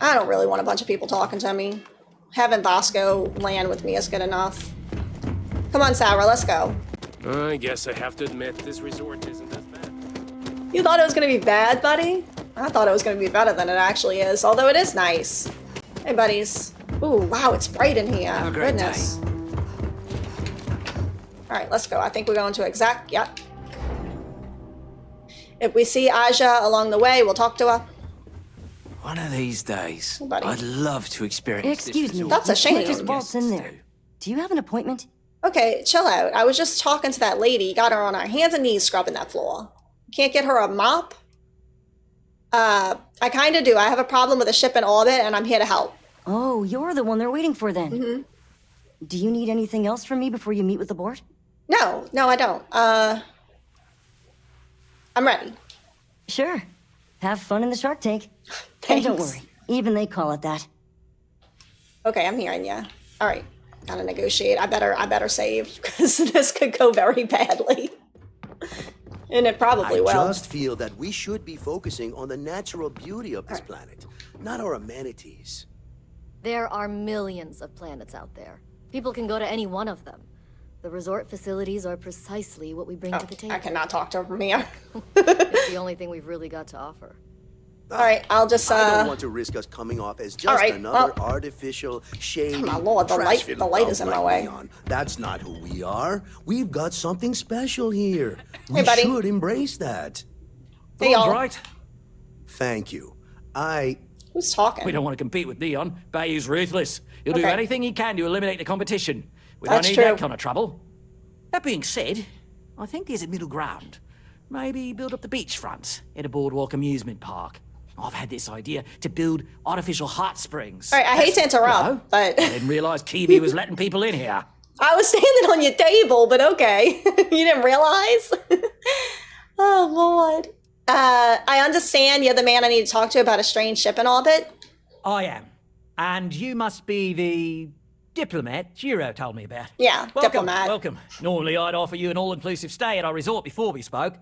A: I don't really want a bunch of people talking to me. Having Vasco land with me is good enough. Come on, Sarah, let's go.
H: I guess I have to admit this resort isn't as bad.
A: You thought it was gonna be bad, buddy? I thought it was gonna be better than it actually is, although it is nice. Hey, buddies. Ooh, wow, it's bright in here.
D: Have a great
A: Goodness. Alright, let's go. I think we're going to exact... Yep. If we see Aja along the way, we'll talk to her.
D: One of these days,
A: Hey, buddy.
D: I'd love to experience
L: Excuse
D: this
L: me.
D: resort.
A: That's a
L: You
A: shame.
L: can't just waltz in there. Do you have an appointment?
A: Okay, chill out. I was just talking to that lady. Got her on her hands and knees scrubbing that floor. Can't get her a mop? I kind of do. I have a problem with a ship in orbit, and I'm here to help.
L: Oh, you're the one they're waiting for then.
A: Mm-hmm.
L: Do you need anything else from me before you meet with the board?
A: No, I don't. I'm ready.
L: Sure. Have fun in the Shark Tank. And don't
A: Thanks.
L: worry, even they call it that.
A: Okay, I'm hearing ya. All right, gotta negotiate. I better save because this could go very badly, and it probably will.
K: I just feel that we should be focusing on the natural beauty of this planet, not our amenities.
M: There are millions of planets out there. People can go to any one of them. The resort facilities are precisely what we bring to the table.
A: I cannot talk to her from here.
M: It's the only thing we've really got to offer.
A: All right, I'll just.
K: I don't want to risk us coming off as just another artificial, shady,
A: my lord, the light is in my way.
K: Leon. That's not who we are. We've got something special here.
A: Hey, buddy.
K: We should embrace that.
A: Hey, y'all.
H: Right.
K: Thank you.
A: Who's talking?
H: We don't want to compete with Dion. Bayou's ruthless. He'll do
A: Okay.
H: anything he can to eliminate the competition. We
A: That's
H: don't need
A: true.
H: that kind of trouble. That being said, I think there's a middle ground. Maybe build up the beachfront at a boardwalk amusement park. I've had this idea to build artificial hot springs.
A: All right, I hate to interrupt, but
H: I didn't realize Kiwi was letting people in here.
A: I was standing on your table, but okay. You didn't realize? Oh, Lord. I understand you're the man I need to talk to about a strange ship in orbit.
P: I am. And you must be the diplomat Giro told me about.
A: Yeah,
P: welcome,
A: diplomat.
P: Welcome. Normally I'd offer you an all-inclusive stay at our resort before we spoke.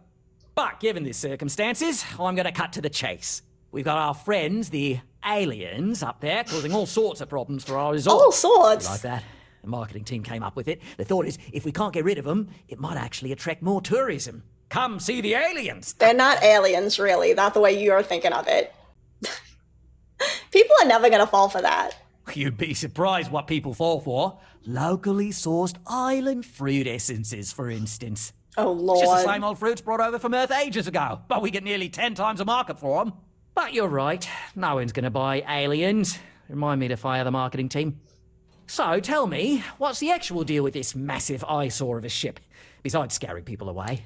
P: But given the circumstances, I'm going to cut to the chase. We've got our friends, the aliens, up there, causing all sorts of problems for our resort.
A: All sorts?
P: Like that. The marketing team came up with it. The thought is, if we can't get rid of them, it might actually attract more tourism. Come see the aliens.
A: They're not aliens, really. Not the way you're thinking of it. People are never going to fall for that.
P: You'd be surprised what people fall for. Locally sourced island fruit essences, for instance.
A: Oh, Lord.
P: It's just the same old fruits brought over from Earth ages ago, but we get nearly 10 times a market for them. But you're right, no one's going to buy aliens. Remind me to fire the marketing team. So, tell me, what's the actual deal with this massive eyesore of a ship, besides scaring people away?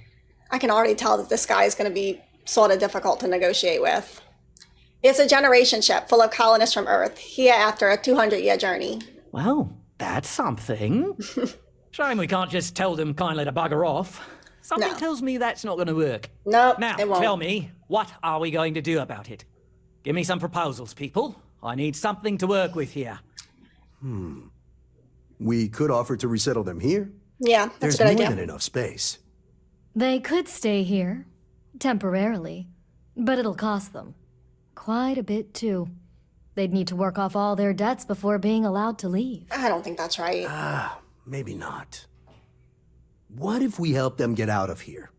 A: I can already tell that this guy is going to be sort of difficult to negotiate with. It's a generation ship full of colonists from Earth, here after a 200-year journey.
P: Well, that's something. Shame we can't just tell them kindly to bugger off. Something tells me that's not going to work.
A: No,
P: now,
A: it won't.
P: Tell me, what are we going to do about it? Give me some proposals, people. I need something to work with here.
K: We could offer to resettle them here.
A: Yeah, that's
K: There's
A: a good
K: more
A: idea.
K: than enough space.
M: They could stay here, temporarily, but it'll cost them. Quite a bit, too. They'd need to work off all their debts before being allowed to leave.
A: I don't think that's right.
K: Maybe not. What if we help them get out of here?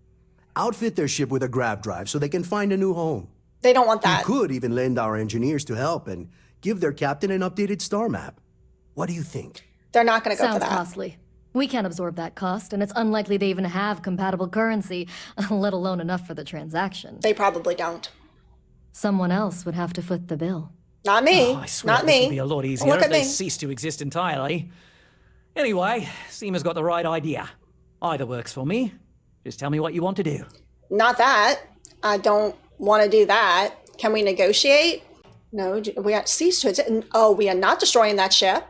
K: Outfit their ship with a grav drive so they can find a new home.
A: They don't want that.
K: We could even lend our engineers to help and give their captain an updated star map. What do you think?
A: They're not going to go for
M: Sounds
A: that.
M: costly. We can't absorb that cost, and it's unlikely they even have compatible currency, let alone enough for the transaction.
A: They probably don't.
M: Someone else would have to foot the bill.
A: Not me.
P: I swear
A: Not
P: this
A: me.
P: would be a lot easier
A: Look
P: if
A: at
P: they
A: me.
P: ceased to exist entirely. Anyway, Seema's got the right idea. Either works for me. Just tell me what you want to do.
A: Not that. I don't want to do that. Can we negotiate? No, we have ceased to exist. Oh, we are not destroying that ship.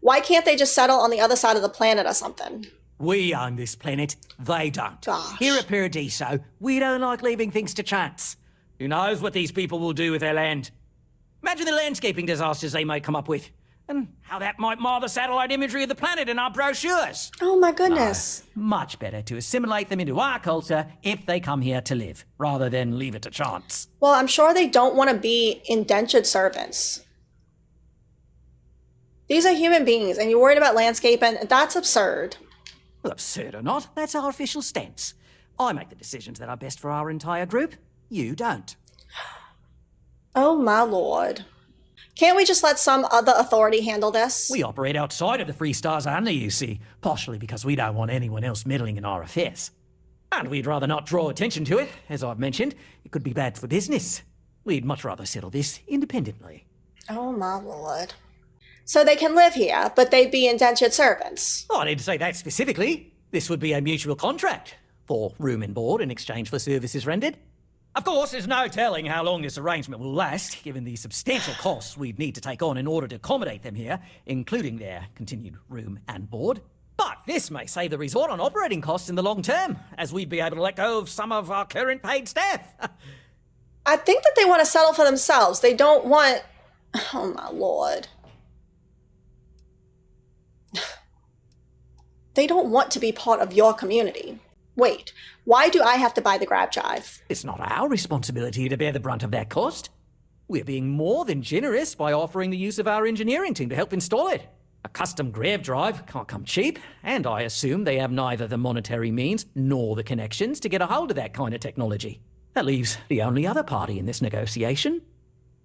A: Why can't they just settle on the other side of the planet or something?
P: We own this planet, they don't.
A: Gosh.
P: Here at Paradiso, we don't like leaving things to chance. Who knows what these people will do with their land? Imagine the landscaping disasters they might come up with, and how that might mar the satellite imagery of the planet in our brochures.
A: Oh my goodness.
P: Much better to assimilate them into our culture if they come here to live, rather than leave it to chance.
A: Well, I'm sure they don't want to be indentured servants. These are human beings, and you're worried about landscaping? That's absurd.
P: Well, absurd or not, that's our official stance. I make the decisions that are best for our entire group. You don't.
A: Oh my lord. Can't we just let some other authority handle this?
P: We operate outside of the Free Stars only, you see, partially because we don't want anyone else meddling in our affairs. And we'd rather not draw attention to it. As I've mentioned, it could be bad for business. We'd much rather settle this independently.
A: Oh my lord. So they can live here, but they'd be indentured servants.
P: Oh, I didn't say that specifically. This would be a mutual contract for room and board in exchange for services rendered. Of course, there's no telling how long this arrangement will last, given the substantial costs we'd need to take on in order to accommodate them here, including their continued room and board. But this may save the resort on operating costs in the long term, as we'd be able to let go of some of our current paid staff.
A: I think that they want to settle for themselves. They don't want... Oh my lord. They don't want to be part of your community. Wait, why do I have to buy the grab drive?
P: It's not our responsibility to bear the brunt of that cost. We're being more than generous by offering the use of our engineering team to help install it. A custom grav drive can't come cheap, and I assume they have neither the monetary means nor the connections to get a hold of that kind of technology. That leaves the only other party in this negotiation.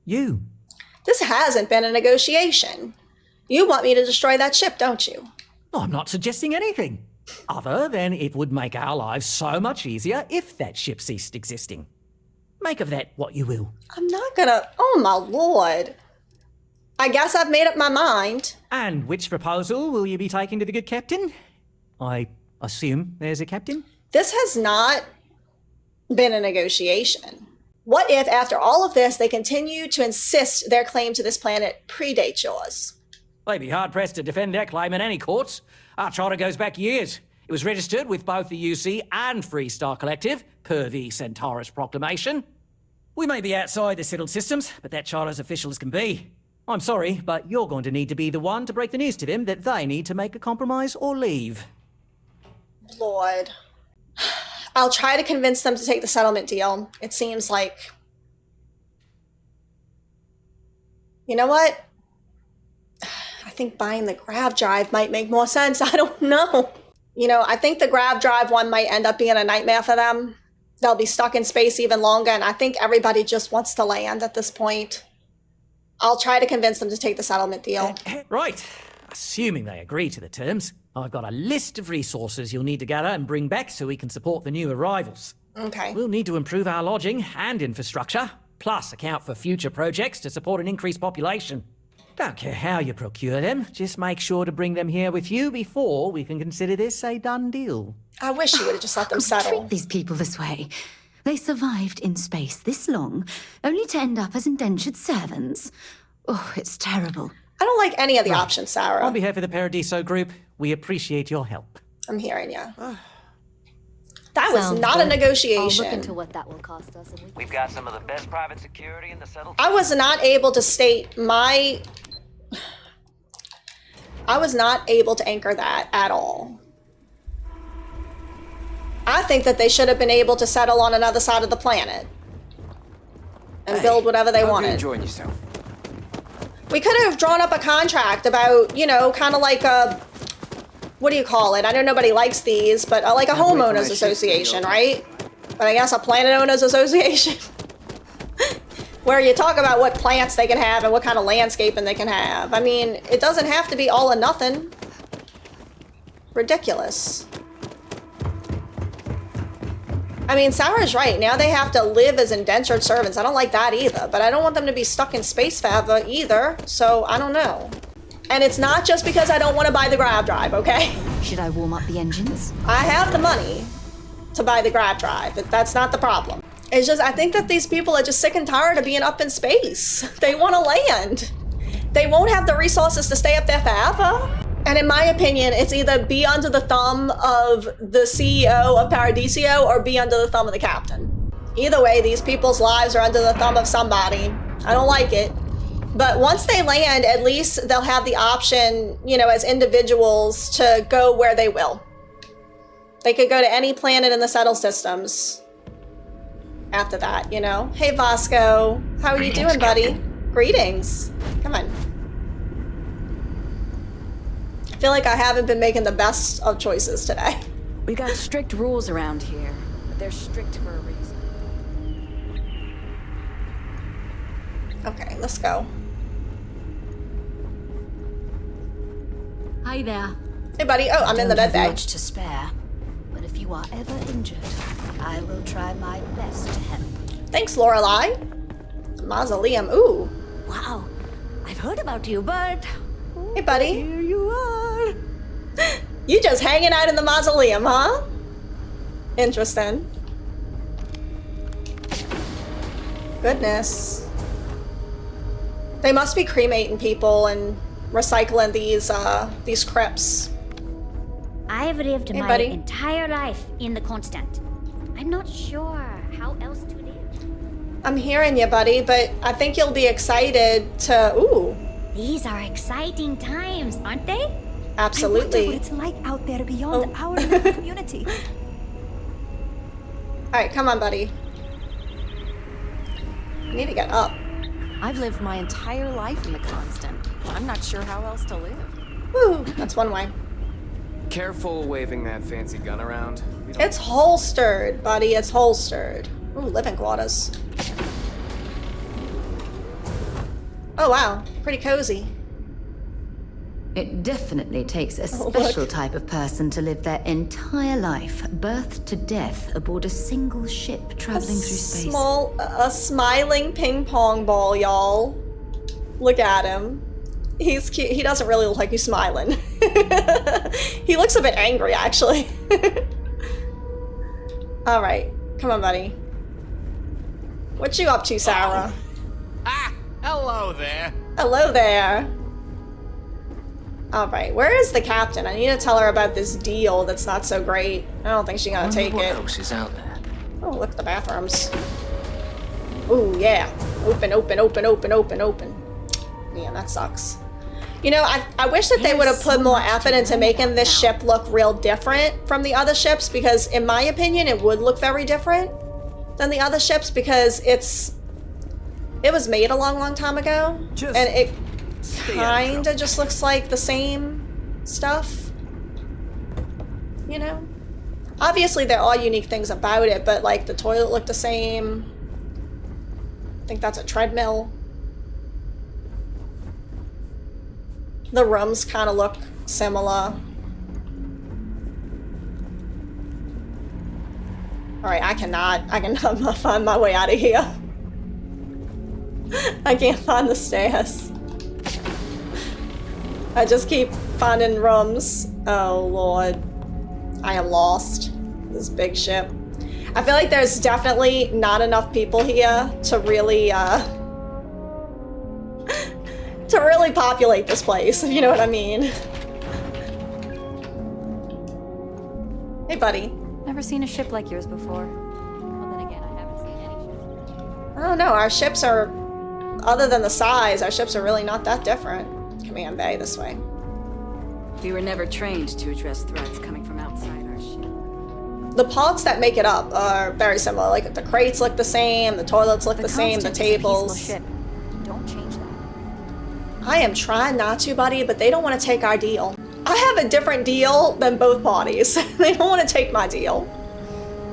P: You.
A: This hasn't been a negotiation. You want me to destroy that ship, don't you?
P: I'm not suggesting anything, other than it would make our lives so much easier if that ship ceased existing. Make of that what you will.
A: I'm not gonna... Oh my lord. I guess I've made up my mind.
P: And which proposal will you be taking to the good captain? I assume there's a captain?
A: This has not been a negotiation. What if, after all of this, they continue to insist their claim to this planet predates yours?
P: They'd be hard-pressed to defend their claim in any courts. Our charter goes back years. It was registered with both the UC and Free Star Collective, per the Centaurus Proclamation. We may be outside the settled systems, but that charter's official as can be. I'm sorry, but you're going to need to be the one to break the news to them that they need to make a compromise or leave.
A: Lord. I'll try to convince them to take the settlement deal. It seems like... You know what? I think buying the grav drive might make more sense. I don't know. You know, I think the grav drive one might end up being a nightmare for them. They'll be stuck in space even longer, and I think everybody just wants to land at this point. I'll try to convince them to take the settlement deal.
P: Right. Assuming they agree to the terms, I've got a list of resources you'll need to gather and bring back so we can support the new arrivals.
A: Okay.
P: We'll need to improve our lodging and infrastructure, plus account for future projects to support an increased population. Don't care how you procure them, just make sure to bring them here with you before we can consider this a done deal.
A: I wish you would have just let them settle.
B: Treat these people this way. They survived in space this long, only to end up as indentured servants. Oh, it's terrible.
A: I don't like any of the options, Sarah.
P: On behalf of the Paradiso Group, we appreciate your help.
A: I'm hearing you. That was not a negotiation.
M: I'll look into what that will cost us.
D: We've got some of the best private security in the settled.
A: I was not able to state my... I was not able to anchor that at all. I think that they should have been able to settle on another side of the planet and build whatever they wanted.
D: Enjoying yourself.
A: We could have drawn up a contract about, you know, kind of like a, what do you call it? I know nobody likes these, but like a homeowners association, right? But I guess a planet owners association. Where you talk about what plants they can have and what kind of landscaping they can have. I mean, it doesn't have to be all or nothing. Ridiculous. I mean, Sarah's right. Now they have to live as indentured servants. I don't like that either, but I don't want them to be stuck in space forever either, so I don't know. And it's not just because I don't want to buy the grav drive, okay?
B: Should I warm up the engines?
A: I have the money to buy the grav drive, but that's not the problem. It's just, I think that these people are just sick and tired of being up in space. They want to land. They won't have the resources to stay up there forever. And in my opinion, it's either be under the thumb of the CEO of Paradiso or be under the thumb of the captain. Either way, these people's lives are under the thumb of somebody. I don't like it. But once they land, at least they'll have the option, you know, as individuals to go where they will. They could go to any planet in the settled systems after that, you know? Hey, Vasco. How are you doing, buddy? Greetings. Come on. I feel like I haven't been making the best of choices today.
E: We got strict rules around here, but they're strict for a reason.
A: Okay, let's go.
M: Hi there.
A: Hey, buddy. Oh, I'm in the med bay.
E: Much to spare, but if you are ever injured, I will try my best to help.
A: Thanks, Lorelei. Mausoleum. Ooh.
E: Wow, I've heard about you, but
A: hey, buddy.
E: Here you are.
A: You just hanging out in the mausoleum, huh? Interesting. Goodness. They must be cremating people and recycling these crypts.
I: I have lived
A: Hey,
I: my
A: buddy.
I: entire life in the constant. I'm not sure how else to live.
A: I'm hearing you, buddy, but I think you'll be excited to... Ooh.
I: These are exciting times, aren't they?
A: Absolutely.
C: I wonder what it's like out there beyond our little community.
A: Alright, come on, buddy. I need to get up.
E: I've lived my entire life in the constant. I'm not sure how else to live.
A: Woo, that's one way.
T: Careful waving that fancy gun around.
A: It's holstered, buddy. It's holstered. Ooh, living quarters. Oh, wow. Pretty cozy.
B: It definitely takes a special type of person to live their entire life, birth to death, aboard a single ship traveling through space.
A: A smiling ping pong ball, y'all. Look at him. He's cute. He doesn't really look like he's smiling. He looks a bit angry, actually. All right. Come on, buddy. What you up to, Sarah?
T: Ah, hello there.
A: Hello there. All right, where is the captain? I need to tell her about this deal that's not so great. I don't think she's gonna take
D: What
A: it.
D: else is out there?
A: Oh, look at the bathrooms. Ooh, yeah. Open, open, open, open, open, open. Man, that sucks. You know, I wish that they would have put more effort into making this ship look real different from the other ships, because in my opinion, it would look very different than the other ships, because it was made a long, long time ago. And it kinda just looks like the same stuff. You you know? Obviously, there are unique things about it, but like the toilet looked the same. I think that's a treadmill. The rooms kind of look similar. Alright, I cannot find my way out of here. I can't find the stairs. I just keep finding rooms. Oh lord. I am lost. This big ship. I feel like there's definitely not enough people here to really populate this place, if you know what I mean. Hey buddy.
N: Never seen a ship like yours before. Well, then again, I haven't seen any ships.
A: I don't know, our ships are, other than the size, our ships are really not that different. Command Bay, this way.
E: We were never trained to address threats coming from outside our ship.
A: The parts that make it up are very similar. Like the crates look the same, the toilets look the same, the tables.
N: Don't change that.
A: I am trying not to, buddy, but they don't want to take our deal. I have a different deal than both parties. They don't want to take my deal.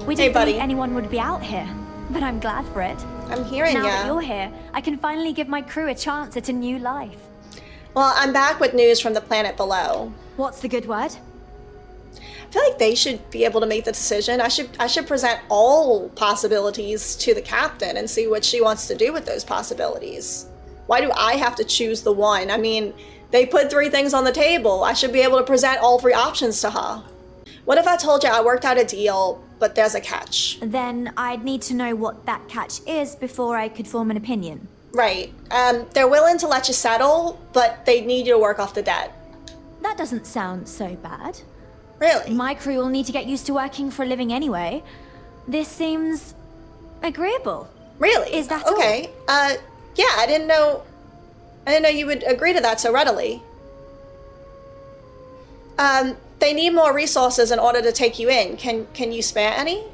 C: We didn't think anyone would be out here, but I'm glad for it.
A: I'm hearing
C: Now
A: ya.
C: that you're here, I can finally give my crew a chance at a new life.
A: Well, I'm back with news from the planet below.
C: What's the good word?
A: I feel like they should be able to make the decision. I should present all possibilities to the captain and see what she wants to do with those possibilities. Why do I have to choose the one? I mean, they put 3 things on the table. I should be able to present all 3 options to her. What if I told you I worked out a deal, but there's a catch?
C: Then I'd need to know what that catch is before I could form an opinion.
A: Right. They're willing to let you settle, but they need you to work off the debt.
C: That doesn't sound so bad.
A: Really?
C: My crew will need to get used to working for a living anyway. This seems agreeable.
A: Really?
C: Is that
A: okay? Yeah, I didn't know you would agree to that so readily. They need more resources in order to take you in. Can you spare any?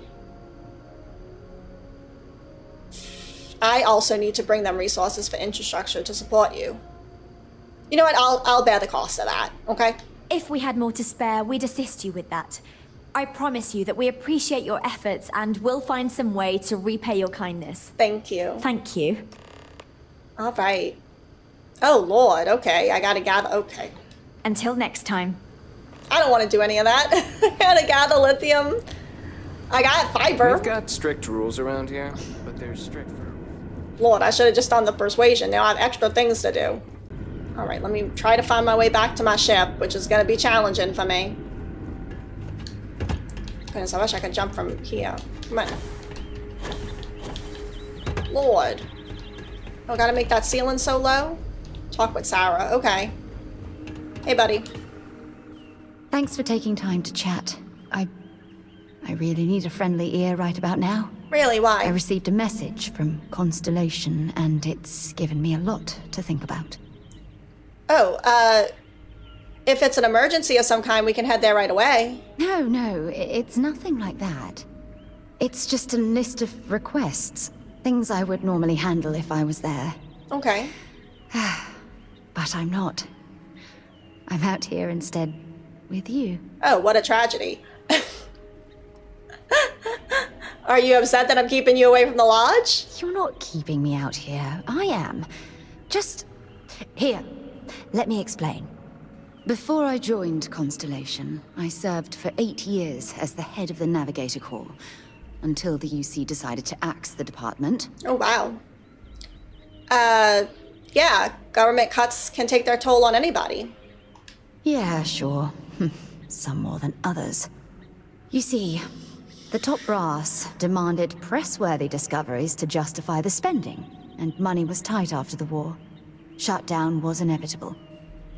A: I also need to bring them resources for infrastructure to support you. You know what? I'll bear the cost of that, okay?
C: If we had more to spare, we'd assist you with that. I promise you that we appreciate your efforts and we'll find some way to repay your kindness.
A: Thank you.
C: Thank you.
A: All right. Oh, Lord. Okay, I gotta gather. Okay.
C: Until next time.
A: I don't want to do any of that. I gotta gather lithium. I got fiber.
T: We've got strict rules around here, but they're strict for...
A: Lord, I should have just done the persuasion. Now I have extra things to do. All right, let me try to find my way back to my ship, which is going to be challenging for me. Goodness, I wish I could jump from here. Come on. Lord. Oh, gotta make that ceiling so low? Talk with Sarah. Okay. Hey, buddy.
B: Thanks for taking time to chat. I really need a friendly ear right about now.
A: Really? Why?
B: I received a message from Constellation, and it's given me a lot to think about.
A: Oh, if it's an emergency of some kind, we can head there right away.
B: No, it's nothing like that. It's just a list of requests. Things I would normally handle if I was there.
A: Okay.
B: But I'm not. I'm out here instead with you.
A: Oh, what a tragedy. Are you upset that I'm keeping you away from the lodge?
B: You're not keeping me out here. I am. Just... Here, let me explain. Before I joined Constellation, I served for 8 years as the head of the Navigator Corps, until the UC decided to axe the department.
A: Oh, wow. Yeah, government cuts can take their toll on anybody.
B: Yeah, sure. Some more than others. You see, the top brass demanded press-worthy discoveries to justify the spending, and money was tight after the war. Shutdown was inevitable.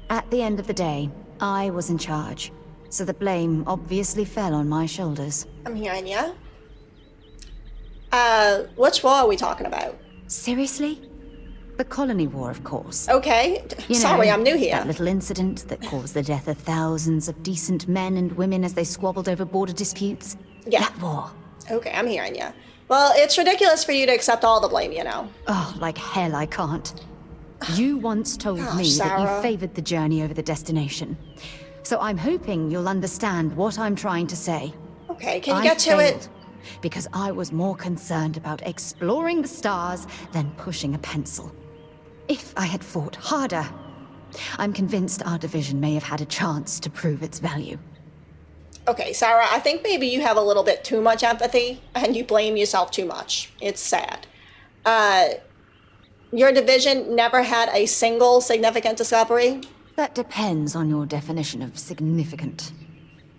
B: At the end of the day, I was in charge, so the blame obviously fell on my shoulders.
A: I'm hearing ya. Which war are we talking about?
B: Seriously? The Colony War, of course.
A: Okay. Sorry, I'm new here.
B: That little incident that caused the death of thousands of decent men and women as they squabbled over border disputes.
A: Yeah.
B: That war.
A: Okay, I'm hearing ya. Well, it's ridiculous for you to accept all the blame, you know.
B: Oh, like hell I can't. You once told me that you favored the journey over the destination. So I'm hoping you'll understand what I'm trying to say.
A: Okay, can you get to it?
B: Because I was more concerned about exploring the stars than pushing a pencil. If I had fought harder, I'm convinced our division may have had a chance to prove its value.
A: Okay, Sarah, I think maybe you have a little bit too much empathy and you blame yourself too much. It's sad. Your division never had a single significant discovery?
B: That depends on your definition of significant.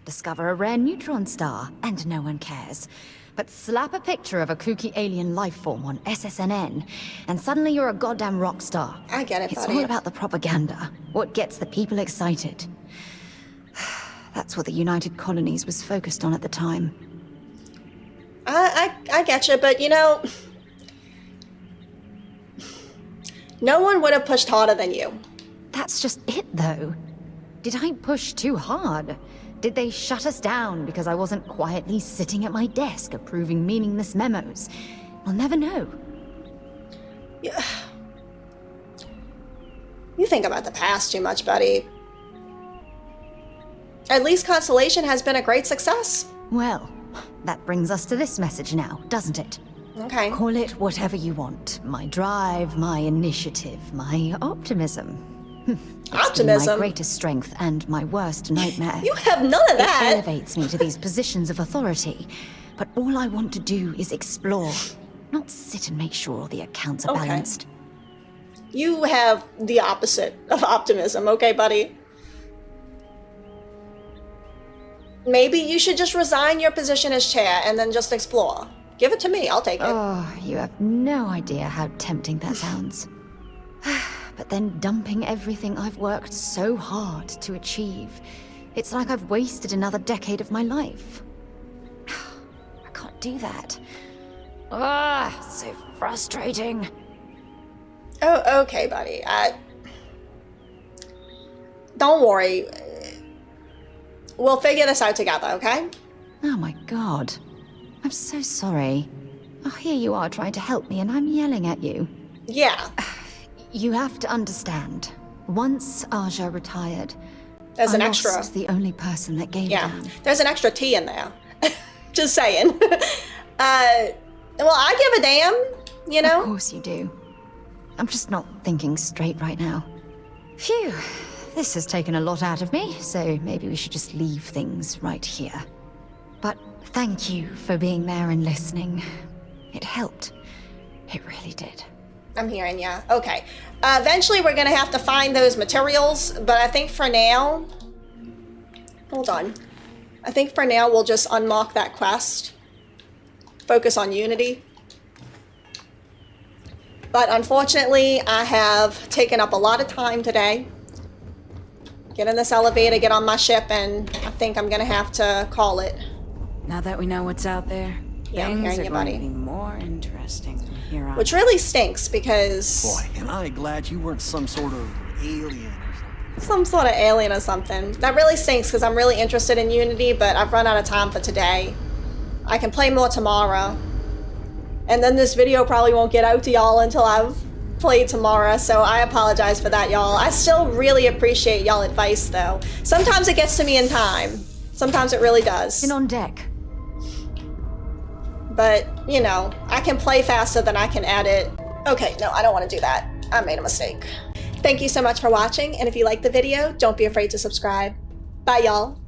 B: Discover a rare neutron star, and no one cares. But slap a picture of a kooky alien life form on SSNN, and suddenly you're a goddamn rock star.
A: I get it,
B: It's
A: buddy.
B: all about the propaganda, what gets the people excited. That's what the United Colonies was focused on at the time.
A: I get you, but you know, no one would have pushed harder than you.
B: That's just it, though. Did I push too hard? Did they shut us down because I wasn't quietly sitting at my desk approving meaningless memos? We'll never know.
A: Yeah. You think about the past too much, buddy. At least Constellation has been a great success.
B: Well, that brings us to this message now, doesn't it?
A: Okay.
B: Call it whatever you want. My drive, my initiative, my optimism. It's been my greatest strength and my worst nightmare.
A: You have none of that.
B: It elevates me to these positions of authority. But all I want to do is explore, not sit and make sure all the accounts are balanced.
A: You have the opposite of optimism, okay, buddy? Maybe you should just resign your position as chair and then just explore. Give it to me, I'll take it.
B: Oh, you have no idea how tempting that sounds. But then dumping everything I've worked so hard to achieve. It's like I've wasted another decade of my life. I can't do that. So frustrating.
A: Oh, okay, buddy. Don't worry. We'll figure this out together, okay?
B: Oh my god. I'm so sorry. Oh, here you are trying to help me and I'm yelling at you.
A: Yeah.
B: You have to understand. Once Aja retired,
A: there's an
B: I
A: extra.
B: lost the only person that gave a damn.
A: There's an extra T in there. Just saying. Well, I give a damn, you know?
B: Of course you do. I'm just not thinking straight right now. Phew. This has taken a lot out of me, so maybe we should just leave things right here. But thank you for being there and listening. It helped. It really did.
A: I'm hearing ya. Okay. Eventually we're gonna have to find those materials, but I think for now... Hold on. I think for now we'll just unlock that quest. Focus on Unity. But unfortunately, I have taken up a lot of time today. Get in this elevator, get on my ship, and I think I'm gonna have to call it.
Q: Now that we know what's out there,
A: Yeah, I'm
Q: things
A: hearing
Q: are
A: you,
Q: going
A: buddy.
Q: to be more interesting from here on.
A: Which really stinks because...
S: Boy, am I glad you weren't some sort of alien or something.
A: Some sort of alien or something. That really stinks because I'm really interested in Unity, but I've run out of time for today. I can play more tomorrow. And then this video probably won't get out to y'all until I've played tomorrow, so I apologize for that, y'all. I still really appreciate y'all advice, though. Sometimes it gets to me in time. Sometimes it really does.
B: And on deck.
A: But, you know, I can play faster than I can edit. Okay, no, I don't want to do that. I made a mistake. Thank you so much for watching, and if you liked the video, don't be afraid to subscribe. Bye, y'all.